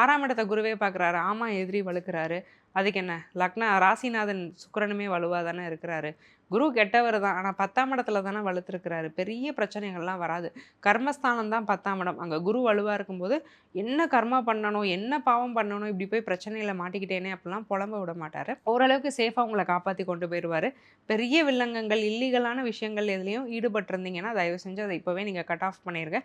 6ஆம் இடத்தை குருவே பார்க்குறாரு, ஆமாம் எதிரி வலுக்கிறாரு, அதுக்கு என்ன, லக்ன ராசிநாதன் சுக்கிரனுமே வலுவாக தானே இருக்கிறாரு, குரு கெட்டவர் தான், ஆனால் 10ஆம் இடத்துல தானே வலுத்துருக்கிறாரு, பெரிய பிரச்சனைகள்லாம் வராது. கர்மஸ்தானம் தான் 10ஆம் இடம், அங்கே குரு வலுவாக இருக்கும்போது என்ன கர்மா பண்ணணும், என்ன பாவம் பண்ணணும், இப்படி போய் பிரச்சனையில் மாட்டிக்கிட்டேனே அப்படிலாம் புலம்ப விட மாட்டார். ஓரளவுக்கு சேஃபாக உங்களை காப்பாற்றி கொண்டு போயிடுவார். பெரிய வில்லங்கங்கள், இல்லீகலான விஷயங்கள் எதுலேயும் ஈடுபட்டிருந்தீங்கன்னா தயவு செஞ்சு அதை இப்போவே நீங்கள் கட் ஆஃப் பண்ணிடுங்க.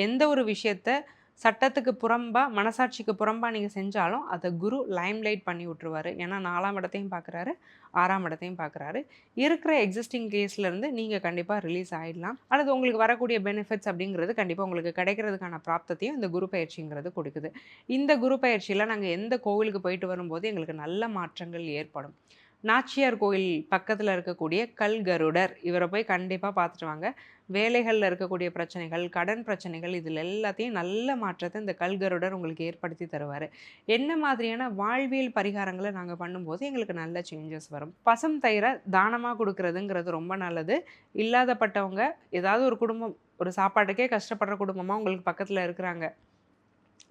எந்த ஒரு விஷயத்தை சட்டத்துக்கு புறம்பா, மனசாட்சிக்கு புறம்பா நீங்கள் செஞ்சாலும் அதை குரு லைம்லைட் பண்ணி விட்டுருவார். ஏன்னா 4ஆம் இடத்தையும் பார்க்குறாரு, 6ஆம் இடத்தையும் பார்க்குறாரு. இருக்கிற எக்ஸிஸ்டிங் கேஸ்லேருந்து நீங்கள் கண்டிப்பாக ரிலீஸ் ஆகிடலாம். அல்லது உங்களுக்கு வரக்கூடிய பெனிஃபிட்ஸ் அப்படிங்கிறது கண்டிப்பாக உங்களுக்கு கிடைக்கிறதுக்கான பிராப்தத்தையும் இந்த குரு பயிற்சிங்கிறது கொடுக்குது. இந்த குரு பயிற்சியில் நாங்கள் எந்த கோவிலுக்கு போயிட்டு வரும்போது எங்களுக்கு நல்ல மாற்றங்கள் ஏற்படும். நாச்சியார் கோயில் பக்கத்தில் இருக்கக்கூடிய கல்கருடர், இவரை போய் கண்டிப்பாக பார்த்துட்டு வாங்க. வேலைகளில் இருக்கக்கூடிய பிரச்சனைகள், கடன் பிரச்சனைகள், இதில் எல்லாத்தையும் நல்ல மாற்றத்தை இந்த கல்கருடர் உங்களுக்கு ஏற்படுத்தி தருவார். என்ன மாதிரியான வாழ்வியல் பரிகாரங்களை நாங்கள் பண்ணும்போது எங்களுக்கு நல்ல சேஞ்சஸ் வரும். பசும் தயிரை தானமாக கொடுக்கறதுங்கிறது ரொம்ப நல்லது. இல்லாதப்பட்டவங்க, ஏதாவது ஒரு குடும்பம் ஒரு சாப்பாட்டுக்கே கஷ்டப்படுற குடும்பமாக உங்களுக்கு பக்கத்தில் இருக்கிறாங்க,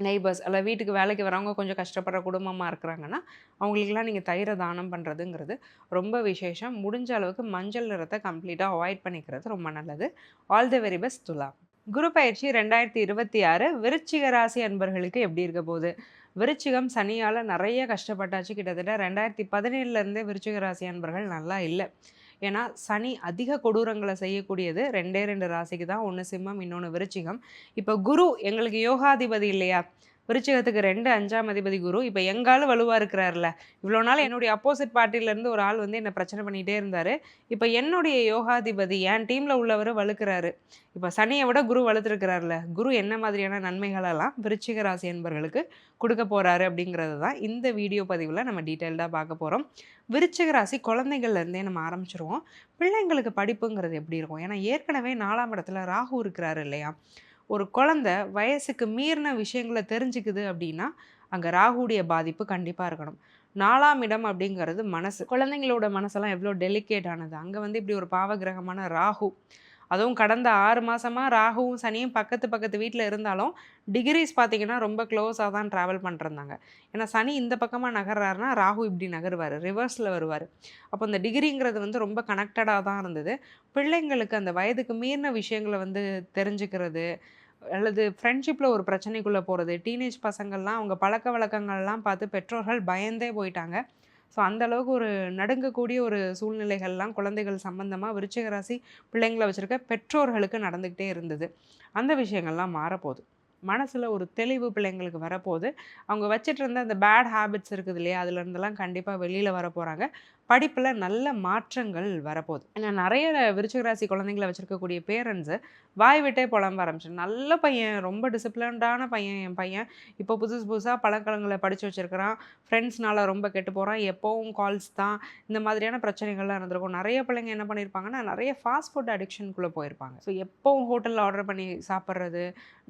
நெய்பர்ஸ் அல்ல வீட்டுக்கு வேலைக்கு வரவங்க கொஞ்சம் கஷ்டப்படுற குடும்பமாக இருக்கிறாங்கன்னா அவங்களுக்கெல்லாம் நீங்கள் தயிரை தானம் பண்ணுறதுங்கிறது ரொம்ப விசேஷம். முடிஞ்ச அளவுக்கு மஞ்சள் நிறத்தை கம்ப்ளீட்டாக அவாய்ட் பண்ணிக்கிறது ரொம்ப நல்லது. ஆல் தி வெரி பெஸ்ட் துலா. குரு பயிற்சி 2026 விருச்சிக ராசி அன்பர்களுக்கு எப்படி இருக்க போகுது? விருச்சிகம் சனியால் நிறைய கஷ்டப்பட்டாச்சு. கிட்டத்தட்ட 2017 விருச்சிக ராசி அன்பர்கள் நல்லா இல்லை. ஏன்னா சனி அதிக கொடூரங்களை செய்யக்கூடியது 2 ராசிக்கு தான், ஒன்று சிம்மம், இன்னொன்று விருச்சிகம். இப்போ குரு எங்களுக்கு யோகாதிபதி இல்லையா, விருச்சிகத்துக்கு 2 5ஆம் அதிபதி குரு இப்போ எங்காலும் வலுவாக இருக்கிறார்ல. இவ்வளோ நாள் என்னுடைய அப்போசிட் பார்ட்டிலேருந்து ஒரு ஆள் வந்து என்னை பிரச்சனை பண்ணிகிட்டே இருந்தார். இப்போ என்னுடைய யோகாதிபதி என் டீமில் உள்ளவர் வலுக்கிறாரு. இப்போ சனியை விட குரு வலுத்துருக்கிறார்ல, குரு என்ன மாதிரியான நன்மைகளெல்லாம் விருச்சிக ராசி என்பவர்களுக்கு கொடுக்க போகிறாரு அப்படிங்கிறது தான் இந்த வீடியோ பதிவில் நம்ம டீட்டெயில்டாக பார்க்க போகிறோம். விருச்சிக ராசி குழந்தைகள்லேருந்தே நம்ம ஆரம்பிச்சிருவோம். பிள்ளைங்களுக்கு படிப்புங்கிறது எப்படி இருக்கும்? ஏன்னா ஏற்கனவே 4ஆம் இடத்துல ராகு இருக்கிறாரு இல்லையா. ஒரு குழந்தை வயசுக்கு மீறின விஷயங்களை தெரிஞ்சுக்குது அப்படின்னா அங்கே ராகுடைய பாதிப்பு கண்டிப்பாக இருக்கணும். 4ஆம் இடம் அப்படிங்கிறது மனசு, குழந்தைங்களோட மனசெல்லாம் எவ்வளோ டெலிகேட் ஆனது. அங்கே வந்து இப்படி ஒரு பாவகிரகமான ராகு, அதுவும் கடந்த 6 மாதமாக ராகுவும் சனியும் பக்கத்து வீட்டில் இருந்தாலும் டிகிரிஸ் பார்த்திங்கன்னா ரொம்ப க்ளோஸாக தான் ட்ராவல் பண்ணிருந்தாங்க. ஏன்னா சனி இந்த பக்கமாக நகர்றாருனா ராகு இப்படி நகருவார், ரிவர்ஸில் வருவார். அப்போ இந்த டிகிரிங்கிறது வந்து ரொம்ப கனெக்டடாக தான் இருந்தது. பிள்ளைங்களுக்கு அந்த வயதுக்கு மீறின விஷயங்களை வந்து தெரிஞ்சுக்கிறது, அல்லது ஃப்ரெண்ட்ஷிப்பில் ஒரு பிரச்சனைக்குள்ளே போகிறது, டீனேஜ் பசங்கள்லாம் அவங்க பழக்க வழக்கங்கள்லாம் பார்த்து பெற்றோர்கள் பயந்தே போயிட்டாங்க. ஸோ அந்தளவுக்கு ஒரு நடுங்கக்கூடிய ஒரு சூழ்நிலைகள்லாம் குழந்தைகள் சம்மந்தமாக விருச்சிக ராசி பிள்ளைங்களை வச்சுருக்க பெற்றோர்களுக்கு நடந்துக்கிட்டே இருந்தது. அந்த விஷயங்கள்லாம் மாறப்போகுது. மனசில் ஒரு தெளிவு பிள்ளைங்களுக்கு வரப்போகுது. அவங்க வச்சுட்டு இருந்த அந்த பேட் ஹேபிட்ஸ் இருக்குது இல்லையா, அதுலேருந்தெல்லாம் கண்டிப்பாக வெளியில் வர போகிறாங்க. படிப்பில் நல்ல மாற்றங்கள் வரப்போகுது. ஏன்னா நிறைய விருச்சிக ராசி குழந்தைங்களை வச்சுருக்கக்கூடிய பேரண்ட்ஸு வாய் விட்டே புலம்ப ஆரம்பிச்சு, நல்ல பையன், ரொம்ப டிசிப்ளின்டான பையன் என் பையன், இப்போ புதுசாக பழக்கங்களை படித்து வச்சுருக்கிறான், ஃப்ரெண்ட்ஸ்னால ரொம்ப கெட்டு போகிறான், எப்போவும் கால்ஸ் தான், இந்த மாதிரியான பிரச்சனைகள்லாம் இருந்திருக்கும். நிறைய பிள்ளைங்க என்ன பண்ணியிருப்பாங்கன்னா நிறைய ஃபாஸ்ட் ஃபுட் அடிக்ஷனுக்குள்ளே போயிருப்பாங்க. ஸோ எப்போவும் ஹோட்டலில் ஆர்டர் பண்ணி சாப்பிட்றது,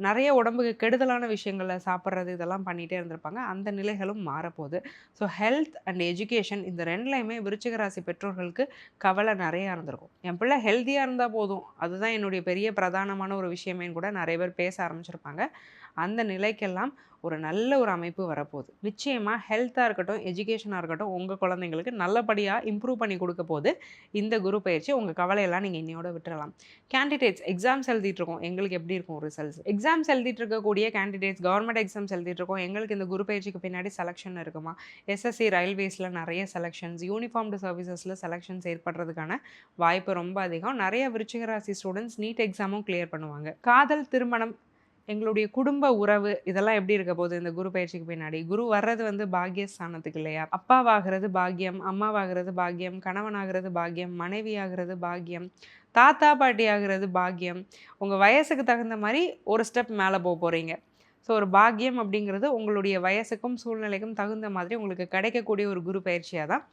நிறைய உடம்புக்கு கெடுதலான விஷயங்களை சாப்பிட்றது, இதெல்லாம் பண்ணிகிட்டே இருந்திருப்பாங்க. அந்த நிலைகளும் மாறப்போகுது. ஸோ ஹெல்த் அண்ட் எஜுகேஷன் இந்த ரெண்டுலையுமே விருச்சிக ராசி பெற்றோர்களுக்கு கவலை நிறையா இருந்திருக்கும். என் பிள்ளை ஹெல்த்தியாக இருந்தால் போதும், அதுதான் என்னுடைய பெரிய பிரதானமான ஒரு விஷயமேன்னு கூட நிறைய பேர் பேச ஆரம்பிச்சிருப்பாங்க. அந்த நிலைக்கெல்லாம் ஒரு நல்ல ஒரு அமைப்பு வரப்போகுது. நிச்சயமாக ஹெல்த்தாக இருக்கட்டும், எஜுகேஷனாக இருக்கட்டும், உங்கள் குழந்தைங்களுக்கு நல்லபடியாக இம்ப்ரூவ் பண்ணி கொடுக்க போது இந்த குரு பயிற்சி. உங்கள் கவலையெல்லாம் நீங்கள் இன்னையோட விட்டுறலாம். கேண்டிடேட்ஸ் எக்ஸாம்ஸ் எழுதிட்டு இருக்கோம், எங்களுக்கு எப்படி இருக்கும் ரிசல்ட்ஸ்? எக்ஸாம்ஸ் எழுதிட்டு இருக்கக்கூடிய கேண்டிடேட்ஸ், கவர்மெண்ட் எக்ஸாம்ஸ் எழுதிட்டு இருக்கோம், எங்களுக்கு இந்த குரு பயிற்சிக்கு பின்னாடி செலெக்ஷன் இருக்குமா? எஸ்எஸ்சி ரயில்வேஸில் நிறைய செலெக்ஷன்ஸ், யூனிஃபார்ம்டு சர்வீசஸில் செலெக்ஷன்ஸ் ஏற்படுறதுக்கான வாய்ப்பு ரொம்ப அதிகம். நிறைய விருச்சிக ராசி ஸ்டூடெண்ட்ஸ் நீட் எக்ஸாமும் கிளியர் பண்ணுவாங்க. காதல், திருமணம், எங்களுடைய குடும்ப உறவு இதெல்லாம் எப்படி இருக்க போகுது இந்த குரு பயிற்சிக்கு பின்னாடி? குரு வர்றது வந்து பாக்கியஸ்தானத்துக்கு இல்லையா? அப்பாவாகிறது பாக்கியம், அம்மாவாகிறது பாக்கியம், கணவனாகிறது பாக்கியம், மனைவி ஆகிறது பாக்கியம், தாத்தா பாட்டி ஆகிறது பாக்கியம். உங்கள் வயசுக்கு தகுந்த மாதிரி ஒரு ஸ்டெப் மேலே போக போகிறீங்க. ஸோ ஒரு பாக்கியம் அப்படிங்கிறது உங்களுடைய வயசுக்கும் சூழ்நிலைக்கும் தகுந்த மாதிரி உங்களுக்கு கிடைக்கக்கூடிய ஒரு குரு பயிற்சியாக தான்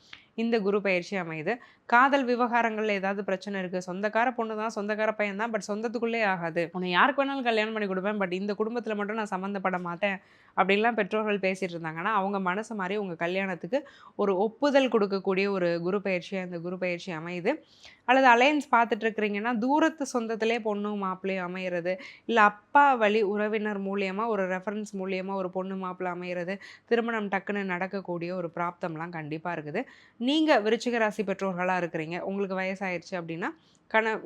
இந்த குரு பயிற்சி அமையுது. காதல் விவகாரங்களில் ஏதாவது பிரச்சனை இருக்குது, சொந்தக்கார பொண்ணு தான், சொந்தக்கார பையன் தான், பட் சொந்தத்துக்குள்ளே ஆகாது, உன்னை யாருக்கு வேணாலும் கல்யாணம் பண்ணி கொடுப்பேன், பட் இந்த குடும்பத்தில் மட்டும் நான் சம்மந்தப்பட மாட்டேன் அப்படின்லாம் பெற்றோர்கள் பேசிகிட்டு இருந்தாங்கன்னா அவங்க மனசு மாதிரி உங்கள் கல்யாணத்துக்கு ஒரு ஒப்புதல் கொடுக்கக்கூடிய ஒரு குரு பயிற்சியாக இந்த குரு பயிற்சி அமையுது. அல்லது அலையன்ஸ் பார்த்துட்டு இருக்கிறீங்கன்னா தூரத்து சொந்தத்திலே பொண்ணு மாப்பிள்ளையும் அமையிறது, இல்லை அப்பா வழி உறவினர் மூலியமாக ஒரு ரெஃபரன்ஸ் மூலியமாக ஒரு பொண்ணு மாப்பிள்ளை அமையிறது, திருமணம் டக்குன்னு நடக்கக்கூடிய ஒரு பிராப்தம்லாம் கண்டிப்பாக இருக்குது. நீங்கள் விருச்சிக ராசி பெற்றோர்களாக இருக்கிறீங்க, உங்களுக்கு வயசாயிருச்சு அப்படின்னா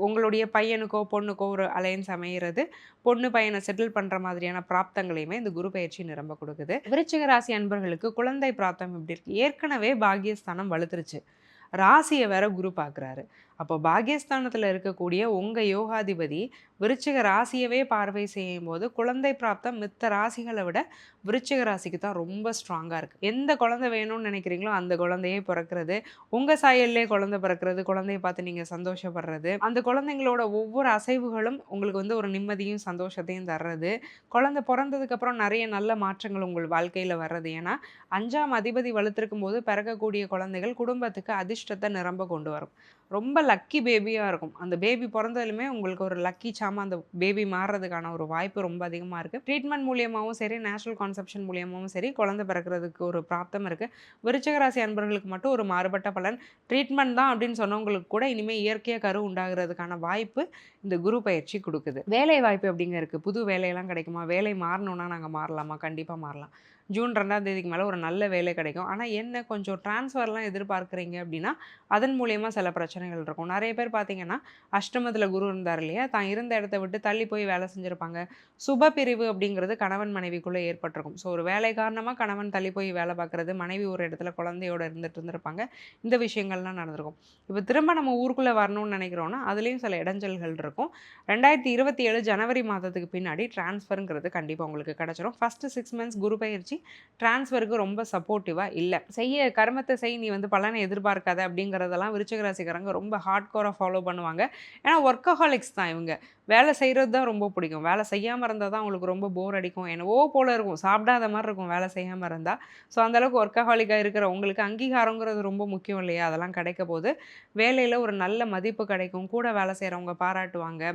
உங்களுடைய பையனுக்கோ பொண்ணுக்கோ ஒரு அலையன்ஸ் அமையிறது, பொண்ணு பையனை செட்டில் பண்ணுற மாதிரியான பிராப்தங்களையுமே இந்த குரு பயிற்சி நிரம்ப கொடுக்குது. விருச்சிக ராசி அன்பர்களுக்கு குழந்தை பிராப்தம் எப்படி இருக்குது? ஏற்கனவே பாக்கியஸ்தானம் வலுத்துருச்சு, ராசியை வேற குரு பார்க்குறாரு. அப்போ பாக்கியஸ்தானத்தில் இருக்கக்கூடிய உங்கள் யோகாதிபதி விருச்சிக ராசியவே பார்வை செய்யும் போது குழந்தை பிராப்தம் மித்த ராசிகளை விட விருச்சிக ராசிக்கு தான் ரொம்ப ஸ்ட்ராங்காக இருக்குது. எந்த குழந்தை வேணும்னு நினைக்கிறீங்களோ அந்த குழந்தையே பிறக்கிறது, உங்கள் சாயல்லே குழந்தை பிறக்கிறது, குழந்தைய பார்த்து நீங்கள் சந்தோஷப்படுறது, அந்த குழந்தைங்களோட ஒவ்வொரு அசைவுகளும் உங்களுக்கு வந்து ஒரு நிம்மதியும் சந்தோஷத்தையும் தர்றது, குழந்தை பிறந்ததுக்கப்புறம் நிறைய நல்ல மாற்றங்கள் உங்கள் வாழ்க்கையில் வர்றது. ஏன்னா 5ஆம் அதிபதி வலுத்திருக்கும் போது பிறக்கக்கூடிய குழந்தைகள் குடும்பத்துக்கு அதிர்ஷ்டத்தை நிரம்ப கொண்டு வரும். ரொம்ப லக்கி பேபியாக இருக்கும். அந்த பேபி பிறந்ததுலுமே உங்களுக்கு ஒரு லக்கி சாமா அந்த பேபி மாறுறதுக்கான ஒரு வாய்ப்பு ரொம்ப அதிகமாக இருக்குது. ட்ரீட்மெண்ட் மூலியமாகவும் சரி, நேச்சுரல் கான்செப்ஷன் மூலியமாகவும் சரி குழந்தை பிறக்கிறதுக்கு ஒரு பிராப்தம் இருக்குது. விருச்சிக ராசி அன்பர்களுக்கு மட்டும் ஒரு மாறுபட்ட பலன். ட்ரீட்மெண்ட் தான் அப்படின்னு சொன்னவங்களுக்கு கூட இனிமேல் இயற்கையாக கரு உண்டாகிறதுக்கான வாய்ப்பு இந்த குரு பயிற்சி கொடுக்குது. வேலை வாய்ப்பு எப்படிங்க இருக்குது? புது வேலையெல்லாம் கிடைக்குமா? வேலை மாறணுன்னா நாங்கள் மாறலாமா? கண்டிப்பாக மாறலாம். ஜூன் 2ஆம் தேதிக்கு மேலே ஒரு நல்ல வேலை கிடைக்கும். ஆனால் என்ன கொஞ்சம் ட்ரான்ஸ்ஃபர்லாம் எதிர்பார்க்குறீங்க அப்படின்னா அதன் மூலியமாக சில பிரச்சனைகள் இருக்கும். நிறைய பேர் பார்த்தீங்கன்னா அஷ்டமத்தில் குரு இருந்தார் இல்லையா, தான் இருந்த இடத்த விட்டு தள்ளி போய் வேலை செஞ்சுருப்பாங்க. சுப பிரிவு அப்படிங்கிறது கணவன் மனைவிக்குள்ளே ஏற்பட்டிருக்கும். ஸோ ஒரு வேலை காரணமாக கணவன் தள்ளி போய் வேலை பார்க்குறது, மனைவி ஒரு இடத்துல குழந்தையோடு இருந்திருப்பாங்க. இந்த விஷயங்கள்லாம் நடந்திருக்கும். இப்போ திரும்ப நம்ம ஊருக்குள்ளே வரணும்னு நினைக்கிறோன்னா அதுலேயும் சில இடைஞ்சல்கள் இருக்கும். 2027 ஜனவரி மாதத்துக்கு பின்னாடி டிரான்ஸ்ஃபருங்கிறது கண்டிப்பாக உங்களுக்கு கிடச்சிரும். ஃபஸ்ட்டு 6 மந்த்ஸ் குரு பயிற்சி டிரான்ஸ்ஃபருக்கு ரொம்ப சப்போர்ட்டிவாக இல்லை. செய்ய கர்மத்தை செய், நீ வந்து பலனை எதிர்பார்க்காத அப்படிங்கிறதெல்லாம் விருச்சிக ராசிக்காரங்க ரொம்ப ஹார்ட் கோராக ஃபாலோ பண்ணுவாங்க. ஏன்னா ஒர்க்கஹாலிக்ஸ் தான் இவங்க. வேலை செய்கிறது தான் ரொம்ப பிடிக்கும். வேலை செய்யாமல் இருந்தால் தான் அவங்களுக்கு ரொம்ப போர் அடிக்கும், என்னவோ போல் இருக்கும், சாப்பிடாத மாதிரி இருக்கும் வேலை செய்யாமல் இருந்தால். ஸோ அந்தளவுக்கு ஒர்க்கஹாலிக்காக இருக்கிற உங்களுக்கு அங்கீகாரங்கிறது ரொம்ப முக்கியம் இல்லையா? அதெல்லாம் கிடைக்க போது வேலையில் ஒரு நல்ல மதிப்பு கிடைக்கும், கூட வேலை செய்கிறவங்க பாராட்டுவாங்க,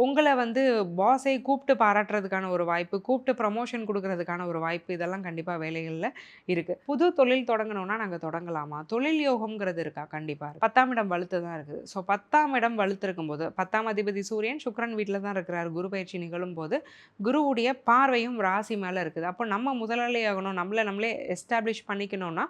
உங்களை வந்து பாஸை கூப்பிட்டு பாராட்டுறதுக்கான ஒரு வாய்ப்பு, கூப்பிட்டு ப்ரமோஷன் கொடுக்கறதுக்கான ஒரு வாய்ப்பு, இதெல்லாம் கண்டிப்பாக வேலைகளில் இருக்குது. புது தொழில் தொடங்கணும்னா நாங்கள் தொடங்கலாமா? தொழில் யோகம்ங்கிறது இருக்கா? கண்டிப்பாக. 10ஆம் இடம் வலுத்து தான் இருக்குது. ஸோ 10ஆம் இடம் வலுத்திருக்கும் போது 10ஆம் அதிபதி சூரியன் சுக்கிரன் வீட்டில் தான் இருக்கிறார். குரு பயிற்சி நிகழும் போது குருவுடைய பார்வையும் ராசி மேலே இருக்குது. அப்போ நம்ம முதலாளி ஆகணும், நம்மளே எஸ்டாப்ளிஷ் பண்ணிக்கணும்னா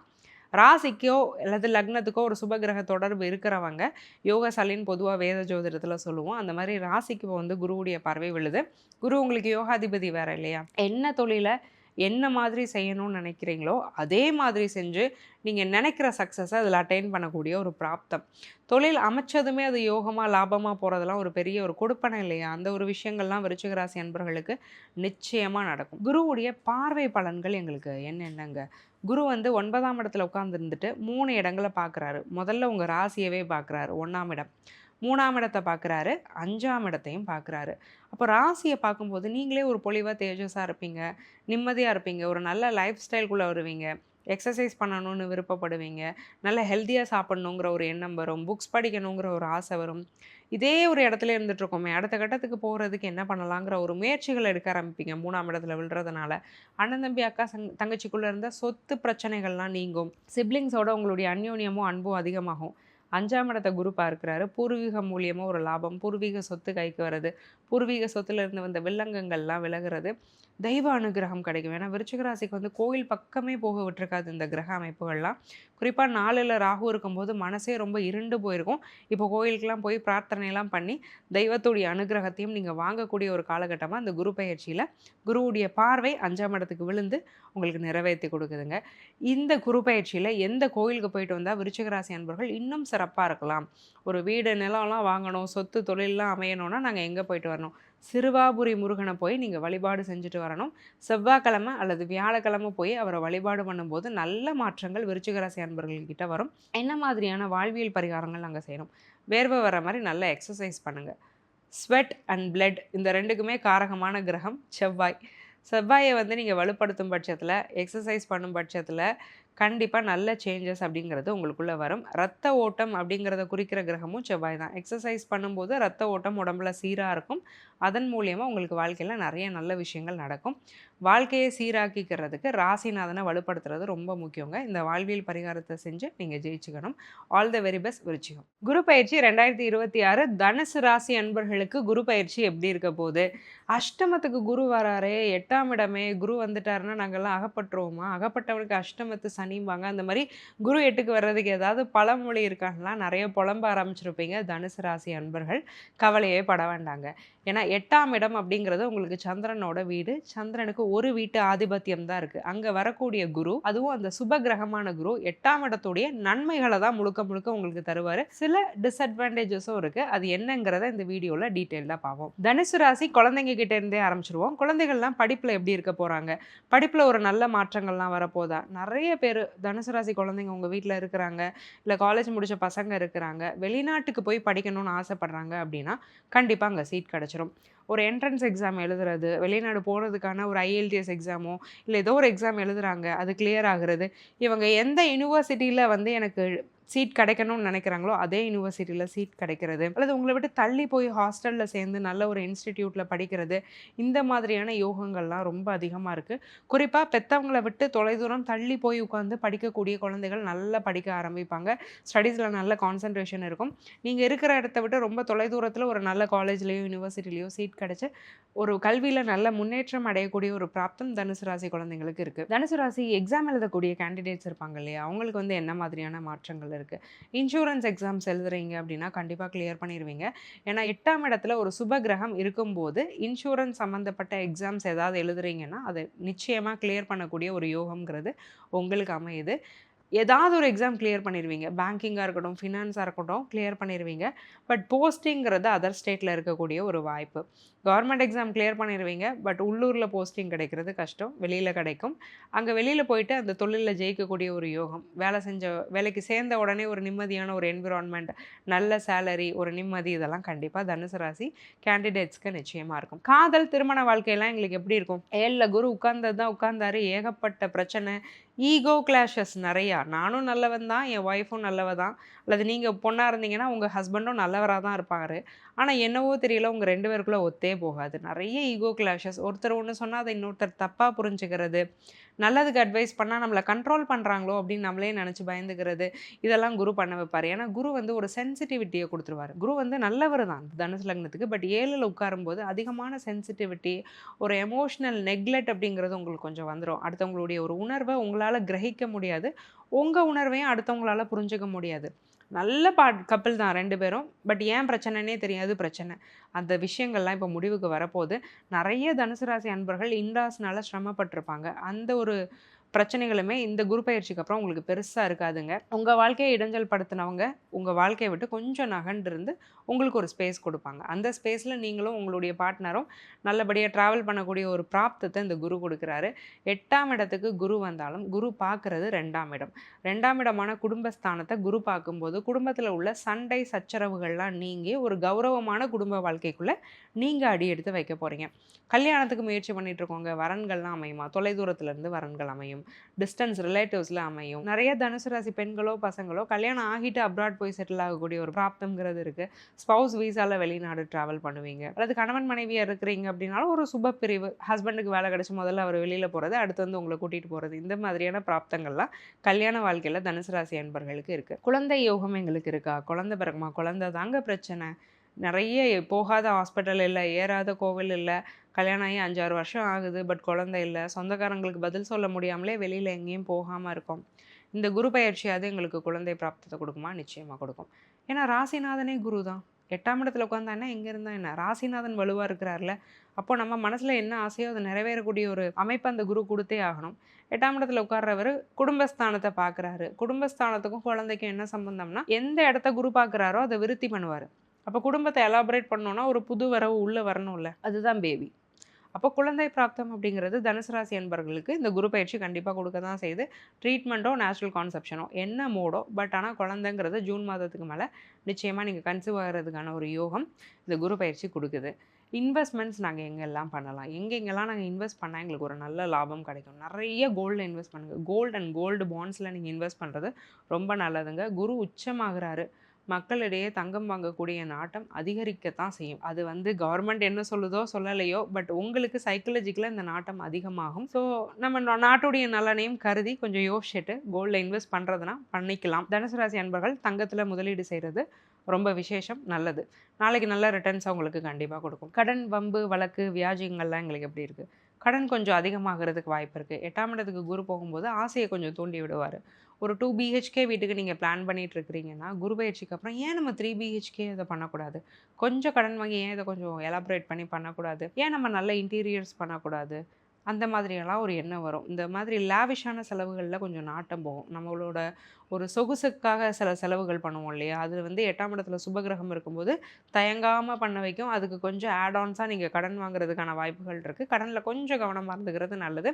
ராசிக்கோ அல்லது லக்னத்துக்கோ ஒரு சுபகிரக தொடர்பு இருக்கிறவங்க யோகசாலின்னு பொதுவாக வேத ஜோதிடத்தில் சொல்லுவோம். அந்த மாதிரி ராசிக்கு வந்து குருவுடைய பார்வை விழுது. குரு உங்களுக்கு யோகாதிபதி வேறு இல்லையா? என்ன தொழிலை என்ன மாதிரி செய்யணும்னு நினைக்கிறீங்களோ அதே மாதிரி செஞ்சு நீங்கள் நினைக்கிற சக்ஸஸை அதில் அட்டைன் பண்ணக்கூடிய ஒரு பிராப்தம். தொழில் அமைச்சதுமே அது யோகமாக லாபமாக போகிறதெல்லாம் ஒரு பெரிய ஒரு கொடுப்பனை இல்லையா? அந்த ஒரு விஷயங்கள்லாம் விருச்சிக ராசி அன்பர்களுக்கு நிச்சயமாக நடக்கும். குருவுடைய பார்வை பலன்கள் எங்களுக்கு என்னென்னங்க? குரு வந்து 9ஆம் இடத்துல உட்கார்ந்துருந்துட்டு 3 இடங்களை பார்க்குறாரு. முதல்ல உங்கள் ராசியவே பார்க்குறாரு, 1ஆம் இடம். 3ஆம் இடத்தை பார்க்குறாரு, 5ஆம் இடத்தையும் பார்க்குறாரு. அப்போ ராசியை பார்க்கும்போது நீங்களே ஒரு பொலிவாக தேஜஸாக இருப்பீங்க, நிம்மதியாக இருப்பீங்க, ஒரு நல்ல லைஃப் ஸ்டைல்குள்ளே வருவீங்க, எக்ஸசைஸ் பண்ணணும்னு விருப்பப்படுவீங்க, நல்ல ஹெல்த்தியாக சாப்பிட்ணுங்கிற ஒரு எண்ணம் வரும், புக்ஸ் படிக்கணுங்கிற ஒரு ஆசை வரும். இதே ஒரு இடத்துல இருந்துகிட்ருக்கோமே, அடுத்த கட்டத்துக்கு போகிறதுக்கு என்ன பண்ணலாங்கிற ஒரு முயற்சிகள் எடுக்க ஆரம்பிப்பீங்க 3ஆம் இடத்துல விழுறதுனால. அண்ணன் தம்பி அக்கா தங்கச்சிக்குள்ளே இருந்த சொத்து பிரச்சனைகள்லாம் நீங்கும். சிப்ளிங்ஸோட உங்களுடைய அந்யோன்யமும் அன்பும் அதிகமாகும். 5ஆம் இடத்தை குரு பார்க்குறாரு. பூர்வீகம் மூலியமாக ஒரு லாபம், பூர்வீக சொத்து கைக்கு வர்றது, பூர்வீக சொத்துல இருந்து வந்த வில்லங்கங்கள்லாம் விலகிறது, தெய்வ அனுகிரகம் கிடைக்கும். ஏன்னா விருச்சிக ராசிக்கு வந்து கோயில் பக்கமே போக விட்டுருக்காது இந்த கிரக அமைப்புகள்லாம். குறிப்பாக 4ல் ராகு இருக்கும்போது மனசே ரொம்ப இருண்டு போயிருக்கும். இப்போ கோயிலுக்கெல்லாம் போய் பிரார்த்தனைலாம் பண்ணி தெய்வத்துடைய அனுகிரகத்தையும் நீங்கள் வாங்கக்கூடிய ஒரு காலகட்டமாக இந்த குரு பெயர்ச்சியில் குருவுடைய பார்வை 5ஆம் இடத்துக்கு விழுந்து உங்களுக்கு நிறைவேற்றி கொடுக்குதுங்க. இந்த குரு பெயர்ச்சியில் எந்த கோயிலுக்கு போயிட்டு வந்தால் விருச்சிக ராசி அன்பர்கள் இன்னும் சிறப்பாக இருக்கலாம், ஒரு வீடு நிலம்லாம் வாங்கணும், சொத்து தொழிலெலாம் அமையணும்னா நாங்கள் எங்கே போயிட்டு வரணும்? சிறுவாபுரி முருகனை போய் நீங்கள் வழிபாடு செஞ்சுட்டு வரணும். செவ்வாய்க்கிழமை அல்லது வியாழக்கிழமை போய் அவரை வழிபாடு பண்ணும்போது நல்ல மாற்றங்கள் விருச்சிக ராசி அன்பர்கள்கிட்ட வரும். என்ன மாதிரியான வாழ்வியல் பரிகாரங்கள் நாங்கள் செய்யணும்? வேர்வை வர மாதிரி நல்ல எக்ஸசைஸ் பண்ணுங்கள். ஸ்வெட் அண்ட் பிளட் இந்த ரெண்டுக்குமே காரகமான கிரகம் செவ்வாய். செவ்வாயை வந்து நீங்கள் வலுப்படுத்தும் பட்சத்தில், எக்ஸசைஸ் பண்ணும் பட்சத்தில் கண்டிப்பாக நல்ல சேஞ்சஸ் அப்படிங்கிறது உங்களுக்குள்ளே வரும். ரத்த ஓட்டம் அப்படிங்கிறத குறிக்கிற கிரகமும் செவ்வாய் தான். எக்ஸசைஸ் பண்ணும்போது ரத்த ஓட்டம் உடம்புல சீராக இருக்கும். அதன் மூலியமாக உங்களுக்கு வாழ்க்கையில் நிறைய நல்ல விஷயங்கள் நடக்கும். வாழ்க்கையை சீராக்கிக்கிறதுக்கு ராசிநாதனை வலுப்படுத்துறது ரொம்ப முக்கியங்க. இந்த வாழ்வியல் பரிகாரத்தை செஞ்சு நீங்கள் ஜெயிச்சுக்கணும். ஆல் த வெரி பெஸ்ட் விருச்சிகம். குரு பயிற்சி 2026 தனுசு ராசி அன்பர்களுக்கு குரு பயிற்சி எப்படி இருக்க போகுது? அஷ்டமத்துக்கு குரு வராரே, 8ஆம் இடமே குரு வந்துட்டாருன்னா நாங்கள்லாம் அகப்பட்டுருவோமா? அகப்பட்டவனுக்கு அஷ்டமத்து சனிம்பாங்க. அந்த மாதிரி குரு 8க்கு வர்றதுக்கு ஏதாவது பழமொழி இருக்காங்களா? நிறைய புலம்ப ஆரம்பிச்சிருப்பீங்க தனுசு ராசி அன்பர்கள். கவலையே பட வேண்டாங்க. ஏன்னா 8ஆம் இடம் அப்படிங்கிறது உங்களுக்கு சந்திரனோட வீடு. சந்திரனுக்கு ஒரு வீட்டு ஆதிபத்தியம் தான் இருக்குது. அங்கே வரக்கூடிய குரு, அதுவும் அந்த சுப கிரகமான குரு 8ஆம் இடத்துடைய நன்மைகளை தான் முழுக்க முழுக்க உங்களுக்கு தருவார். சில டிஸ்அட்வான்டேஜஸும் இருக்குது. அது என்னங்கிறத இந்த வீடியோவில் டீட்டெயிலாக பார்ப்போம். தனுசு ராசி குழந்தைங்க கிட்டே இருந்தே ஆரம்பிச்சிருவோம். குழந்தைகள்லாம் படிப்பில் எப்படி இருக்க போகிறாங்க? படிப்பில் ஒரு நல்ல மாற்றங்கள்லாம் வரப்போதா? நிறைய பேர் தனுசு ராசி குழந்தைங்க உங்கள் வீட்டில் இருக்கிறாங்க, இல்லை காலேஜ் முடித்த பசங்க இருக்கிறாங்க, வெளிநாட்டுக்கு போய் படிக்கணும்னு ஆசைப்பட்றாங்க அப்படின்னா கண்டிப்பாக அங்கே சீட் கிடச்சிரும். ஒரு என்ட்ரன்ஸ் எக்ஸாம் எழுதுறது, வெளிநாடு போகிறதுக்கான ஒரு ஐஎல்டிஎஸ் எக்ஸாமோ இல்லை ஏதோ ஒரு எக்ஸாம் எழுதுகிறாங்க, அது கிளியர் ஆகுறது, இவங்க எந்த யூனிவர்சிட்டியில் வந்து எனக்கு சீட் கிடைக்கணும்னு நினைக்கிறாங்களோ அதே யூனிவர்சிட்டியில் சீட் கிடைக்கிறது, அல்லது உங்களை விட்டு தள்ளி போய் ஹாஸ்டலில் சேர்ந்து நல்ல ஒரு இன்ஸ்டிடியூட்டில் படிக்கிறது, இந்த மாதிரியான யோகங்கள்லாம் ரொம்ப அதிகமாக இருக்குது. குறிப்பாக பெற்றவங்களை விட்டு தொலைதூரம் தள்ளி போய் உட்காந்து படிக்கக்கூடிய குழந்தைகள் நல்லா படிக்க ஆரம்பிப்பாங்க. ஸ்டடீஸில் நல்ல கான்சன்ட்ரேஷன் இருக்கும். நீங்கள் இருக்கிற இடத்த விட்டு ரொம்ப தொலைதூரத்தில் ஒரு நல்ல காலேஜ்லேயோ யூனிவர்சிட்டிலேயோ சீட் கிடச்சி ஒரு கல்வியில் நல்ல முன்னேற்றம் அடையக்கூடிய ஒரு பிராப்தம் தனுசு ராசி குழந்தைங்களுக்கு இருக்குது. தனுசு ராசி எக்ஸாம் எழுதக்கூடிய கேண்டிடேட்ஸ் இருப்பாங்க இல்லையா, அவங்களுக்கு வந்து என்ன மாதிரியான மாற்றங்கள் இருக்குது? இன்சூரன்ஸ் எக்ஸாம்ஸ் எழுதுறீங்க அப்படின்னா கண்டிப்பாக கிளியர் பண்ணிடுவீங்க. ஏன்னா 8ஆம் இடத்துல ஒரு சுப கிரகம் இருக்கும்போது இன்சூரன்ஸ் சம்மந்தப்பட்ட எக்ஸாம்ஸ் ஏதாவது எழுதுறீங்கன்னா அதை நிச்சயமாக கிளியர் பண்ணக்கூடிய ஒரு யோகம்ங்கிறது உங்களுக்கு அமையுது. ஏதாவது ஒரு எக்ஸாம் கிளியர் பண்ணிடுவீங்க. பேங்கிங்காக இருக்கட்டும், ஃபினான்ஸாக இருக்கட்டும், கிளியர் பண்ணிடுவீங்க. பட் போஸ்டிங்கிறது அதர் ஸ்டேட்டில் இருக்கக்கூடிய ஒரு வாய்ப்பு. கவர்மெண்ட் எக்ஸாம் கிளியர் பண்ணிடுவீங்க. பட் உள்ளூரில் போஸ்டிங் கிடைக்கிறது கஷ்டம், வெளியில் கிடைக்கும். அங்கே வெளியில் போயிட்டு அந்த தொழிலில் ஜெயிக்கக்கூடிய ஒரு யோகம், வேலைக்கு சேர்ந்த உடனே ஒரு நிம்மதியான ஒரு என்விரான்மெண்ட், நல்ல சேலரி, ஒரு நிம்மதி, இதெல்லாம் கண்டிப்பாக தனுசு ராசி கேண்டிடேட்ஸ்க்கு நிச்சயமாக இருக்கும். காதல் திருமண வாழ்க்கையெல்லாம் எங்களுக்கு எப்படி இருக்கும்? 7ல் குரு உட்கார்ந்தது தான் உட்கார்ந்தாரு, ஏகப்பட்ட பிரச்சனை, ஈகோ கிளாஷஸ் நிறையா. நானும் நல்லவன் தான், என் ஒய்ஃபும் நல்லவ தான், அல்லது நீங்கள் பொண்ணாக இருந்தீங்கன்னா உங்கள் ஹஸ்பண்டும் நல்லவராக தான் இருப்பார். ஆனால் என்னவோ தெரியல உங்கள் 2 பேருக்குள்ளே ஒத்தே போகாது. நிறைய ஈகோ கிளாஷஸ். ஒருத்தர் ஒன்று சொன்னால் அதை இன்னொருத்தர் தப்பாக புரிஞ்சுக்கிறது, நல்லதுக்கு அட்வைஸ் பண்ணால் நம்மளை கண்ட்ரோல் பண்ணுறாங்களோ அப்படின்னு நம்மளே நினச்சி பயந்துக்கிறது, இதெல்லாம் குரு பண்ண வைப்பார். ஏன்னா குரு வந்து ஒரு சென்சிட்டிவிட்டியை கொடுத்துருவார். குரு வந்து நல்லவர் தான் தனுசு லக்னத்துக்கு. பட் 7ல் உட்காரும்போது அதிகமான சென்சிட்டிவிட்டி, ஒரு எமோஷ்னல் நெக்லெக்ட் அப்படிங்கிறது உங்களுக்கு கொஞ்சம் வந்துடும். அடுத்தவங்களுடைய ஒரு உணர்வை உங்களால் கிரகிக்க முடியாது, உங்கள் உணர்வையும் அடுத்தவங்களால் புரிஞ்சுக்க முடியாது. நல்ல கப்பிள் தான் 2 பேரும். பட் ஏன் பிரச்சனைனே தெரியாது பிரச்சனை. அந்த விஷயங்கள்லாம் இப்போ முடிவுக்கு வரப்போகுது. நிறைய தனுசு ராசி அன்பர்கள் இன்லாஸ்னால சிரமப்பட்டிருப்பாங்க. அந்த ஒரு பிரச்சனைகளுமே இந்த குரு பயிற்சிக்கு அப்புறம் உங்களுக்கு பெருசாக இருக்காதுங்க. உங்கள் வாழ்க்கையை இடைஞ்சல் படுத்தினவங்க உங்கள் வாழ்க்கையை விட்டு கொஞ்சம் நகண்டிருந்து உங்களுக்கு ஒரு ஸ்பேஸ் கொடுப்பாங்க. அந்த ஸ்பேஸில் நீங்களும் உங்களுடைய பார்ட்னரும் நல்லபடியாக ட்ராவல் பண்ணக்கூடிய ஒரு பிராப்தத்தை இந்த குரு கொடுக்குறாரு. 8ஆம் இடத்துக்கு குரு வந்தாலும் குரு பார்க்குறது 2ஆம் இடம். 2ஆம் இடமான குடும்பஸ்தானத்தை குரு பார்க்கும்போது குடும்பத்தில் உள்ள சண்டை சச்சரவுகள்லாம் நீங்கி ஒரு கௌரவமான குடும்ப வாழ்க்கைக்குள்ளே நீங்கள் அடி எடுத்து வைக்க போகிறீங்க. கல்யாணத்துக்கு முயற்சி பண்ணிகிட்டு இருக்கோங்க, வரன்கள்லாம் அமையுமா? தொலைதூரத்துலேருந்து வரன்கள் அமையும். அமையும், டிஸ்டன்ஸ் ரிலேட்டிவ்ஸில் அமையும். நிறைய தனுசு ராசி பெண்களோ பசங்களோ கல்யாணம் ஆகிட்டு அப்ராட் போய் செட்டில் ஆகக்கூடிய ஒரு பிராப்தம்ங்கிறது இருக்குது. ஸ்பவுஸ் வீசாவில் வெளிநாடு ட்ராவல் பண்ணுவீங்க, அல்லது கணவன் மனைவியாக இருக்கிறீங்க அப்படின்னாலும் ஒரு சுப பிரிவு, ஹஸ்பண்டுக்கு வேலை கிடச்சி முதல்ல அவர் வெளியில் போகிறது, அடுத்து வந்து உங்களை கூட்டிகிட்டு போகிறது, இந்த மாதிரியான பிராப்தங்கள்லாம் கல்யாண வாழ்க்கையில் தனுசு ராசி அன்பர்களுக்கு இருக்குது. குழந்தை யோகம் எங்களுக்கு இருக்கா, குழந்தை பிறகுமா, குழந்தை தாங்க பிரச்சனை. நிறைய போகாத ஹாஸ்பிட்டல் இல்லை, ஏறாத கோவில் இல்லை, கல்யாணம் ஆகி 5-6 வருஷம் ஆகுது, பட் குழந்தை இல்லை, சொந்தக்காரங்களுக்கு பதில் சொல்ல முடியாமலே வெளியில் எங்கேயும் போகாமல் இருக்கும். இந்த குரு பயிற்சியாவது எங்களுக்கு குழந்தை பிராப்தத்தை கொடுக்குமா? நிச்சயமாக கொடுக்கும். ஏன்னா ராசிநாதனே குரு தான். 8ஆம் இடத்துல உட்காந்தானே எங்கே இருந்தால் என்ன, ராசிநாதன் வலுவாக இருக்கிறார்ல, அப்போ நம்ம மனசில் என்ன ஆசையோ அதை நிறைவேறக்கூடிய ஒரு அமைப்பு அந்த குரு கொடுத்தே ஆகணும். 8ஆம் இடத்துல உட்கார்றவர் குடும்பஸ்தானத்தை பார்க்குறாரு. குடும்பஸ்தானத்துக்கும் குழந்தைக்கும் என்ன சம்பந்தம்னா, எந்த இடத்த குரு பார்க்குறாரோ அதை விருத்தி பண்ணுவார். அப்போ குடும்பத்தை எலாபரேட் பண்ணோன்னா ஒரு புது வரவு உள்ளே வரணும்ல, அதுதான் பேபி. அப்போ குழந்தை பிராப்தம் அப்படிங்கிறது தனுசு ராசி அன்பர்களுக்கு இந்த குரு பயிற்சி கண்டிப்பாக கொடுக்க தான் செய்யுது. ட்ரீட்மெண்ட்டோ நேச்சுரல் கான்செப்ஷனோ என்ன மோடோ, பட் ஆனால் குழந்தைங்கிறது ஜூன் மாதத்துக்கு மேலே நிச்சயமாக நீங்கள் கன்சீவ் ஆகிறதுக்கான ஒரு யோகம் இந்த குரு பயிற்சி கொடுக்குது. இன்வெஸ்ட்மெண்ட்ஸ் நாங்கள் எங்கெல்லாம் பண்ணலாம், எங்கெங்கெல்லாம் நாங்கள் இன்வெஸ்ட் பண்ணால் எங்களுக்கு ஒரு நல்ல லாபம் கிடைக்கும்? நிறைய கோல்டில் இன்வெஸ்ட் பண்ணுங்கள். கோல்டு அண்ட் கோல்டு பாண்ட்ஸில் நீங்கள் இன்வெஸ்ட் பண்ணுறது ரொம்ப நல்லதுங்க. குரு உச்சமாகிறாரு, மக்களிடையே தங்கம் வாங்கக்கூடிய நாட்டம் அதிகரிக்கத்தான் செய்யும். அது வந்து கவர்மெண்ட் என்ன சொல்லுதோ சொல்லலையோ, பட் உங்களுக்கு சைக்கலஜிக்கலாக இந்த நாட்டம் அதிகமாகும். ஸோ நம்ம நாட்டுடைய நலனையும் கருதி கொஞ்சம் யோசிச்சுட்டு கோல்டில் இன்வெஸ்ட் பண்ணுறதுனா பண்ணிக்கலாம். தனுசு ராசி அன்பர்கள் தங்கத்தில் முதலீடு செய்கிறது ரொம்ப விசேஷம், நல்லது. நாளைக்கு நல்ல ரிட்டர்ன்ஸ் அவங்களுக்கு கண்டிப்பாக கொடுக்கும். கடன், வம்பு, வழக்கு, வியாஜியங்கள்லாம் எங்களுக்கு எப்படி இருக்குது? கடன் கொஞ்சம் அதிகமாகிறதுக்கு வாய்ப்பு இருக்குது. 8ஆம் இடத்துக்கு குரு போகும்போது ஆசையை கொஞ்சம் தூண்டி விடுவார். ஒரு 2 BHK வீட்டுக்கு நீங்கள் பிளான் பண்ணிட்டு இருக்கிறீங்கன்னா, குரு பயிற்சிக்கு அப்புறம் ஏன் நம்ம 3 BHK இதை பண்ணக்கூடாது? கொஞ்சம் கடன் வாங்கி ஏன் இதை கொஞ்சம் எலாபரேட் பண்ணி பண்ணக்கூடாது? ஏன் நம்ம நல்ல இன்டீரியர்ஸ் பண்ணக்கூடாது? அந்த மாதிரியெல்லாம் ஒரு எண்ணம் வரும். இந்த மாதிரி லேவிஷான செலவுகளில் கொஞ்சம் நாட்டம் போகும். நம்மளோட ஒரு சொகுசுக்காக சில செலவுகள் பண்ணுவோம் இல்லையா, அது வந்து 8ஆம் இடத்துல சுபகிரகம் இருக்கும்போது தயங்காமல் பண்ண வைக்கும். அதுக்கு கொஞ்சம் ஆடான்ஸாக நீங்கள் கடன் வாங்குறதுக்கான வாய்ப்புகள் இருக்குது. கடனில் கொஞ்சம் கவனமாக இருந்துக்கிறது நல்லது.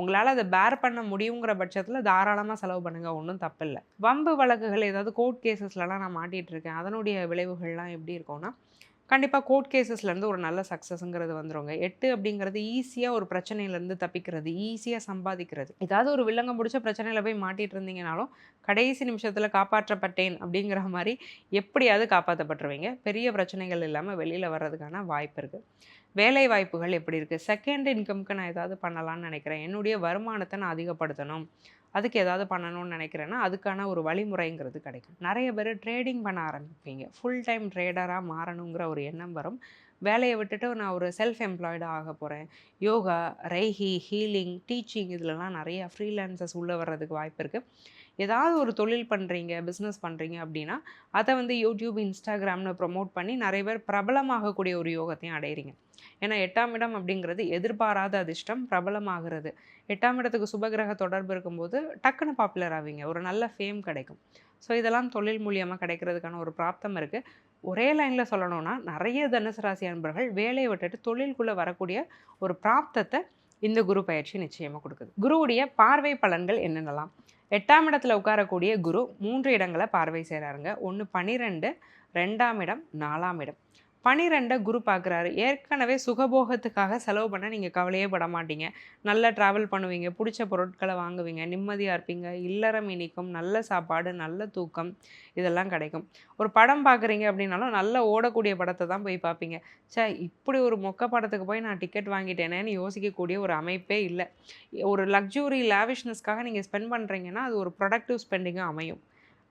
உங்களால் அதை பேர் பண்ண முடியுங்கிற பட்சத்தில் தாராளமாக செலவு பண்ணுங்கள், ஒன்றும் தப்பில்லை. வம்பு வழக்குகள் ஏதாவது கோர்ட் கேசஸ்லலாம் நான் மாட்டிகிட்டு இருக்கேன், அதனுடைய விளைவுகள்லாம் எப்படி இருக்கும்னா, கண்டிப்பாக கோர்ட் கேசஸ்லேருந்து ஒரு நல்ல சக்ஸஸ்ங்கிறது வந்துடுங்க. 8 அப்படிங்கிறது ஈஸியாக ஒரு பிரச்சனையிலேருந்து தப்பிக்கிறது, ஈஸியாக சம்பாதிக்கிறது. ஏதாவது ஒரு வில்லங்கம் பிடிச்ச பிரச்சனையில் போய் மாட்டிகிட்டு இருந்தீங்கனாலும் கடைசி நிமிஷத்தில் காப்பாற்றப்பட்டேன் அப்படிங்கிற மாதிரி எப்படியாவது காப்பாற்றப்பட்டுருவீங்க. பெரிய பிரச்சனைகள் இல்லாமல் வெளியில் வர்றதுக்கான வாய்ப்பு இருக்குது. வேலை வாய்ப்புகள் எப்படி இருக்குது? செகண்ட் இன்கம்க்கு நான் ஏதாவது பண்ணலான்னு நினைக்கிறேன், என்னுடைய வருமானத்தை நான் அதிகப்படுத்தணும், அதுக்கு ஏதாவது பண்ணணும்னு நினைக்கிறேன்னா அதுக்கான ஒரு வழிமுறைங்கிறது கிடைக்கும். நிறைய பேர் ட்ரேடிங் பண்ண ஆரம்பிப்பீங்க, ஃபுல் டைம் ட்ரேடராக மாறணுங்கிற ஒரு எண்ணம் வரும். வேலையை விட்டுட்டு நான் ஒரு செல்ஃப் எம்ப்ளாய்டாக ஆக போகிறேன், யோகா, ரைஹி, ஹீலிங், டீச்சிங் இதிலலாம் நிறைய ஃப்ரீலான்சர்ஸ் உள்ளே வர்றதுக்கு வாய்ப்பு இருக்குது. ஏதாவது ஒரு தொழில் பண்ணுறீங்க, பிஸ்னஸ் பண்ணுறீங்க அப்படின்னா அதை வந்து யூடியூப், இன்ஸ்டாகிராம்னு ப்ரொமோட் பண்ணி நிறைய பேர் பிரபலமாகக்கூடிய ஒரு யோகத்தையும் அடையிறீங்க. ஏன்னா 8ஆம் இடம் அப்படிங்கிறது எதிர்பாராத அதிர்ஷ்டம், பிரபலமாகிறது. 8ஆம் இடத்துக்கு சுபகிரக தொடர்பு இருக்கும்போது டக்குன்னு பாப்புலர் ஆவீங்க, ஒரு நல்ல ஃபேம் கிடைக்கும். ஸோ இதெல்லாம் தொழில் மூலியமாக கிடைக்கிறதுக்கான ஒரு பிராப்தம் இருக்குது. ஒரே லைனில் சொல்லணும்னா நிறைய தனுசு ராசி அன்பர்கள் வேலையை விட்டுட்டு தொழிலுக்குள்ளே வரக்கூடிய ஒரு பிராப்தத்தை இந்த குரு பயிற்சி நிச்சயமாக கொடுக்குது. குருவுடைய பார்வை பலன்கள் என்னென்னலாம்? 8ஆம் இடத்துல உட்காரக்கூடிய குரு 3 இடங்களை பார்வை செய்கிறாருங்க. 1 12, 2ஆம் இடம், 4ஆம் இடம். 12 குரு பார்க்குறாரு. ஏற்கனவே சுகபோகத்துக்காக செலவு பண்ண நீங்கள் கவலையே பட மாட்டீங்க, நல்லா ட்ராவல் பண்ணுவீங்க, பிடிச்ச பொருட்களை வாங்குவீங்க, நிம்மதியாக இருப்பீங்க, இல்லறம் இனிக்கும், நல்ல சாப்பாடு, நல்ல தூக்கம் இதெல்லாம் கிடைக்கும். ஒரு படம் பார்க்குறீங்க அப்படின்னாலும் நல்ல ஓடக்கூடிய படத்தை தான் போய் பார்ப்பீங்க. இப்படி ஒரு மொக்க படத்துக்கு போய் நான் டிக்கெட் வாங்கிட்டேனேன்னு யோசிக்கக்கூடிய ஒரு அமைப்பே இல்லை. ஒரு லக்ஸுரி லேவிஷ்னஸ்க்காக நீங்கள் ஸ்பெண்ட் பண்ணுறீங்கன்னா அது ஒரு ப்ரொடக்டிவ் ஸ்பெண்டிங்காக அமையும்.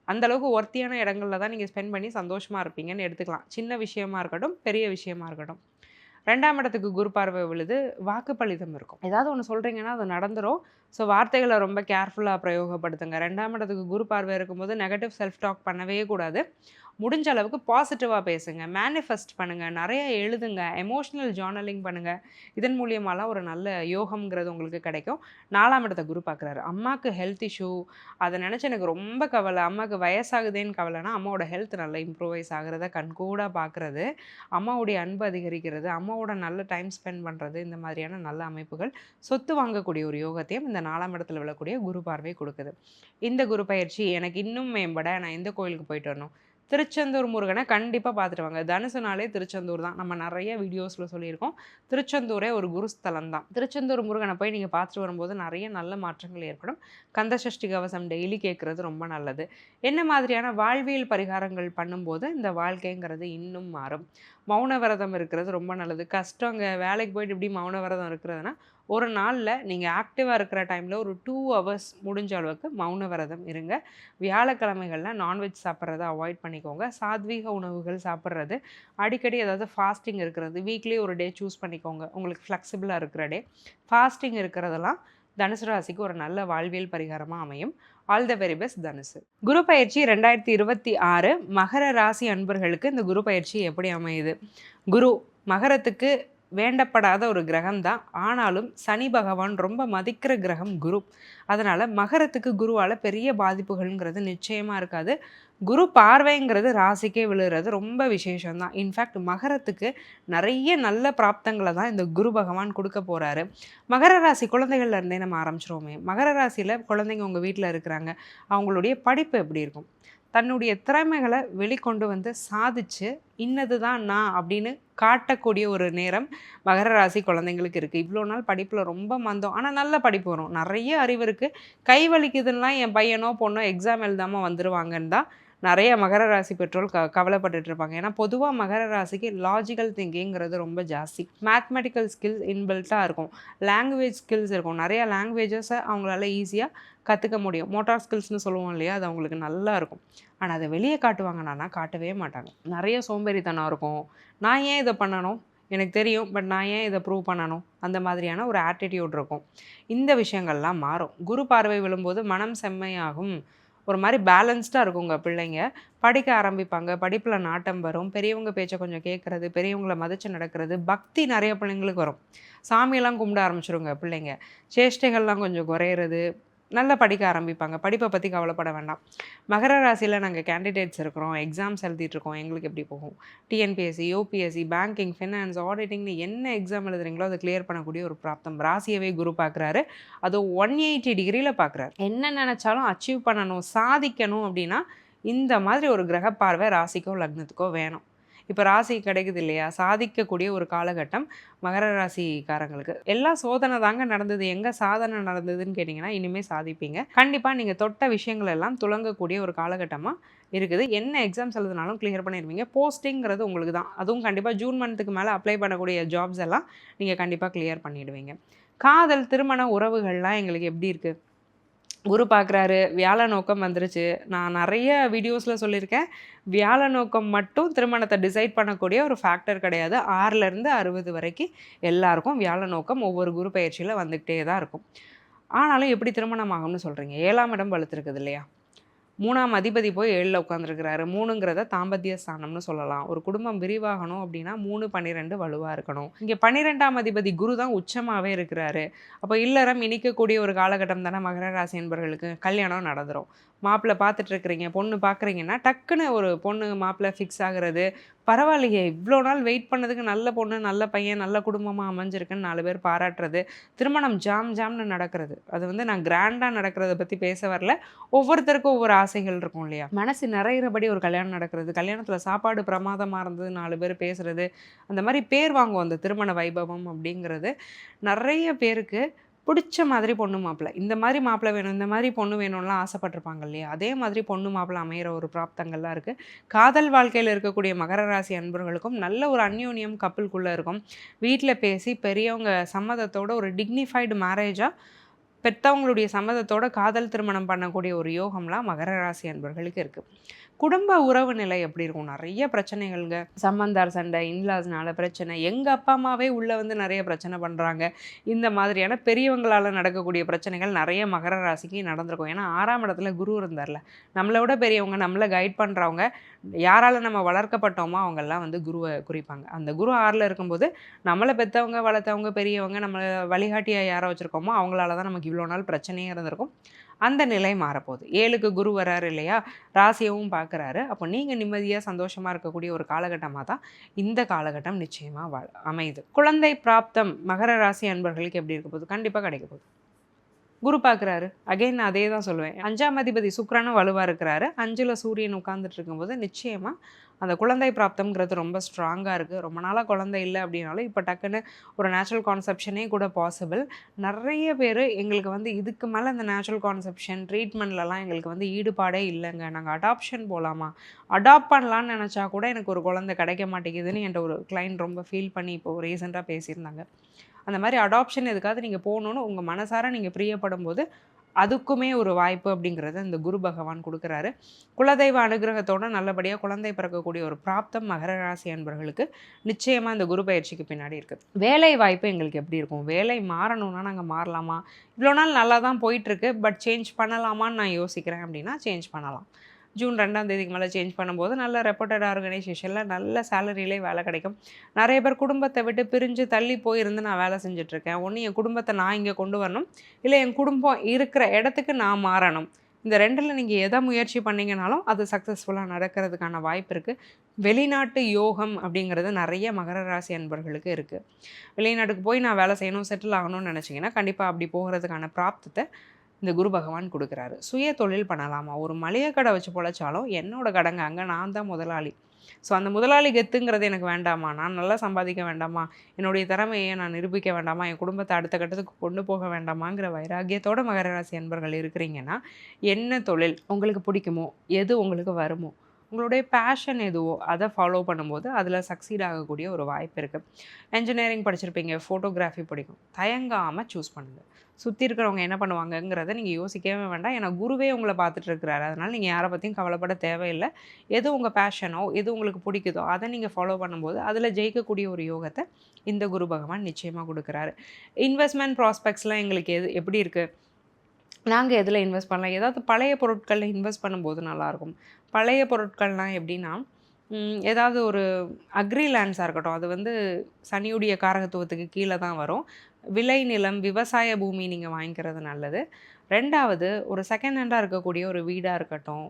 அந்தளவுக்கு ஒர்த்தியான இடங்களில் தான் நீங்கள் ஸ்பெண்ட் பண்ணி சந்தோஷமாக இருப்பீங்கன்னு எடுத்துக்கலாம். சின்ன விஷயமா இருக்கட்டும், பெரிய விஷயமா இருக்கட்டும். 2ஆம் இடத்துக்கு குரு பார்வை விழுது, வாக்குப்பளிதம் இருக்கும். ஏதாவது ஒன்று சொல்கிறீங்கன்னா அது நடந்துடும். ஸோ வார்த்தைகளை ரொம்ப கேர்ஃபுல்லாக பிரயோகப்படுத்துங்க. 2ஆம் இடத்துக்கு குரு பார்வை இருக்கும்போது நெகட்டிவ் செல்ஃப் டாக் பண்ணவே கூடாது. முடிஞ்ச அளவுக்கு பாசிட்டிவாக பேசுங்க, மேனிஃபெஸ்ட் பண்ணுங்கள், நிறைய எழுதுங்க, எமோஷ்னல் ஜேர்னலிங் பண்ணுங்கள். இதன் மூலியமாலாம் ஒரு நல்ல யோகம்ங்கிறது உங்களுக்கு கிடைக்கும். 4ஆம் இடத்தை குரு பார்க்குறாரு. அம்மாவுக்கு ஹெல்த் இஷ்யூ, அதை நினச்சி எனக்கு ரொம்ப கவலை, அம்மாவுக்கு வயசாகுதேன்னு கவலைனா அம்மாவோட ஹெல்த் நல்லா இம்ப்ரூவைஸ் ஆகிறத கண்கூடாக பார்க்குறது, அம்மாவுடைய அன்பு அதிகரிக்கிறது, அம்மாவோட நல்ல டைம் ஸ்பெண்ட் பண்ணுறது, இந்த மாதிரியான நல்ல அமைப்புகள் சொத்து வாங்கக்கூடிய ஒரு யோகத்தையும் இந்த 4ஆம் இடத்துல விழக்கூடிய குரு பார்வை கொடுக்குது. இந்த குரு பயிற்சி எனக்கு இன்னும் மேம்பட நான் எந்த கோயிலுக்கு போயிட்டு வரணும்? திருச்செந்தூர் முருகனை கண்டிப்பாக பார்த்துட்டு வாங்க. தனுசுனாலே திருச்செந்தூர் தான். நம்ம நிறைய வீடியோஸில் சொல்லியிருக்கோம். திருச்செந்தூரே ஒரு குருஸ்தலம் தான். திருச்செந்தூர் முருகனை போய் நீங்கள் பார்த்துட்டு வரும்போது நிறைய நல்ல மாற்றங்கள் ஏற்படும். கந்தசஷ்டி கவசம் டெய்லி கேட்குறது ரொம்ப நல்லது. என்ன மாதிரியான வாழ்வியல் பரிகாரங்கள் பண்ணும்போது இந்த வாழ்க்கைங்கிறது இன்னும் மாறும். மௌன விரதம் இருக்கிறது ரொம்ப நல்லது. கஷ்டங்க, வேலைக்கு போயிட்டு இப்படி மௌன விரதம் இருக்கிறதுனா ஒரு நாளில் நீங்கள் ஆக்டிவாக இருக்கிற டைமில் ஒரு 2 ஹவர்ஸ் முடிஞ்ச அளவுக்கு மௌன விரதம் இருங்க. வியாழக்கிழமைகளில் நான்வெஜ் சாப்பிட்றத அவாய்ட் பண்ணிக்கோங்க. சாத்வீக உணவுகள் சாப்பிட்றது, அடிக்கடி ஏதாவது ஃபாஸ்டிங் இருக்கிறது, வீக்லி ஒரு டே சூஸ் பண்ணிக்கோங்க. உங்களுக்கு ஃப்ளெக்சிபிளாக இருக்கிற டே. ஃபாஸ்டிங் இருக்கிறதெல்லாம் தனுசு ராசிக்கு ஒரு நல்ல வாழ்வியல் பரிகாரமாக அமையும். ஆல் த வெரி பெஸ்ட் தனுசு. குரு பயிற்சி 2026 மகர ராசி அன்பர்களுக்கு இந்த குரு பயிற்சி எப்படி அமையுது? குரு மகரத்துக்கு வேண்டப்படாத ஒரு கிரகம் தான். ஆனாலும் சனி பகவான் ரொம்ப மதிக்கிற கிரகம் குரு. அதனால் மகரத்துக்கு குருவால் பெரிய பாதிப்புகள்ங்கிறது நிச்சயமாக இருக்காது. குரு பார்வைங்கிறது ராசிக்கே விழுகிறது ரொம்ப விசேஷம்தான். இன்ஃபேக்ட் மகரத்துக்கு நிறைய நல்ல பிராப்தங்களை தான் இந்த குரு பகவான் கொடுக்க போகிறாரு. மகர ராசி குழந்தைகள்ல இருந்தே நம்ம ஆரம்பிச்சிருவோமே. மகர ராசியில் குழந்தைங்க உங்கள் வீட்டில் இருக்கிறாங்க, அவங்களுடைய படிப்பு எப்படி இருக்கும்? தன்னுடைய திறமைகளை வெளிக்கொண்டு வந்து சாதிச்சு இன்னது தான் நான் அப்படின்னு காட்டக்கூடிய ஒரு நேரம் மகர ராசி குழந்தைங்களுக்கு இருக்குது. இவ்வளோ நாள் படிப்பில் ரொம்ப மந்தம், ஆனால் நல்ல படிப்பு வரும், நிறைய அறிவு இருக்குது, கை வலிக்குதுன்னா என் பையனோ பொண்ணோ எக்ஸாம் எழுதாமல் வந்துடுவாங்கன்னு தான் நிறைய மகர ராசி பெற்றோர் கவலைப்பட்டுட்டு இருப்பாங்க. ஏன்னா பொதுவாக மகர ராசிக்கு லாஜிக்கல் திங்கிங்கிறது ரொம்ப ஜாஸ்தி. மேத்மெட்டிக்கல் ஸ்கில்ஸ் இன்பில்ட்டாக இருக்கும், லாங்குவேஜ் ஸ்கில்ஸ் இருக்கும், நிறைய லாங்குவேஜஸை அவங்களால ஈஸியாக கற்றுக்க முடியும். மோட்டார் ஸ்கில்ஸ்னு சொல்லுவோம் இல்லையா, அது அவங்களுக்கு நல்லா இருக்கும். ஆனால் அதை வெளியே காட்டுவாங்கன்னா காட்டவே மாட்டாங்க. நிறைய சோம்பேறித்தனம் இருக்கும். நான் ஏன் இதை பண்ணணும், எனக்கு தெரியும், பட் நான் ஏன் இதை ப்ரூவ் பண்ணணும், அந்த மாதிரியான ஒரு ஆட்டிடியூட் இருக்கும். இந்த விஷயங்கள்லாம் மாறும். குரு பார்வை விழும்போது மனம் செம்மையாகும். ஒரு மாதிரி பேலன்ஸ்டாக இருக்குங்க. பிள்ளைங்க படிக்க ஆரம்பிப்பாங்க, படிப்பில் நாட்டம் வரும், பெரியவங்க பேச்சை கொஞ்சம் கேட்குறது, பெரியவங்களை மதித்து நடக்கிறது, பக்தி நிறைய பிள்ளைங்களுக்கு வரும். சாமியெல்லாம் கும்பிட ஆரம்பிச்சிருங்க பிள்ளைங்க. சேஷ்டைகள்லாம் கொஞ்சம் குறையிறது, நல்லா படிக்க ஆரம்பிப்பாங்க. படிப்பை பற்றி கவலைப்பட வேண்டாம். மகர ராசியில் நாங்கள் கேண்டிடேட்ஸ் இருக்கிறோம், எக்ஸாம்ஸ் எழுதிட்டுருக்கோம், எங்களுக்கு எப்படி போகும்? டிஎன்பிஎஸ்சி, யூபிஎஸ்சி, பேங்கிங், ஃபினான்ஸ், ஆடிட்டிங்னு என்ன எக்ஸாம் எழுதுறீங்களோ அதை கிளியர் பண்ணக்கூடிய ஒரு பிராப்தம். ராசியவே குரு பார்க்குறாரு, அதுவும் 180 டிகிரியில் பார்க்குறாரு. என்ன நினச்சாலும் அச்சீவ் பண்ணணும், சாதிக்கணும் அப்படின்னா இந்த மாதிரி ஒரு கிரக பார்வை ராசிக்கோ லக்னத்துக்கோ வேணும். இப்போ ராசி கிடைக்குது இல்லையா, சாதிக்கக்கூடிய ஒரு காலகட்டம் மகர ராசிக்காரங்களுக்கு. எல்லாம் சோதனை தாங்க நடந்தது, எங்கே சாதனை நடந்ததுன்னு கேட்டிங்கன்னா இனிமேல் சாதிப்பீங்க. கண்டிப்பாக நீங்கள் தொட்ட விஷயங்கள் எல்லாம் துளங்கக்கூடிய ஒரு காலகட்டமாக இருக்குது. என்ன எக்ஸாம்ஸ் எழுதுனாலும் கிளியர் பண்ணிடுவீங்க. போஸ்டிங்கிறது உங்களுக்கு தான், அதுவும் கண்டிப்பாக ஜூன் மந்த்துக்கு மேலே அப்ளை பண்ணக்கூடிய ஜாப்ஸ் எல்லாம் நீங்கள் கண்டிப்பாக கிளியர் பண்ணிடுவீங்க. காதல், திருமண உறவுகள்லாம் எங்களுக்கு எப்படி இருக்குது? குரு பார்க்குறாரு, வியாழ நோக்கம் வந்துருச்சு. நான் நிறைய வீடியோஸில் சொல்லியிருக்கேன், வியாழ நோக்கம் மட்டும் திருமணத்தை டிசைட் பண்ணக்கூடிய ஒரு ஃபேக்டர் கிடையாது. 6லேருந்து 60 வரைக்கும் எல்லாருக்கும் வியாழ நோக்கம் ஒவ்வொரு குரு பயிற்சியில் வந்துக்கிட்டே தான் இருக்கும். ஆனாலும் எப்படி திருமணம் ஆகும்னு சொல்கிறீங்க? 7ஆம் இடம் வலுத்துருக்குது இல்லையா, 3ஆம் அதிபதி போய் 7ல் உட்காந்துருக்கிறாரு. 3ங்கிறத தாம்பத்திய ஸ்தானம்னு சொல்லலாம். ஒரு குடும்பம் விரிவாகணும் அப்படின்னா 3, 12 வலுவாக இருக்கணும். இங்கே 12ஆம் அதிபதி குரு தான் உச்சமாகவே இருக்கிறாரு. அப்போ இல்லறம் இனிக்கக்கூடிய ஒரு காலகட்டம் தானே மகர ராசி என்பவர்களுக்கு. கல்யாணம் நடந்துடும். மாப்பிள்ளை பார்த்துட்டு இருக்கிறீங்க, பொண்ணு பார்க்குறீங்கன்னா டக்குன்னு ஒரு பொண்ணு மாப்பிள்ளை ஃபிக்ஸ் ஆகிறது. பரவாயில்லையே, இவ்வளோ நாள் வெயிட் பண்ணதுக்கு நல்ல பொண்ணு, நல்ல பையன், நல்ல குடும்பமாக அமைஞ்சிருக்குன்னு 4 பேர் பாராட்டுறது, திருமணம் ஜாம்னு நடக்கிறது. அது வந்து நான் கிராண்டாக நடக்கிறத பற்றி பேச வரல. ஒவ்வொருத்தருக்கும் ஒவ்வொரு ஆசைகள் இருக்கும் இல்லையா, மனசு நிறையிறபடி ஒரு கல்யாணம் நடக்கிறது, கல்யாணத்தில் சாப்பாடு பிரமாதமாக இருந்தது 4 பேர் பேசுகிறது, அந்த மாதிரி பேர் வாங்குவோம். அந்த திருமண வைபவம் அப்படிங்கிறது நிறைய பேருக்கு பிடிச்ச மாதிரி பொண்ணு மாப்பிள்ளை, இந்த மாதிரி மாப்பிள்ளை வேணும், இந்த மாதிரி பொண்ணு வேணும்லாம் ஆசைப்பட்டிருப்பாங்க இல்லையா, அதே மாதிரி பொண்ணு மாப்பிள்ளை அமையிற ஒரு பிராப்தங்கள்லாம் இருக்குது. காதல் வாழ்க்கையில் இருக்கக்கூடிய மகர ராசி அன்பர்களுக்கும் நல்ல ஒரு அந்யோன்யம் கப்பலுக்குள்ளே இருக்கும். வீட்டில் பேசி பெரியவங்க சம்மதத்தோட ஒரு டிக்னிஃபைடு மேரேஜாக பெற்றவங்களுடைய சம்மதத்தோட காதல் திருமணம் பண்ணக்கூடிய ஒரு யோகம்லாம் மகர ராசி அன்பர்களுக்கு இருக்குது. குடும்ப உறவு நிலை எப்படி இருக்கும்? நிறைய பிரச்சனைகள்ங்க. சம்பந்தார் சண்டை, இன்லாஸ்னால பிரச்சனை, எங்கள் அப்பா அம்மாவே உள்ளே வந்து நிறைய பிரச்சனை பண்ணுறாங்க. இந்த மாதிரியான பெரியவங்களால் நடக்கக்கூடிய பிரச்சனைகள் நிறைய மகர ராசிக்கு நடந்திருக்கும். ஏன்னா 6ஆம் இடத்துல குரு இருந்தார்ல, நம்மளை விட பெரியவங்க, நம்மளை கைட் பண்ணுறவங்க, யாரால் நம்ம வளர்க்கப்பட்டோமோ அவங்கெல்லாம் வந்து குருவை குறிப்பாங்க. அந்த குரு 6ல் இருக்கும்போது நம்மளை பெற்றவங்க, வளர்த்தவங்க, பெரியவங்க, நம்மளை வழிகாட்டியாக யாரை வச்சுருக்கோமோ அவங்களால தான் நமக்கு இவ்வளோ நாள் பிரச்சனையே இருந்திருக்கும். அந்த நிலை மாறப்போகுது. 7க்கு குரு வராரு இல்லையா, ராசியவும் பார்க்குறாரு. அப்போ நீங்கள் நிம்மதியாக சந்தோஷமாக இருக்கக்கூடிய ஒரு காலகட்டமாக தான் இந்த காலகட்டம் நிச்சயமாக அமையுது. குழந்தை பிராப்தம் மகர ராசி அன்பர்களுக்கு எப்படி இருக்க போகுது? கண்டிப்பாக கிடைக்க போகுது. குரு பார்க்குறாரு. அகைன் நான் அதே தான் சொல்லுவேன். 5ஆம் அதிபதி சுக்கிரனும் வலுவாக இருக்கிறாரு. 5ல் சூரியன் உட்காந்துட்டு இருக்கும்போது நிச்சயமாக அந்த குழந்தை பிராப்தம்ங்கிறது ரொம்ப ஸ்ட்ராங்காக இருக்குது. ரொம்ப நாளாக குழந்தை இல்லை அப்படின்னாலும் இப்போ டக்குன்னு ஒரு நேச்சுரல் கான்செப்ஷனே கூட பாசிபிள். நிறைய பேர் எங்களுக்கு வந்து இதுக்கு மேலே இந்த நேச்சுரல் கான்செப்ஷன் ட்ரீட்மெண்ட்லலாம் எங்களுக்கு வந்து ஈடுபாடே இல்லைங்க, நாங்கள் அடாப்ஷன் போகலாமா, அடாப்ட் பண்ணலான்னு நினச்சா கூட எனக்கு ஒரு குழந்தை கிடைக்க மாட்டேங்குதுன்னு என்கிட்ட ஒரு கிளைண்ட் ரொம்ப ஃபீல் பண்ணி இப்போ ரீசெண்டாக பேசியிருந்தாங்க. அந்த மாதிரி அடாப்ஷன் எதுக்காவது நீங்கள் போகணுன்னு உங்கள் மனசார நீங்கள் பிரியப்படும் போது அதுக்குமே ஒரு வாய்ப்பு அப்படிங்கிறத இந்த குரு பகவான் கொடுக்குறாரு. குலதெய்வ அனுகிரகத்தோட நல்லபடியாக குழந்தை பிறக்கக்கூடிய ஒரு பிராப்தம் மகர ராசி அன்பர்களுக்கு நிச்சயமாக இந்த குரு பயிற்சிக்கு பின்னாடி இருக்குது. வேலை வாய்ப்பு எங்களுக்கு எப்படி இருக்கும்? வேலை மாறணும்னா நாங்கள் மாறலாமா? இவ்வளோ நாள் நல்லா தான் போயிட்டுருக்கு, பட் சேஞ்ச் பண்ணலாமான்னு நான் யோசிக்கிறேன் அப்படின்னா சேஞ்ச் பண்ணலாம். ஜூன் 2ஆம் தேதிக்கு மேலே சேஞ்ச் பண்ணும்போது நல்ல ரெப்யூட்டட் ஆர்கனைசேஷனில் நல்ல சேலரியிலே வேலை கிடைக்கும். நிறைய பேர் குடும்பத்தை விட்டு பிரிஞ்சு தள்ளி போயிருந்து நான் வேலை செஞ்சிட்ருக்கேன். ஒன்று என் குடும்பத்தை நான் இங்கே கொண்டு வரணும், இல்லை என் குடும்பம் இருக்கிற இடத்துக்கு நான் மாறணும். இந்த 2ல் நீங்கள் எதை முயற்சி பண்ணிங்கனாலும் அது சக்ஸஸ்ஃபுல்லாக நடக்கிறதுக்கான வாய்ப்பு இருக்குது. வெளிநாட்டு யோகம் அப்படிங்கிறது நிறைய மகர ராசி அன்பர்களுக்கு இருக்குது. வெளிநாட்டுக்கு போய் நான் வேலை செய்யணும், செட்டில் ஆகணும்னு நினச்சிங்கன்னா கண்டிப்பாக அப்படி போகிறதுக்கான பிராப்தத்தை இந்த குரு பகவான் கொடுக்குறாரு. சுய தொழில் பண்ணலாமா? ஒரு மளிகை கடை வச்சு பொழைச்சாலும் என்னோட கடைங்க, அங்கே நான் தான் முதலாளி. ஸோ அந்த முதலாளி கெத்துங்கிறது எனக்கு வேண்டாமா? நான் நல்லா சம்பாதிக்க வேண்டாமா? என்னுடைய திறமையை நான் நிரூபிக்க வேண்டாமா? என் குடும்பத்தை அடுத்த கட்டத்துக்கு கொண்டு போக வேண்டாமாங்கிற வைராக்கியத்தோட மகர ராசி அன்பர்கள் இருக்கிறீங்கன்னா, என்ன தொழில் உங்களுக்கு பிடிக்குமோ, எது உங்களுக்கு வருமோ, உங்களுடைய பேஷன் எதுவோ அதை ஃபாலோ பண்ணும்போது அதில் சக்சீட் ஆகக்கூடிய ஒரு வாய்ப்பு இருக்குது. என்ஜினியரிங் படிச்சிருப்பீங்க, ஃபோட்டோகிராஃபி பிடிக்கும், தயங்காமல் சூஸ் பண்ணுங்கள். சுற்றி இருக்கிறவங்க என்ன பண்ணுவாங்கங்கிறத நீங்கள் யோசிக்கவே வேண்டாம். ஏன்னா குருவே உங்களை பார்த்துட்டு இருக்கிறாரு. அதனால் நீங்கள் யாரை பற்றியும் கவலைப்பட தேவையில்லை. எது உங்கள் பேஷனோ, எது உங்களுக்கு பிடிக்குதோ அதை நீங்கள் ஃபாலோ பண்ணும்போது அதில் ஜெயிக்கக்கூடிய ஒரு யோகத்தை இந்த குரு பகவான் நிச்சயமாக கொடுக்குறாரு. இன்வெஸ்ட்மெண்ட் ப்ராஸ்பெக்ட்ஸ்லாம் எங்களுக்கு எப்படி இருக்குது? நாங்கள் எதில் இன்வெஸ்ட் பண்ணலாம்? ஏதாவது பழைய பொருட்களில் இன்வெஸ்ட் பண்ணும்போது நல்லாயிருக்கும். பழைய பொருட்கள்னால் எப்படின்னா, ஏதாவது ஒரு அக்ரி லேண்ட்ஸாக இருக்கட்டும், அது வந்து சனியுடைய காரகத்துவத்துக்கு கீழே தான் வரும். விளை நிலம், விவசாய பூமி நீங்கள் வாங்கிக்கிறது நல்லது. 2வது ஒரு செகண்ட் ஹேண்டாக இருக்கக்கூடிய ஒரு வீடாக இருக்கட்டும்,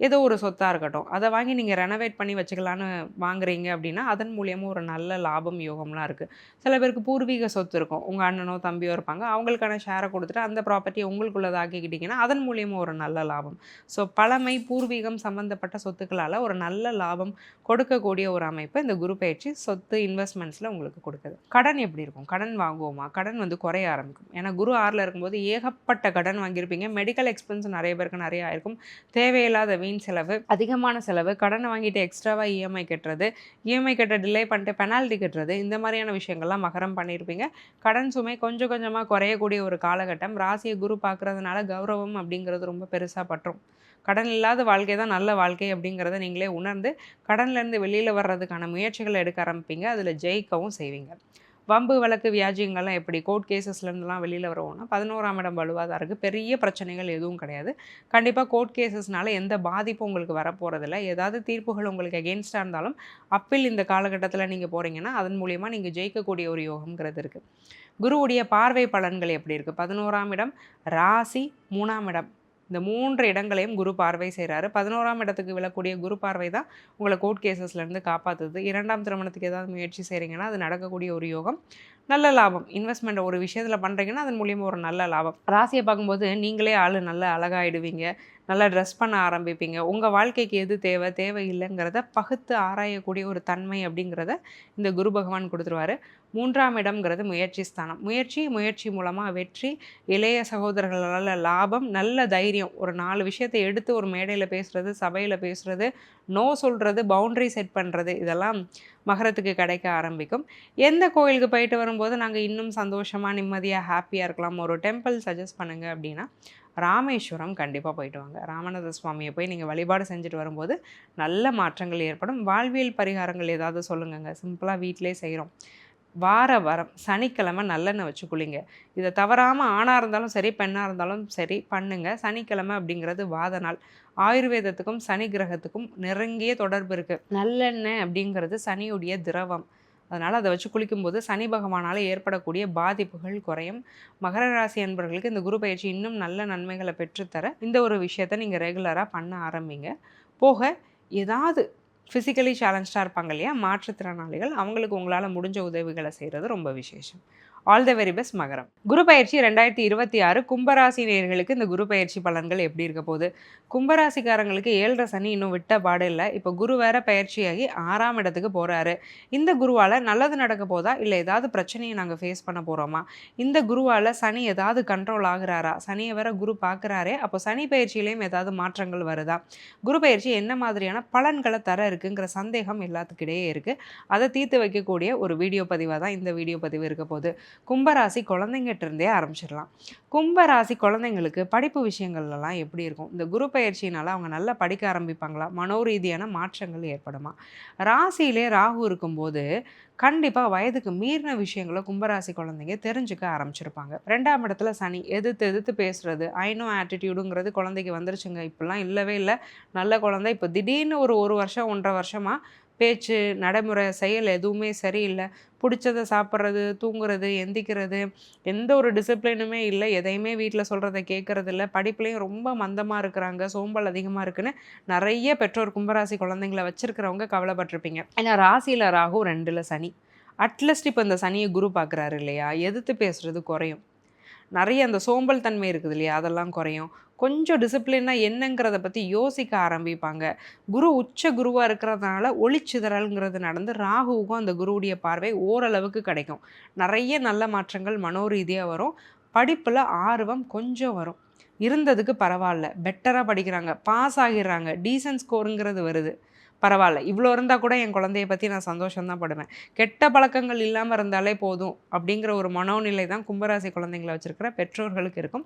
ஏதோ ஒரு சொத்தாக இருக்கட்டும், அதை வாங்கி நீங்கள் ரெனோவேட் பண்ணி வச்சுக்கலான்னு வாங்குறீங்க அப்படின்னா அதன் மூலியமாக ஒரு நல்ல லாபம் யோகம்லாம் இருக்குது. சில பேருக்கு பூர்வீக சொத்து இருக்கும், உங்கள் அண்ணனோ தம்பியோ இருப்பாங்க, அவங்களுக்கான ஷேரை கொடுத்துட்டு அந்த ப்ராப்பர்ட்டியை உங்களுக்குள்ளதை ஆக்கிக்கிட்டிங்கன்னா அதன் மூலியமாக ஒரு நல்ல லாபம். ஸோ பழமை பூர்வீகம் சம்மந்தப்பட்ட சொத்துக்களால் ஒரு நல்ல லாபம் கொடுக்கக்கூடிய ஒரு அமைப்பு இந்த குரு பயிற்சி சொத்து இன்வெஸ்ட்மெண்ட்ஸில் உங்களுக்கு கொடுக்குது. கடன் எப்படி இருக்கும்? கடன் வாங்குவோமா? கடன் வந்து குறைய ஆரம்பிக்கும். ஏன்னா குரு 6ல் இருக்கும்போது ஏகப்பட்ட கடன் வாங்கியிருப்பீங்க. மெடிக்கல் எக்ஸ்பென்ஸ் நிறைய பேருக்கு நிறைய ஆயிருக்கும். தேவையில்லாத வீண் செலவு, அதிகமான செலவு, கடனை வாங்கிட்டு எக்ஸ்ட்ராவாக இஎம்ஐ கட்டுறது, இஎம்ஐ கட்ட டிலே பண்ணிட்டு பெனால்ட்டி கட்டுறது, இந்த மாதிரியான விஷயங்கள்லாம் மகரம் பண்ணியிருப்பீங்க. கடன் சுமை கொஞ்சம் கொஞ்சமாக குறையக்கூடிய ஒரு காலகட்டம். ராசியை குரு பார்க்குறதுனால கௌரவம் அப்படிங்கிறது ரொம்ப பெருசாக பற்றும். கடன் இல்லாத வாழ்க்கை தான் நல்ல வாழ்க்கை அப்படிங்கிறத நீங்களே உணர்ந்து கடன்லேருந்து வெளியில் வர்றதுக்கான முயற்சிகளை எடுக்க ஆரம்பிப்பீங்க. அதில் ஜெயிக்கவும் செய்வீங்க. வம்பு வழக்கு வியாஜியங்கள்லாம் எப்படி கோர்ட் கேசஸ்லேருந்துலாம் வெளியில் வருவோம்னா 11ஆம் இடம் வலுவாக தான் இருக்குது. பெரிய பிரச்சனைகள் எதுவும் கிடையாது. கண்டிப்பாக கோர்ட் கேசஸ்னால எந்த பாதிப்பும் உங்களுக்கு வரப்போகிறதில்ல. ஏதாவது தீர்ப்புகள் உங்களுக்கு எகென்ஸ்டாக இருந்தாலும் அப்பீல் இந்த காலகட்டத்தில் நீங்கள் போகிறீங்கன்னா அதன் மூலிமா நீங்கள் ஜெயிக்கக்கூடிய ஒரு யோகம்ங்கிறது இருக்குது. குருவுடைய பார்வை பலன்கள் எப்படி இருக்குது? 11ஆம் இடம், ராசி, 3ஆம் இடம், இந்த 3 இடங்களையும் குரு பார்வை செய்கிறாரு. 11ஆம் இடத்துக்கு விழக்கூடிய குரு பார்வை தான் உங்களை கோர்ட் கேசஸ்லேருந்து காப்பாற்றுது. 2ஆம் திருமணத்துக்கு ஏதாவது முயற்சி செய்கிறீங்கன்னா அது நடக்கக்கூடிய ஒரு யோகம். நல்ல லாபம். இன்வெஸ்ட்மெண்ட் ஒரு விஷயத்தில் பண்ணுறீங்கன்னா அதன் மூலியமாக ஒரு நல்ல லாபம். ராசியை பார்க்கும்போது நீங்களே ஆள் நல்லா அழகாயிடுவீங்க, நல்லா ட்ரெஸ் பண்ண ஆரம்பிப்பீங்க. உங்கள் வாழ்க்கைக்கு எது தேவை, தேவையில்லைங்கிறத பகுத்து ஆராயக்கூடிய ஒரு தன்மை அப்படிங்கிறத இந்த குரு பகவான் கொடுத்துருவார். 3ஆம் இடம்ங்கிறது முயற்சி ஸ்தானம். முயற்சி மூலமாக வெற்றி, இளைய சகோதரர்களால் லாபம், நல்ல தைரியம். ஒரு 4 விஷயத்தை எடுத்து ஒரு மேடையில் பேசுகிறது, சபையில் பேசுகிறது, நோ சொல்கிறது, பவுண்ட்ரி செட் பண்ணுறது, இதெல்லாம் மகரத்துக்கு கிடைக்க ஆரம்பிக்கும். எந்த கோயிலுக்கு போயிட்டு வரும்போது நாங்கள் இன்னும் சந்தோஷமாக நிம்மதியாக ஹாப்பியாக இருக்கலாம், ஒரு டெம்பிள் சஜஸ்ட் பண்ணுங்கள் அப்படின்னா ராமேஸ்வரம் கண்டிப்பாக போயிட்டு வாங்க. ராமநாத சுவாமியை போய் நீங்கள் வழிபாடு செஞ்சுட்டு வரும்போது நல்ல மாற்றங்கள் ஏற்படும். வாழ்வியல் பரிகாரங்கள் ஏதாவது சொல்லுங்கங்க, சிம்பிளாக வீட்டிலே செய்கிறோம். வாரம் சனிக்கிழமை நல்லெண்ணெய் வச்சு குளிங்க. இதை தவறாமல் ஆணாக இருந்தாலும் சரி பெண்ணாக இருந்தாலும் சரி பண்ணுங்கள். சனிக்கிழமை அப்படிங்கிறது வாத நாள். ஆயுர்வேதத்துக்கும் சனி கிரகத்துக்கும் நெருங்கிய தொடர்பு இருக்குது. நல்லெண்ணெய் அப்படிங்கிறது சனியுடைய திரவம். அதனால் அதை வச்சு குளிக்கும்போது சனி பகவானால் ஏற்படக்கூடிய பாதிப்புகள் குறையும். மகர ராசி அன்பர்களுக்கு இந்த குரு பயிற்சி இன்னும் நல்ல நன்மைகளை பெற்றுத்தர இந்த ஒரு விஷயத்தை நீங்கள் ரெகுலராக பண்ண ஆரம்பிங்க. போக ஏதாவது ஃபிசிக்கலி சேலஞ்சாக இருப்பாங்க இல்லையா, மாற்றுத்திறனாளிகள், அவங்களுக்கு உங்களால் முடிஞ்ச உதவிகளை செய்கிறது ரொம்ப விசேஷம். ஆல் த வெரி பெஸ்ட் மகரம். குரு பயிற்சி 2026 கும்பராசி நேயர்களுக்கு இந்த குரு பயிற்சி பலன்கள் எப்படி இருக்க போகுது? கும்பராசிக்காரங்களுக்கு 7.5 சனி இன்னும் விட்ட பாடு இல்லை. இப்போ குரு வேற பயிற்சியாகி 6ஆம் இடத்துக்கு போகிறாரு. இந்த குருவால் நல்லது நடக்க போதா, இல்லை ஏதாவது பிரச்சனையை நாங்கள் ஃபேஸ் பண்ண போகிறோமா? இந்த குருவால் சனி ஏதாவது கண்ட்ரோல் ஆகுறாரா? சனியை வேற குரு பார்க்குறாரே, அப்போ சனி பயிற்சியிலையும் ஏதாவது மாற்றங்கள் வருதா? குரு பயிற்சி என்ன மாதிரியான பலன்களை தர இருக்குங்கிற சந்தேகம் எல்லாத்துக்கிடையே இருக்குது. அதை தீர்த்து வைக்கக்கூடிய ஒரு வீடியோ பதிவாக தான் இந்த வீடியோ பதிவு இருக்க போகுது. கும்பராசி குழந்தைங்கிட்ட இருந்தே ஆரம்பிச்சிடலாம். கும்பராசி குழந்தைங்களுக்கு படிப்பு விஷயங்கள்லாம் எப்படி இருக்கும்? இந்த குரு பயிற்சியினால் அவங்க நல்லா படிக்க ஆரம்பிப்பாங்களா? மனோரீதியான மாற்றங்கள் ஏற்படுமா? ராசியிலே ராகு இருக்கும்போது கண்டிப்பாக வயதுக்கு மீறின விஷயங்களை கும்பராசி குழந்தைங்க தெரிஞ்சுக்க ஆரம்பிச்சிருப்பாங்க. 2ஆம் இடத்துல சனி எதிர்த்து பேசுறது, ஐநோ ஆட்டிடியூடுங்கிறது குழந்தைக்கு வந்துருச்சுங்க. இப்படிலாம் இல்லவே இல்லை. நல்ல குழந்தை இப்போ திடீர்னு ஒரு வருஷம் 1.5 வருஷமாக பேச்சு நடைமுறை செயல் எதுவுமே சரியில்லை. பிடிச்சதை சாப்பிட்றது, தூங்குறது, எந்திக்கிறது, எந்த ஒரு டிசிப்ளினுமே இல்லை. எதையுமே வீட்டில் சொல்கிறத கேட்குறது இல்லை. படிப்புலேயும் ரொம்ப மந்தமாக இருக்கிறாங்க, சோம்பல் அதிகமாக இருக்குன்னு நிறைய பெற்றோர் கும்பராசி குழந்தைங்கள வச்சுருக்கிறவங்க கவலைப்பட்டிருப்பீங்க. ஏன்னா ராசியில் ராகு 2ல் சனி. அட்லீஸ்ட் இப்போ இந்த சனியை குரு பார்க்குறாரு இல்லையா, எதிர்த்து பேசுகிறது குறையும். நிறைய அந்த சோம்பல் தன்மை இருக்குது இல்லையா, அதெல்லாம் குறையும். கொஞ்சம் டிசிப்ளினாக என்னங்கிறத பற்றி யோசிக்க ஆரம்பிப்பாங்க. குரு உச்ச குருவாக இருக்கிறதுனால ஒளிச்சிதறல்ங்கிறது நடந்து ராகுவுக்கும் அந்த குருவுடைய பார்வை ஓரளவுக்கு கிடைக்கும். நிறைய நல்ல மாற்றங்கள் மனோரீதியாக வரும். படிப்பில் ஆர்வம் கொஞ்சம் வரும். இருந்ததுக்கு பரவாயில்ல, பெட்டராக படிக்கிறாங்க, பாஸ் ஆகிடுறாங்க, டீசன்ட் ஸ்கோருங்கிறது வருது. பரவாயில்ல, இவ்வளோ இருந்தால் கூட என் குழந்தைய பற்றி நான் சந்தோஷம்தான் படுவேன். கெட்ட பழக்கங்கள் இல்லாமல் இருந்தாலே போதும் அப்படிங்கிற ஒரு மனோநிலை தான் கும்பராசி குழந்தைங்களை வச்சுருக்கிற பெற்றோர்களுக்கு இருக்கும்.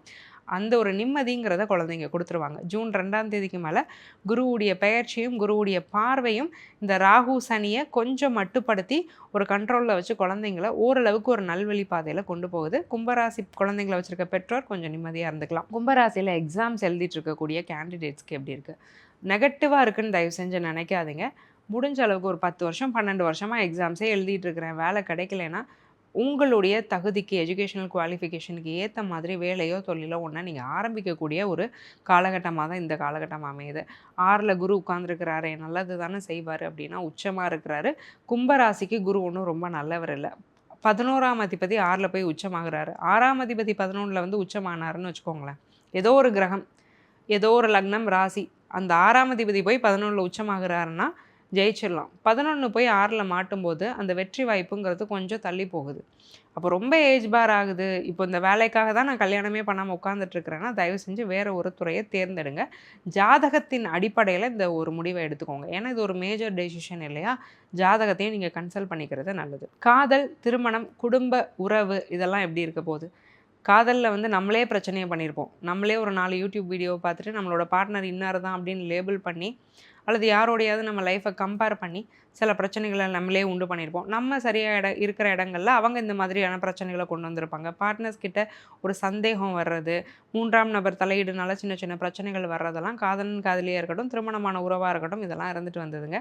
அந்த ஒரு நிம்மதிங்கிறத குழந்தைங்க கொடுத்துருவாங்க. ஜூன் 2ஆம் தேதிக்கு மேலே குருவுடைய பெயர்ச்சியும் குருவுடைய பார்வையும் இந்த ராகு சனியை கொஞ்சம் மட்டுப்படுத்தி ஒரு கண்ட்ரோலில் வச்சு குழந்தைங்கள ஓரளவுக்கு ஒரு நல்வழி பாதையில் கொண்டு போகுது. கும்பராசி குழந்தைங்களை வச்சுருக்க பெற்றோர் கொஞ்சம் நிம்மதியாக இருந்துக்கலாம். கும்பராசியில் எக்ஸாம்ஸ் எழுதிட்டு இருக்கக்கூடிய கேண்டிடேட்ஸ்க்கு எப்படி இருக்குது? நெகட்டிவாக இருக்குன்னு தயவு செஞ்சு நினைக்காதீங்க. முடிஞ்ச அளவுக்கு ஒரு 10 வருஷம் 12 வருஷமாக எக்ஸாம்ஸே எழுதிட்டு இருக்கிறேன், வேலை கிடைக்கலனா உங்களுடைய தகுதிக்கு எஜுகேஷனல் குவாலிஃபிகேஷனுக்கு ஏற்ற மாதிரி வேலையோ தொழிலோ ஒன்று நீங்கள் ஆரம்பிக்கக்கூடிய ஒரு காலகட்டமாக தான் இந்த காலகட்டம் அமையுது. 6ல் குரு உட்கார்ந்துருக்கிறாரு, நல்லது தானே செய்வார் அப்படின்னா உச்சமாக இருக்கிறாரு. கும்பராசிக்கு குரு ஒன்றும் ரொம்ப நல்லவர் இல்லை. 11ஆம் அதிபதி 6ல் போய் உச்சமாகிறாரு. 6ஆம் அதிபதி 11ல் வந்து உச்சமானாருன்னு வச்சுக்கோங்களேன். ஏதோ ஒரு கிரகம், ஏதோ ஒரு லக்னம் ராசி, அந்த 6ஆம் அதிபதி போய் 11ல் உச்சமாகிறாருன்னா ஜெயிச்சிடலாம். 11 போய் 6ல் மாட்டும்போது அந்த வெற்றி வாய்ப்புங்கிறது கொஞ்சம் தள்ளி போகுது. அப்போ ரொம்ப ஏஜ் பார் ஆகுது, இப்போ இந்த வேலைக்காக தான் நான் கல்யாணமே பண்ணாமல் உட்காந்துட்ருக்கிறேன்னா தயவு செஞ்சு வேறு ஒரு துறையை தேர்ந்தெடுங்க. ஜாதகத்தின் அடிப்படையில் இந்த ஒரு முடிவை எடுத்துக்கோங்க. ஏன்னா இது ஒரு மேஜர் டெசிஷன் இல்லையா, ஜாதகத்தையும் நீங்கள் கன்சல்ட் பண்ணிக்கிறது நல்லது. காதல், திருமணம், குடும்ப உறவு இதெல்லாம் எப்படி இருக்க போகுது? காதலில் வந்து நம்மளே பிரச்சனையை பண்ணியிருப்போம். நம்மளே ஒரு 4 யூடியூப் வீடியோவை பார்த்துட்டு நம்மளோட பார்ட்னர் இன்னார் தான் அப்படின்னு லேபிள் பண்ணி, அல்லது யாரோடையாவது நம்ம லைஃப்பை கம்பேர் பண்ணி சில பிரச்சனைகளை நம்மளே உண்டு பண்ணியிருப்போம். நம்ம சரியாக இருக்கிற இடங்களில் அவங்க இந்த மாதிரியான பிரச்சனைகளை கொண்டு வந்திருப்பாங்க. பார்ட்னர்ஸ் கிட்ட ஒரு சந்தேகம் வர்றது, 3ஆம் நபர் தலையீடுனால சின்ன சின்ன பிரச்சனைகள் வர்றதெல்லாம் காதலன் காதலியாக இருக்கட்டும், திருமணமான உறவாக இருக்கட்டும், இதெல்லாம் இருந்துட்டு வந்ததுங்க.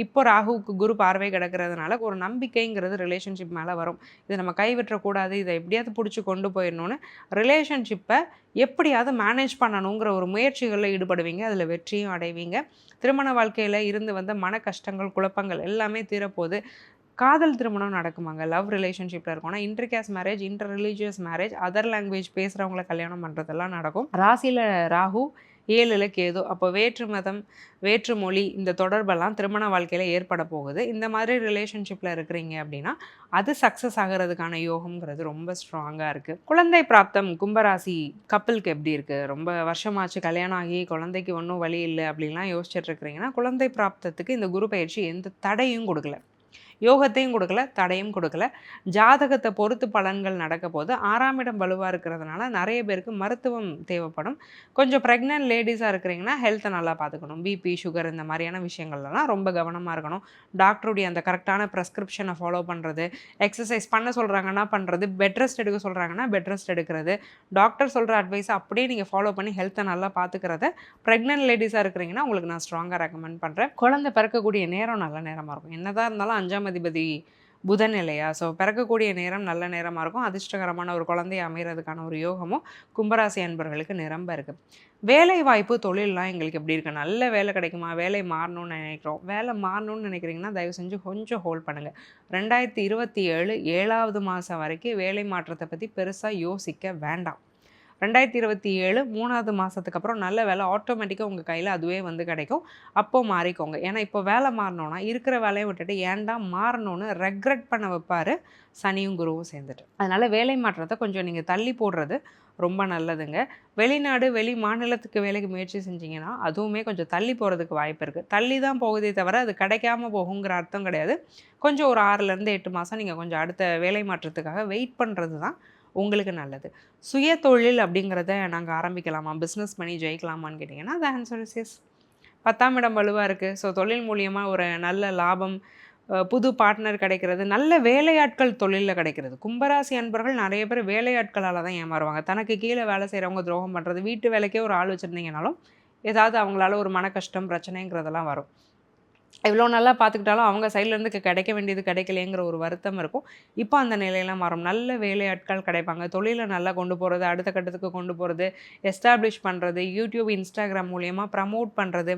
இப்போ ராகுவுக்கு குரு பார்வை கிடக்கிறதுனால ஒரு நம்பிக்கைங்கிறது ரிலேஷன்ஷிப் மேலே வரும். இதை நம்ம கைவிட்டக்கூடாது, இதை எப்படியாவது பிடிச்சி கொண்டு போயிடணும்னு ரிலேஷன்ஷிப்பை எப்படியாவது மேனேஜ் பண்ணணுங்கிற ஒரு முயற்சிகளில் ஈடுபடுவீங்க. அதில் வெற்றியும் அடைவீங்க. திருமண வாழ்க்கையில் இருந்து வந்த மன கஷ்டங்கள், குழப்பங்கள் எல்லாமே தீரப்போகுது. காதல் திருமணம் நடக்குமாங்க, லவ் ரிலேஷன்ஷிப்பில் இருக்கோம்னா inter marriage, inter religious marriage, other language பேசுகிறவங்கள கல்யாணம் பண்ணுறதெல்லாம் நடக்கும். ராசியில் ராகு, 7ல் கேது. அப்போ வேற்று மதம், வேற்று மொழி இந்த தொடர்பெல்லாம் திருமண வாழ்க்கையில் ஏற்பட போகுது. இந்த மாதிரி ரிலேஷன்ஷிப்பில் இருக்கிறீங்க அப்படின்னா அது சக்ஸஸ் ஆகிறதுக்கான யோகம்ங்கிறது ரொம்ப ஸ்ட்ராங்காக இருக்குது. குழந்தை பிராப்தம் கும்பராசி கப்பலுக்கு எப்படி இருக்குது? ரொம்ப வருஷமாச்சு கல்யாணம் ஆகி குழந்தைக்கு ஒன்றும் வழி இல்லை அப்படின்லாம் யோசிச்சுட்டு இருக்கிறீங்கன்னா குழந்தை பிராப்தத்துக்கு இந்த குரு பயிற்சி எந்த தடையும் கொடுக்கல, யோகத்தையும் கொடுக்கல, தடையும் கொடுக்கல. ஜாதகத்தை பொறுத்து பலன்கள் நடக்க போது 6ஆம் இடம் வலுவாக இருக்கிறதுனால நிறைய பேருக்கு மருத்துவம் தேவைப்படும். கொஞ்சம் ப்ரெக்னென்ட் லேடிஸாக இருக்கிறீங்கன்னா ஹெல்த்தை நல்லா பார்த்துக்கணும். பிபி, சுகர் இந்த மாதிரியான விஷயங்கள்லாம் ரொம்ப கவனமாக இருக்கணும். டாக்டருடைய அந்த கரெக்டான ப்ரெஸ்கிரிப்ஷனை ஃபாலோ பண்ணுறது, எக்ஸசைஸ் பண்ண சொல்கிறாங்கன்னா பண்ணுறது, பெட் ரெஸ்ட் எடுக்க சொல்கிறாங்கன்னா பெட் ரெஸ்ட் எடுக்கிறது, டாக்டர் சொல்கிற அட்வைஸை அப்படியே நீங்கள் ஃபாலோ பண்ணி ஹெல்த்தை நல்லா பார்த்துக்கிறத ப்ரெக்னென்ட் லேடிஸாக இருக்கிறீங்கன்னா உங்களுக்கு நான் ஸ்ட்ராங்காக ரெக்கமெண்ட் பண்ணுறேன். குழந்தை பிறக்கக்கூடிய நேரம் நல்ல நேரமாக இருக்கும். என்னதான் இருந்தாலும் 5ஆம் அதிபதி புதன் இல்லையா? ஸோ பிறக்கக்கூடிய நேரம் நல்ல நேரமாக இருக்கும். அதிர்ஷ்டகரமான ஒரு குழந்தை அமைகிறதுக்கான ஒரு யோகமும் கும்பராசி அன்பர்களுக்கு நிரம்ப இருக்குது. வேலை வாய்ப்பு தொழிலெலாம் எங்களுக்கு எப்படி இருக்குது? நல்ல வேலை கிடைக்குமா? வேலை மாறணும்னு நினைக்கிறோம். வேலை மாறணும்னு நினைக்கிறீங்கன்னா தயவு செஞ்சு கொஞ்சம் ஹோல்ட் பண்ணுங்கள். 2027 7வது மாதம் வரைக்கும் வேலை மாற்றத்தை பற்றி பெருசாக யோசிக்க வேண்டாம். 2027 3வது மாதத்துக்கு அப்புறம் நல்ல வேலை ஆட்டோமேட்டிக்காக உங்கள் கையில் அதுவே வந்து கிடைக்கும். அப்போது மாறிக்கோங்க. ஏன்னா இப்போ வேலை மாறணுன்னா இருக்கிற வேலையை விட்டுட்டு ஏன்டா மாறணும்னு ரெக்ரெட் பண்ண வைப்பார் சனியும் குருவும் சேர்ந்துட்டு. அதனால் வேலை மாற்றத்தை கொஞ்சம் நீங்கள் தள்ளி போடுறது ரொம்ப நல்லதுங்க. வெளிநாடு வெளி மாநிலத்துக்கு வேலைக்கு முயற்சி செஞ்சிங்கன்னா அதுவுமே கொஞ்சம் தள்ளி போகிறதுக்கு வாய்ப்பு இருக்குது. தள்ளி தான் போகுதே தவிர அது கிடைக்காம போகுங்கிற அர்த்தம் கிடையாது. கொஞ்சம் ஒரு 6லேருந்து 8 மாதம் நீங்கள் கொஞ்சம் அடுத்த வேலை மாற்றத்துக்காக வெயிட் பண்ணுறது தான் உங்களுக்கு நல்லது. சுய தொழில் அப்படிங்கிறத நாங்கள் ஆரம்பிக்கலாமா, பிஸ்னஸ் பண்ணி ஜெயிக்கலாமான்னு கேட்டிங்கன்னா த ஆன்சர் இஸ் எஸ். 10ஆம் இடம் வலுவாக இருக்குது. ஸோ தொழில் மூலியமாக ஒரு நல்ல லாபம், புது பார்ட்னர் கிடைக்கிறது, நல்ல வேலையாட்கள் தொழிலில் கிடைக்கிறது. கும்பராசி அன்பர்கள் நிறைய பேர் வேலையாட்களால் தான் ஏமாறுவாங்க. தனக்கு கீழே வேலை செய்கிறவங்க துரோகம் பண்ணுறது, வீட்டு வேலைக்கே ஒரு ஆள் வச்சுருந்தீங்கனாலும் ஏதாவது அவங்களால ஒரு மன கஷ்டம் பிரச்சனைங்கிறதெல்லாம் வரும். எவ்வளோ நல்லா பார்த்துக்கிட்டாலும் அவங்க சைட்லேருந்து கிடைக்க வேண்டியது கிடைக்கலையேங்கிற ஒரு வருத்தம் இருக்கும். இப்போ அந்த நிலையெல்லாம் மாறும். நல்ல வேலையாட்கள் கிடைப்பாங்க. தொழிலை நல்லா கொண்டு போகிறது, அடுத்த கட்டத்துக்கு கொண்டு போகிறது, எஸ்டாப்ளிஷ் பண்ணுறது, யூடியூப் இன்ஸ்டாகிராம் மூலயமா ப்ரமோட் பண்ணுறது,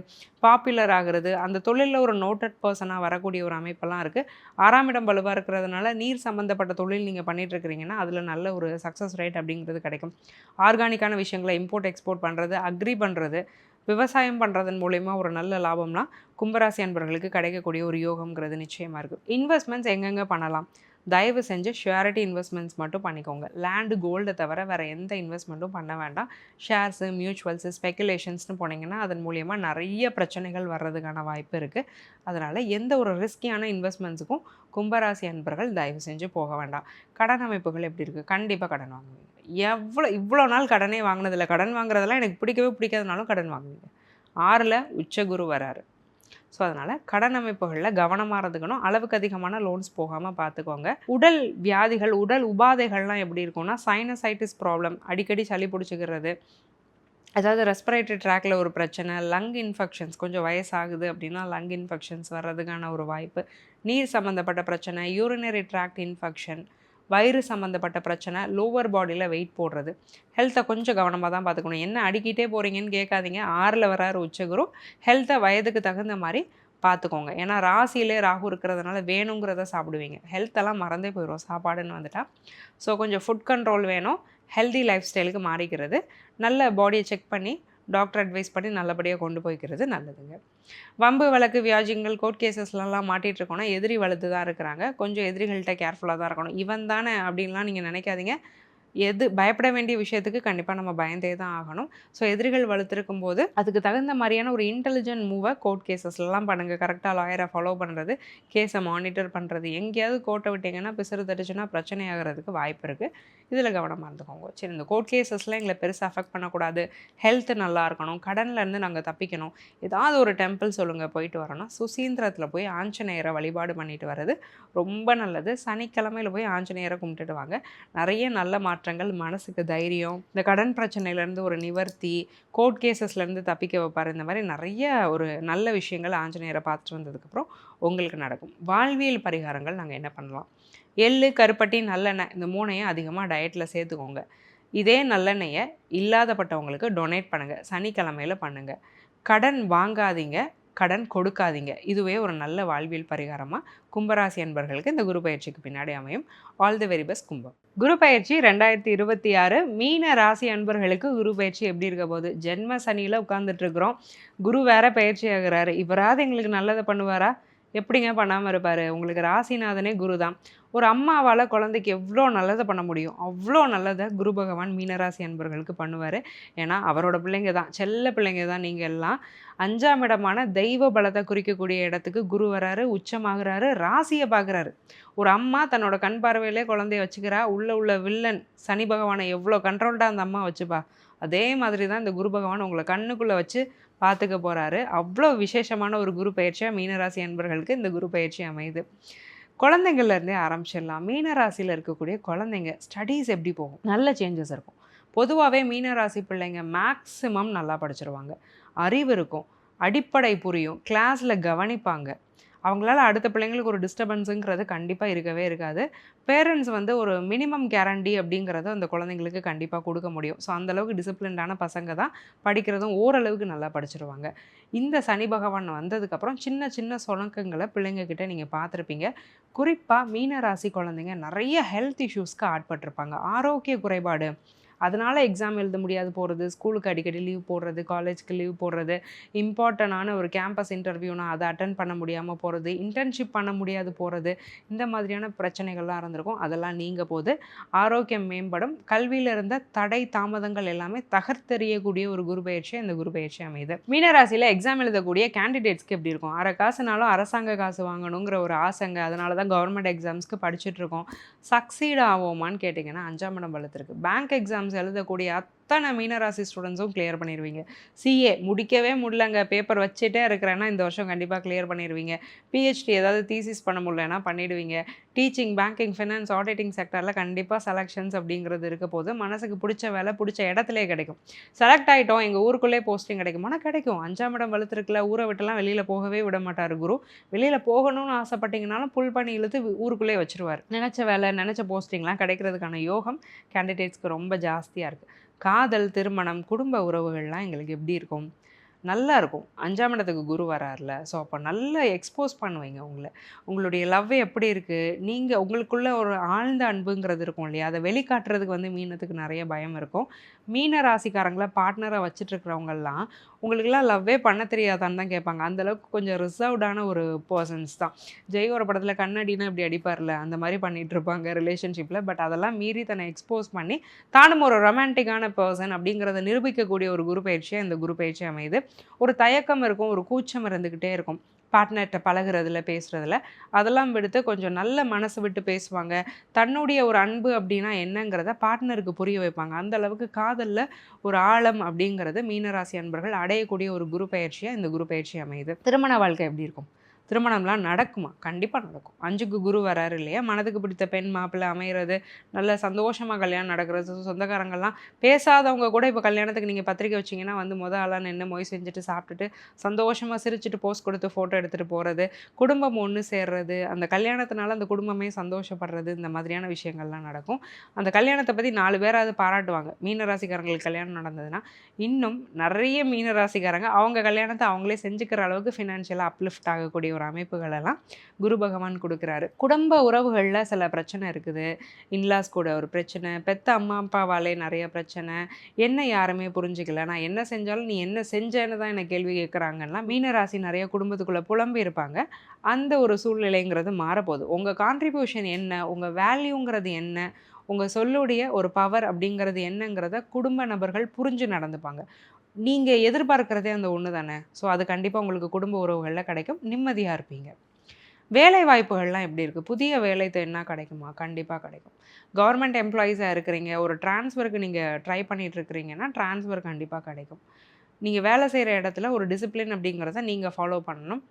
பாப்புலர் ஆகிறது, அந்த தொழிலில் ஒரு நோட்டட் பர்சனாக வரக்கூடிய ஒரு அமைப்பெல்லாம் இருக்குது. 6ஆம் இடம் வலுவாக இருக்கிறதுனால நீர் சம்மந்தப்பட்ட தொழில் நீங்கள் பண்ணிகிட்ருக்கிறீங்கன்னா அதில் நல்ல ஒரு சக்ஸஸ் ரேட் அப்படிங்கிறது கிடைக்கும். ஆர்கானிக்கான விஷயங்களை இம்போர்ட் எக்ஸ்போர்ட் பண்ணுறது, அக்ரி பண்ணுறது, விவசாயம் பண்ணுறதன் மூலயமா ஒரு நல்ல லாபம்லாம் கும்பராசி அன்பர்களுக்கு கிடைக்கக்கூடிய ஒரு யோகம்ங்கிறது நிச்சயமாக இருக்குது. இன்வெஸ்ட்மெண்ட்ஸ் எங்கெங்கே பண்ணலாம்? தயவு செஞ்சு ஷியாரிட்டி இன்வெஸ்ட்மெண்ட்ஸ் மட்டும் பண்ணிக்கோங்க. லேண்டு கோல்டை தவிர வேறு எந்த இன்வெஸ்ட்மெண்ட்டும் பண்ண வேண்டாம். ஷேர்ஸு, மியூச்சுவல்ஸு, ஸ்பெக்குலேஷன்ஸ்னு போனீங்கன்னா அதன் மூலயமா நிறைய பிரச்சனைகள் வர்றதுக்கான வாய்ப்பு இருக்குது. அதனால் எந்த ஒரு ரிஸ்கியான இன்வெஸ்ட்மெண்ட்ஸுக்கும் கும்பராசி அன்பர்கள் தயவு செஞ்சு போக வேண்டாம். கடன் அமைப்புகள் எப்படி இருக்குது? கண்டிப்பாக கடன் வாங்குவீங்க. இவ்வளோ நாள் கடனே வாங்கினதில்ல, கடன் வாங்குறதெல்லாம் எனக்கு பிடிக்கவே பிடிக்காதனாலும் கடன் வாங்குவீங்க. 6ல் உச்சகுரு வராரு. ஸோ அதனால் கடன் அமைப்புகளில் கவனமாக இருந்துக்கணும். அளவுக்கு அதிகமான லோன்ஸ் போகாமல் பார்த்துக்கோங்க. உடல் வியாதிகள், உடல் உபாதைகள்லாம் எப்படி இருக்கும்னா சைனசைட்டிஸ் ப்ராப்ளம், அடிக்கடி சளி பிடிச்சிக்கிறது, அதாவது ரெஸ்பிரேட்டரி ட்ராக்ல ஒரு பிரச்சனை, லங் இன்ஃபெக்ஷன்ஸ், கொஞ்சம் வயசாகுது அப்படின்னா லங் இன்ஃபெக்ஷன்ஸ் வர்றதுக்கான ஒரு வாய்ப்பு, நீர் சம்மந்தப்பட்ட பிரச்சனை, யூரினரி ட்ராக்ட் இன்ஃபெக்ஷன், வயிறு சம்மந்தப்பட்ட பிரச்சனை, லோவர் பாடியில் வெயிட் போடுறது, ஹெல்த்தை கொஞ்சம் கவனமாக தான் பார்த்துக்கணும். என்ன அடிக்கிட்டே போகிறீங்கன்னு கேட்காதீங்க. 6ல் வராரு உச்சகுரு. ஹெல்த்தை வயதுக்கு தகுந்த மாதிரி பார்த்துக்கோங்க. ஏன்னா ராசியிலே ராகு இருக்கிறதுனால வேணுங்கிறத சாப்பிடுவீங்க. ஹெல்த்தெல்லாம் மறந்தே போயிடும் சாப்பாடுன்னு வந்துட்டா. ஸோ கொஞ்சம் ஃபுட் கண்ட்ரோல் வேணும். ஹெல்தி லைஃப் ஸ்டைலுக்கு மாறிக்கிறது, நல்ல பாடியை செக் பண்ணி டாக்டர் அட்வைஸ் பண்ணி நல்லபடியாக கொண்டு போய்க்கிறது நல்லதுங்க. வம்பு வழக்கு வியாஜியங்கள் கோர்ட் கேசஸ்லாம் மாட்டிகிட்டு இருக்கோன்னா எதிரி வலுத்து தான் இருக்கிறாங்க. கொஞ்சம் எதிரிகள்கிட்ட கேர்ஃபுல்லாக தான் இருக்கணும். இவன் தானே அப்படின்லாம் நீங்கள் நினைக்காதீங்க. பயப்பட வேண்டிய விஷயத்துக்கு கண்டிப்பாக நம்ம பயந்தே தான் ஆகணும். ஸோ எதிரிகள் வலுத்திருக்கும் போது அதுக்கு தகுந்த மாதிரியான ஒரு இன்டெலிஜென்ட் மூவை கோர்ட் கேசஸ்லாம் பண்ணுங்கள். கரெக்டாக லாயரை ஃபாலோ பண்ணுறது, கேஸை மானிட்டர் பண்ணுறது. எங்கேயாவது கோர்ட்டை விட்டிங்கன்னா பிசுறு தட்டுச்சுன்னா பிரச்சனை ஆகிறதுக்கு வாய்ப்பு இருக்குது. இதில் கவனமாக இருந்துக்கோங்க. சரி, இந்த கோர்ட் கேசஸ்லாம் எங்களை பெருசாக அஃபெக்ட் பண்ணக்கூடாது, ஹெல்த்து நல்லா இருக்கணும், கடன்லேருந்து நாங்கள் தப்பிக்கணும், ஏதாவது ஒரு டெம்பிள் சொல்லுங்கள் போயிட்டு வரோன்னா சுசீந்திரத்தில் போய் ஆஞ்சநேயரை வழிபாடு பண்ணிட்டு வர்றது ரொம்ப நல்லது. சனிக்கிழமையில் போய் ஆஞ்சநேயரை கும்பிட்டுட்டு வாங்க. நிறைய நல்ல மாற்றங்கள், மனசுக்கு தைரியம், இந்த கடன் பிரச்சனையிலேருந்து ஒரு நிவர்த்தி, கோர்ட் கேசஸ்லேருந்து தப்பிக்க வைப்பார். இந்த மாதிரி நிறைய ஒரு நல்ல விஷயங்கள் ஆஞ்சநேயரை பார்த்துட்டு வந்ததுக்கப்புறம் உங்களுக்கு நடக்கும். வாழ்வியல் பரிகாரங்கள் நாங்கள் என்ன பண்ணலாம்? எள்ளு, கருப்பட்டி, நல்லெண்ணெய், இந்த 3ஐயும் அதிகமாக டயட்டில் சேர்த்துக்கோங்க. இதே நல்லெண்ணெயை இல்லாதப்பட்டவங்களுக்கு டொனேட் பண்ணுங்கள். சனிக்கிழமையில் பண்ணுங்கள். கடன் வாங்காதீங்க, கடன் கொடுக்காதீங்க. இதுவே ஒரு நல்ல வாழ்வியல் பரிகாரமாக கும்பராசி அன்பர்களுக்கு இந்த குரு பயிற்சிக்கு பின்னாடி அமையும். ஆல் தி வெரி பெஸ்ட் கும்பம். குரு பயிற்சி 2026 மீன ராசி அன்பர்களுக்கு குரு பயிற்சி எப்படி இருக்க போகுது? ஜென்ம சனியில் உட்கார்ந்துட்டு இருக்கிறோம். குரு வேற பயிற்சி ஆகிறாரு. இவராது எங்களுக்கு நல்லதை பண்ணுவாரா? எப்படிங்க பண்ணாமல் இருப்பார்? உங்களுக்கு ராசிநாதனே குரு தான். ஒரு அம்மாவால் குழந்தைக்கு எவ்வளோ நல்லதை பண்ண முடியும், அவ்வளோ நல்லதை குரு பகவான் மீனராசி அன்பர்களுக்கு பண்ணுவார். ஏன்னா அவரோட பிள்ளைங்க தான், செல்ல பிள்ளைங்க தான் நீங்கள் எல்லாம். 5ஆம் இடமான தெய்வ பலத்தை குறிக்கக்கூடிய இடத்துக்கு குரு வராரு, உச்சமாகிறாரு, ராசியை பார்க்குறாரு. ஒரு அம்மா தன்னோட கண் பார்வையிலே குழந்தைய வச்சுக்கிறா. உள்ள வில்லன் சனி பகவானை எவ்வளோ கண்ட்ரோல்டாக அந்த அம்மா வச்சுப்பா, அதே மாதிரி தான் இந்த குரு பகவான் உங்களை கண்ணுக்குள்ளே வச்சு பார்த்துக்க போகிறாரு. அவ்வளோ விசேஷமான ஒரு குரு பயிற்சியாக மீனராசி அன்பர்களுக்கு இந்த குரு பயிற்சி அமையுது. குழந்தைங்கள்லேருந்தே ஆரம்பிச்சிடலாம். மீனராசியில் இருக்கக்கூடிய குழந்தைங்க ஸ்டடீஸ் எப்படி போகும்? நல்ல சேஞ்சஸ் இருக்கும். பொதுவாகவே மீனராசி பிள்ளைங்க மேக்ஸிமம் நல்லா படிச்சிருவாங்க, அறிவு இருக்கும், அடிப்படை புரியும், கிளாஸில் கவனிப்பாங்க. அவங்களால அடுத்த பிள்ளைங்களுக்கு ஒரு டிஸ்டர்பன்ஸுங்கிறது கண்டிப்பாக இருக்கவே இருக்காது. பேரண்ட்ஸ் வந்து ஒரு மினிமம் கேரண்டி அப்படிங்கிறத அந்த குழந்தைங்களுக்கு கண்டிப்பாக கொடுக்க முடியும். ஸோ அந்தளவுக்கு டிசிப்ளின்டான பசங்க தான் படிக்கிறதும் ஓரளவுக்கு நல்லா படிச்சிருவாங்க. இந்த சனி பகவான் வந்ததுக்கப்புறம் சின்ன சின்ன சொணக்கங்களை பிள்ளைங்க கிட்ட நீங்கள் பார்த்துருப்பீங்க. குறிப்பாக மீன ராசி குழந்தைங்க நிறைய ஹெல்த் இஷ்யூஸ்க்கு ஆட்பட்டிருப்பாங்க. ஆரோக்கிய குறைபாடு, அதனால எக்ஸாம் எழுத முடியாது போகிறது, ஸ்கூலுக்கு அடிக்கடி லீவ் போடுறது, காலேஜ்க்கு லீவ் போடுறது, இம்பார்ட்டண்டான ஒரு கேம்பஸ் இன்டர்வியூனா அதை அட்டன் பண்ண முடியாமல் போகிறது, இன்டர்ன்ஷிப் பண்ண முடியாது போகிறது, இந்த மாதிரியான பிரச்சனைகள்லாம் இருந்திருக்கும். அதெல்லாம் நீங்க போது ஆரோக்கியம் மேம்படும். கல்வியில் இருந்த தடை தாமதங்கள் எல்லாமே தகர்த்தெறியக்கூடிய ஒரு குரு பயிற்சி இந்த குரு பயிற்சி அமையுது. மீனராசியில் எக்ஸாம் எழுதக்கூடிய கேண்டிடேட்ஸ்க்கு எப்படி இருக்கும்? அரை காசுனாலும் அரசாங்க காசு வாங்கணுங்கிற ஒரு ஆசைங்க. அதனால தான் கவர்மெண்ட் எக்ஸாம்ஸ்க்கு படிச்சுட்டு இருக்கோம். சக்சீட் ஆவோமான்னு கேட்டிங்கன்னா 5ஆம் இடம் வலுத்திருக்கு. பேங்க் எக்ஸாம்ஸ் எழுதக்கூடிய அத்தனை மீனராசி ஸ்டூடெண்ட்ஸும் கிளியர் பண்ணிடுவீங்க. சிஏ முடிக்கவே முடியலங்க, பேப்பர் வச்சுட்டே இருக்கிறேன்னா இந்த வருஷம் கண்டிப்பாக கிளியர் பண்ணிடுவீங்க. பிஹெச்டி ஏதாவது தீசிஸ் பண்ண முடியலன்னா பண்ணிடுவீங்க. டீச்சிங், பேங்கிங், ஃபினான்ஸ், ஆடிட்டிங் செக்டரில் கண்டிப்பாக செலெக்ஷன்ஸ் அப்படிங்கிறது இருக்க போது மனசுக்கு பிடிச்ச வேலை பிடிச்ச இடத்துலே கிடைக்கும். செலக்ட் ஆகிட்டோம், எங்கள் ஊருக்குள்ளே போஸ்டிங் கிடைக்குமானா கிடைக்கும். 5ஆம் இடம் வலுத்திருக்குல, ஊரை விட்டுலாம் வெளியில் போகவே விட மாட்டார் குரு. வெளியில் போகணும்னு ஆசைப்பட்டீங்கனாலும் புல் பண்ணி இழுத்து ஊருக்குள்ளே வச்சுருவார். நினச்ச வேலை நினச்ச போஸ்டிங்லாம் கிடைக்கிறதுக்கான யோகம் கேண்டிடேட்ஸ்க்கு ரொம்ப ஜாஸ்தியாக இருக்குது. காதல், திருமணம், குடும்ப உறவுகள்லாம் எங்களுக்கு எப்படி இருக்கும்? நல்லா இருக்கும். 5ஆம் இடத்துக்கு குரு வரார்ல. ஸோ அப்போ நல்லா எக்ஸ்போஸ் பண்ணுவீங்க உங்களை. உங்களுடைய லவ் எப்படி இருக்குது, நீங்கள் உங்களுக்குள்ள ஒரு ஆழ்ந்த அன்புங்கிறது இருக்கும் இல்லையா, அதை வெளிக்காட்டுறதுக்கு வந்து மீனத்துக்கு நிறைய பயம் இருக்கும். மீன ராசிக்காரங்களை பார்ட்னராக வச்சுட்ருக்கிறவங்கெல்லாம் உங்களுக்குலாம் லவ்வே பண்ண தெரியாதான்னு தான் கேட்பாங்க. அந்தளவுக்கு கொஞ்சம் ரிசர்வ்டான ஒரு பர்சன்ஸ் தான். ஜெய் ஒரு படத்தில் கண்ணடினா இப்படி அடிப்பார்ல, அந்த மாதிரி பண்ணிகிட்ருப்பாங்க ரிலேஷன்ஷிப்பில். பட் அதெல்லாம் மீறி தன்னை எக்ஸ்போஸ் பண்ணி தானும் ஒரு ரொமான்டிக்கான பர்சன் அப்படிங்கிறத நிரூபிக்கக்கூடிய ஒரு குரு பயிற்சியாக இந்த குரு பயிற்சி அமையுது. ஒரு தயக்கம் இருக்கும், ஒரு கூச்சம் இருந்துக்கிட்டே இருக்கும் பார்ட்னர்கிட்ட பழகுறதுல, பேசுகிறதுல. அதெல்லாம் விடுத்து கொஞ்சம் நல்ல மனசு விட்டு பேசுவாங்க. தன்னுடைய ஒரு அன்பு அப்படின்னா என்னங்கிறத பார்ட்னருக்கு புரிய வைப்பாங்க. அந்த அளவுக்கு காதலில் ஒரு ஆழம் அப்படிங்கிறது மீனராசி அன்பர்கள் அடையக்கூடிய ஒரு குரு பயிற்சியாக இந்த குரு பயிற்சி அமையுது. திருமண வாழ்க்கை எப்படி இருக்கும்? திருமணம்லாம் நடக்குமா? கண்டிப்பாக நடக்கும். 5க்கு குரு வராரு இல்லையா, மனதுக்கு பிடித்த பெண் மாப்பிள்ளை அமைகிறது, நல்ல சந்தோஷமாக கல்யாணம் நடக்கிறது. சொந்தக்காரங்கள்லாம் பேசாதவங்க கூட இப்போ கல்யாணத்துக்கு நீங்கள் பத்திரிக்கை வச்சிங்கன்னா வந்து ஆளாக நின்று மொய் செஞ்சுட்டு சாப்பிட்டுட்டு சந்தோஷமாக சிரிச்சுட்டு போஸ்ட் கொடுத்து ஃபோட்டோ எடுத்துகிட்டு போகிறது, குடும்பம் ஒன்று சேர்றது, அந்த கல்யாணத்தினால அந்த குடும்பமே சந்தோஷப்படுறது, இந்த மாதிரியான விஷயங்கள்லாம் நடக்கும். அந்த கல்யாணத்தை பற்றி 4 பேராவது பாராட்டுவாங்க. மீனராசிக்காரங்களுக்கு கல்யாணம் நடந்ததுன்னா இன்னும் நிறைய மீனராசிக்காரங்க அவங்க கல்யாணத்தை அவங்களே செஞ்சுக்கிற அளவுக்கு ஃபினான்ஷியலாக அப்லிஃப்ட் ஆகக்கூடிய ஒரு அமைப்புகளெல்லாம் குரு பகவான் கொடுக்குறாரு. குடும்ப உறவுகளில் சில பிரச்சனை இருக்குது. இன்லாஸ் கூட ஒரு பிரச்சனை, பெத்த அம்மா அப்பாவாலே நிறைய பிரச்சனை, என்ன யாருமே புரிஞ்சுக்கல, நான் என்ன செஞ்சாலும் நீ என்ன செஞ்சேன்னு தான் என்னை கேள்வி கேட்குறாங்கன்னா மீனராசி நிறைய குடும்பத்துக்குள்ளே புலம்பி இருப்பாங்க. அந்த ஒரு சூழ்நிலைங்கிறது மாறப்போகுது. உங்கள் கான்ட்ரிபியூஷன் என்ன, உங்கள் வேல்யூங்கிறது என்ன, உங்கள் சொல்லுடைய ஒரு பவர் அப்படிங்கிறது என்னங்கிறத குடும்ப நபர்கள் புரிஞ்சு நடந்துப்பாங்க. நீங்கள் எதிர்பார்க்குறதே அந்த ஒன்று தானே. ஸோ அது கண்டிப்பாக உங்களுக்கு குடும்ப உறவுகளில் கிடைக்கும். நிம்மதியாக இருப்பீங்க. வேலை வாய்ப்புகள்லாம் எப்படி இருக்குது? புதிய வேலை தேடினா கிடைக்குமா? கண்டிப்பாக கிடைக்கும். கவர்மெண்ட் எம்ப்ளாயீஸாக இருக்கிறீங்க, ஒரு ட்ரான்ஸ்ஃபருக்கு நீங்கள் ட்ரை பண்ணிகிட்ருக்கிறீங்கன்னா ட்ரான்ஸ்ஃபர் கண்டிப்பாக கிடைக்கும். நீங்கள் வேலை செய்கிற இடத்துல ஒரு டிசிப்ளின் அப்படிங்கிறத நீங்கள் ஃபாலோ பண்ணணும்.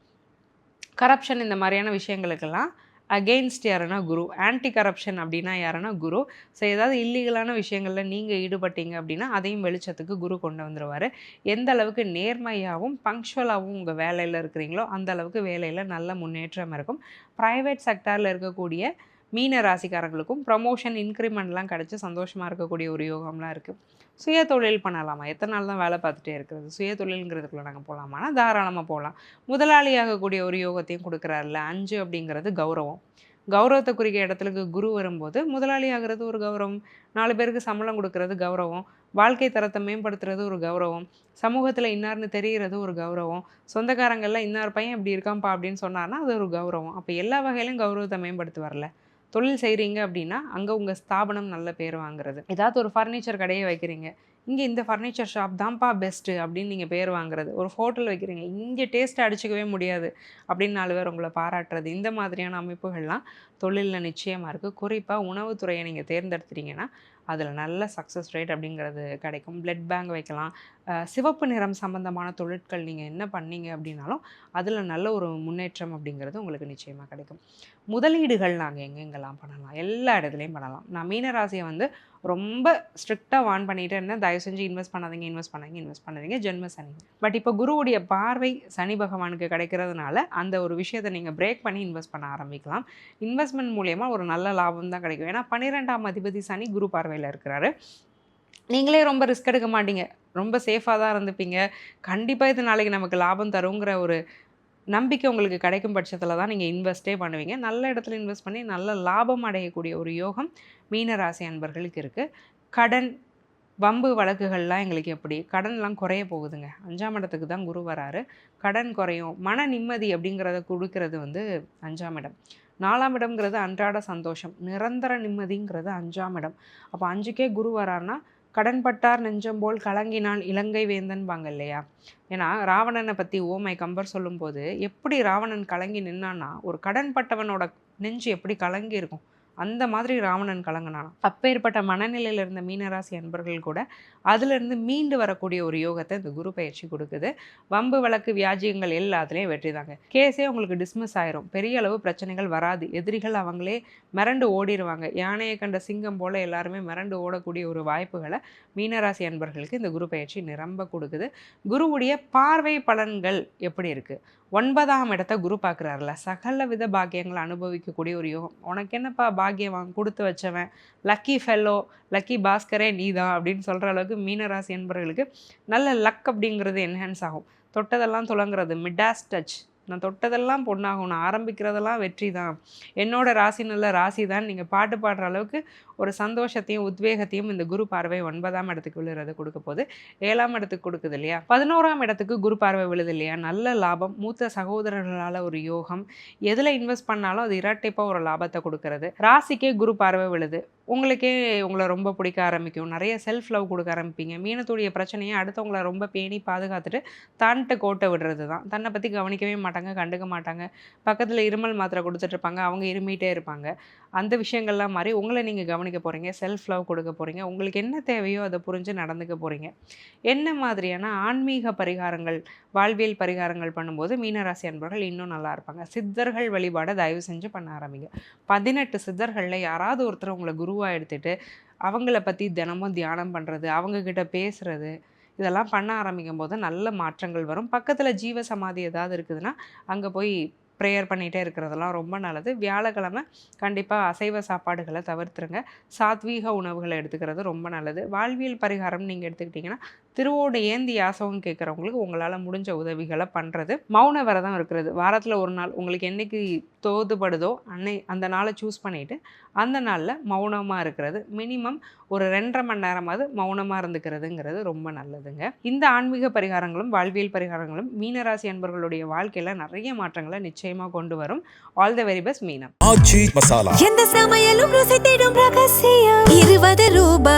கரப்ஷன் இந்த மாதிரியான விஷயங்களுக்கெல்லாம் அகெயின்ஸ்ட் யாருன்னா குரு. ஆன்டி கரப்ஷன் அப்படின்னா யாருன்னா குரு. ஸோ ஏதாவது இல்லீகலான விஷயங்களில் நீங்கள் ஈடுபட்டீங்க அப்படின்னா அதையும் வெளிச்சத்துக்கு குரு கொண்டு வந்துடுவார். எந்த அளவுக்கு நேர்மையாகவும் பங்க்சுவலாகவும் உங்கள் வேலையில் இருக்கிறீங்களோ அந்த அளவுக்கு வேலையில் நல்ல முன்னேற்றம் இருக்கும். ப்ரைவேட் செக்டாரில் இருக்கக்கூடிய மீன ராசிக்காரங்களுக்கும் ப்ரமோஷன், இன்க்ரிமெண்ட்லாம் கிடச்சி சந்தோஷமாக இருக்கக்கூடிய ஒரு யோகம்லாம் இருக்குது. சுய தொழில் பண்ணலாமா? எத்தனை நாள் தான் வேலை பார்த்துட்டே இருக்கிறது? சுய தொழிலுங்கிறதுக்குள்ளே நாங்கள் போகலாமான்னா தாராளமாக போகலாம். முதலாளியாகக்கூடிய ஒரு யோகத்தையும் கொடுக்குறாருல. 5 அப்படிங்கிறது கௌரவம். கௌரவத்தை குறிக்க இடத்துக்கு குரு வரும்போது முதலாளி ஆகிறது ஒரு கௌரவம், 4 பேருக்கு சம்பளம் கொடுக்கறது கௌரவம், வாழ்க்கை தரத்தை மேம்படுத்துறது ஒரு கௌரவம், சமூகத்தில் இன்னார்னு தெரிகிறது ஒரு கௌரவம், சொந்தக்காரங்களில் இன்னார் பையன் இப்படி இருக்கான்ப்பா அப்படின்னு சொன்னார்னா அது ஒரு கௌரவம். அப்போ எல்லா வகையிலும் கௌரவத்தை மேம்படுத்து வரல. தொழில் செய்கிறீங்க அப்படின்னா அங்கே உங்கள் ஸ்தாபனம் நல்ல பேர் வாங்குறது. ஏதாவது ஒரு ஃபர்னிச்சர் கடையை வைக்கிறீங்க, இங்கே இந்த ஃபர்னிச்சர் ஷாப் தான்ப்பா பெஸ்ட்டு அப்படின்னு நீங்கள் பேர் வாங்குறது. ஒரு ஹோட்டல் வைக்கிறீங்க, இங்கே டேஸ்ட்டை அடிச்சிக்கவே முடியாது அப்படின்னு 4 பேர் உங்களை பாராட்டுறது. இந்த மாதிரியான அமைப்புகள்லாம் தொழிலில் நிச்சயமாக இருக்குது. குறிப்பாக உணவுத்துறையை நீங்கள் தேர்ந்தெடுத்துட்டீங்கன்னா அதில் நல்ல சக்ஸஸ் ரேட் அப்படிங்கிறது கிடைக்கும். பிளட் பேங்க் வைக்கலாம். சிவப்பு நிறம் சம்மந்தமான தொழிற்கள் நீங்கள் என்ன பண்ணீங்க அப்படின்னாலும் அதில் நல்ல ஒரு முன்னேற்றம் அப்படிங்கிறது உங்களுக்கு நிச்சயமாக கிடைக்கும். முதலீடுகள் நாங்கள் எங்கெங்கெல்லாம் பண்ணலாம்? எல்லா இடத்துலையும் பண்ணலாம். நான் மீனராசியை வந்து ரொம்ப ஸ்ட்ரிக்டாக வார்ன் பண்ணிகிட்டே இருந்தேன், தயவு செஞ்சு இன்வெஸ்ட் பண்ணாதீங்க ஜென்ம சனி. பட் இப்போ குருவுடைய பார்வை சனி பகவானுக்கு கிடைக்கிறதுனால அந்த ஒரு விஷயத்தை நீங்கள் பிரேக் பண்ணி இன்வெஸ்ட் பண்ண ஆரம்பிக்கலாம். இன்வெஸ்ட்மெண்ட் மூலயமா ஒரு நல்ல லாபம் தான் கிடைக்கும். ஏன்னா 12ஆம் அதிபதி சனி குரு பார்வையில் இருக்கிறாரு. நீங்களே ரொம்ப ரிஸ்க் எடுக்க மாட்டீங்க, ரொம்ப சேஃபாக தான் இருந்துப்பீங்க. கண்டிப்பாக இது நாளைக்கு நமக்கு லாபம் தருங்கிற ஒரு நம்பிக்கை உங்களுக்கு கிடைக்கும் பட்சத்தில் தான் நீங்கள் இன்வெஸ்ட்டே பண்ணுவீங்க. நல்ல இடத்துல இன்வெஸ்ட் பண்ணி நல்ல லாபம் அடையக்கூடிய ஒரு யோகம் மீனராசி அன்பர்களுக்கு இருக்குது. கடன் வம்பு வழக்குகள்லாம் எங்களுக்கு எப்படி, கடன்லாம் குறைய போகுதுங்க. 5ஆம் இடத்துக்கு தான் குரு வராரு. கடன் குறையும், மன நிம்மதி அப்படிங்கிறத கொடுக்கறது 5ஆம் இடம். 4ஆம் இடம்ங்கிறது அன்றாட சந்தோஷம், நிரந்தர நிம்மதிங்கிறது 5ஆம் இடம். அப்போ 5க்கே குரு வராருன்னா கடன்பட்டார் நெஞ்சம் போல் கலங்கினான் இலங்கை வேந்தன்பாங்க இல்லையா? ஏன்னா ராவணனை பற்றி ஓமை கம்பர் சொல்லும்போது எப்படி ராவணன் கலங்கி நின்னான்னா, ஒரு கடன்பட்டவனோட நெஞ்சு எப்படி கலங்கி இருக்கும், அந்த மாதிரி ராவணன் கலங்கினான். அப்பேற்பட்ட மனநிலையில் இருந்த மீனராசி அன்பர்கள் கூட அதிலிருந்து மீண்டு வரக்கூடிய ஒரு யோகத்தை இந்த குரு பயிற்சி கொடுக்குது. வம்பு வழக்கு வியாஜியங்கள் எல்லாத்துலேயும் வெற்றி தாங்க. கேஸே உங்களுக்கு டிஸ்மிஸ் ஆயிரும், பெரிய அளவு பிரச்சனைகள் வராது. எதிரிகள் அவங்களே மிரண்டு ஓடிடுவாங்க. யானையை கண்ட சிங்கம் போல் எல்லாருமே மிரண்டு ஓடக்கூடிய ஒரு வாய்ப்புகளை மீனராசி அன்பர்களுக்கு இந்த குரு பயிற்சி நிரம்ப கொடுக்குது. குருவுடைய பார்வை பலன்கள் எப்படி இருக்குது? 9ஆம் இடத்தை குரு பார்க்குறாருல, சகல வித பாக்கியங்களை அனுபவிக்கக்கூடிய ஒரு யோகம். உனக்கு என்னப்பா பாக்கியம் கொடுத்து வச்சவன், லக்கி ஃபெல்லோ, லக்கி பாஸ்கரே நீ தான் அப்படின்னு சொல்கிற அளவுக்கு மீனராசி என்பவர்களுக்கு நல்ல லக் அப்படிங்கிறது என்ஹான்ஸ் ஆகும். தொட்டதெல்லாம் துலங்கிறது, மிடாஸ் டச், நான் தொட்டதெல்லாம் பொண்ணாகும், நான் ஆரம்பிக்கிறதெல்லாம் வெற்றி தான், என்னோட ராசி நல்ல ராசி தான், நீங்கள் பாட்டு பாடுற அளவுக்கு ஒரு சந்தோஷத்தையும் உத்வேகத்தையும் இந்த குரு பார்வை 9ஆம் இடத்துக்கு விழுறது கொடுக்க போது. 7ஆம் இடத்துக்கு கொடுக்குது இல்லையா, 11ஆம் இடத்துக்கு குரு பார்வை விழுது இல்லையா, நல்ல லாபம், மூத்த சகோதரர்களால் ஒரு யோகம், எதில் இன்வெஸ்ட் பண்ணாலும் அது இரட்டைப்பாக ஒரு லாபத்தை கொடுக்கறது. ராசிக்கே குரு பார்வை விழுது, உங்களுக்கே உங்களை ரொம்ப பிடிக்க ஆரம்பிக்கும், நிறைய செல்ஃப் லவ் கொடுக்க ஆரம்பிப்பீங்க. மீனத்துடைய பிரச்சனையை அடுத்தவங்களை ரொம்ப பேணி பாதுகாத்துட்டு தான்ட்டு கோட்டை விடுறது தான். தன்னை பற்றி கவனிக்கவே மாட்டாங்க, கண்டுக்க மாட்டாங்க. பக்கத்தில் இருமல் மாத்திரை கொடுத்துட்ருப்பாங்க, அவங்க இருமிகிட்டே இருப்பாங்க. அந்த விஷயங்கள்லாம் மாதிரி உங்களை நீங்கள் கவனிக்க போகிறீங்க, செல்ஃப் லவ் கொடுக்க போகிறீங்க, உங்களுக்கு என்ன தேவையோ அதை புரிஞ்சு நடந்துக்க போகிறீங்க. என்ன மாதிரியான ஆன்மீக பரிகாரங்கள், வாழ்வியல் பரிகாரங்கள் பண்ணும்போது மீனராசி அன்பர்கள் இன்னும் நல்லா இருப்பாங்க. சித்தர்கள் வழிபாடை தயவு செஞ்சு பண்ண ஆரம்பிங்க. 18 சித்தர்களில் யாராவது ஒருத்தர் உங்களை குருவாக எடுத்துகிட்டு அவங்கள பற்றி தினமும் தியானம் பண்ணுறது, அவங்கக்கிட்ட பேசுகிறது, இதெல்லாம் பண்ண ஆரம்பிக்கும் போது நல்ல மாற்றங்கள் வரும். பக்கத்தில் ஜீவ சமாதி ஏதாவது இருக்குதுன்னா அங்கே போய் ப்ரேயர் பண்ணிகிட்டே இருக்கிறதெல்லாம் ரொம்ப நல்லது. வியாழக்கிழமை கண்டிப்பாக அசைவ சாப்பாடுகளை தவிர்த்துருங்க, சாத்வீக உணவுகளை எடுத்துக்கிறது ரொம்ப நல்லது. வாழ்வியல் பரிகாரம் நீங்கள் எடுத்துக்கிட்டிங்கன்னா திருவோடு ஏந்தி யாசகம் கேட்குறவங்களுக்கு உங்களால் முடிஞ்ச உதவிகளை பண்ணுறது, மௌன விரதம் இருக்கிறது, வாரத்தில் ஒரு நாள் உங்களுக்கு என்றைக்கு தோதுபடுதோ அந்த நாளை சூஸ் பண்ணிவிட்டு அந்த நாளில் மௌனமாக இருக்கிறது, மினிமம் ஒரு 2.5 மணி நேரமாவது மௌனமாக இருந்துக்கிறதுங்கிறது ரொம்ப நல்லதுங்க. இந்த ஆன்மீக பரிகாரங்களும் வாழ்வியல் பரிகாரங்களும் மீனராசி அன்பர்களுடைய வாழ்க்கையில் நிறைய மாற்றங்களை நிச்சயமாக கொண்டு வரும். ஆல் தி வெரி பெஸ்ட் மீனம். எந்த சமையலும் ருசி தேடும் ரகசியம் 20 ரூபாய்.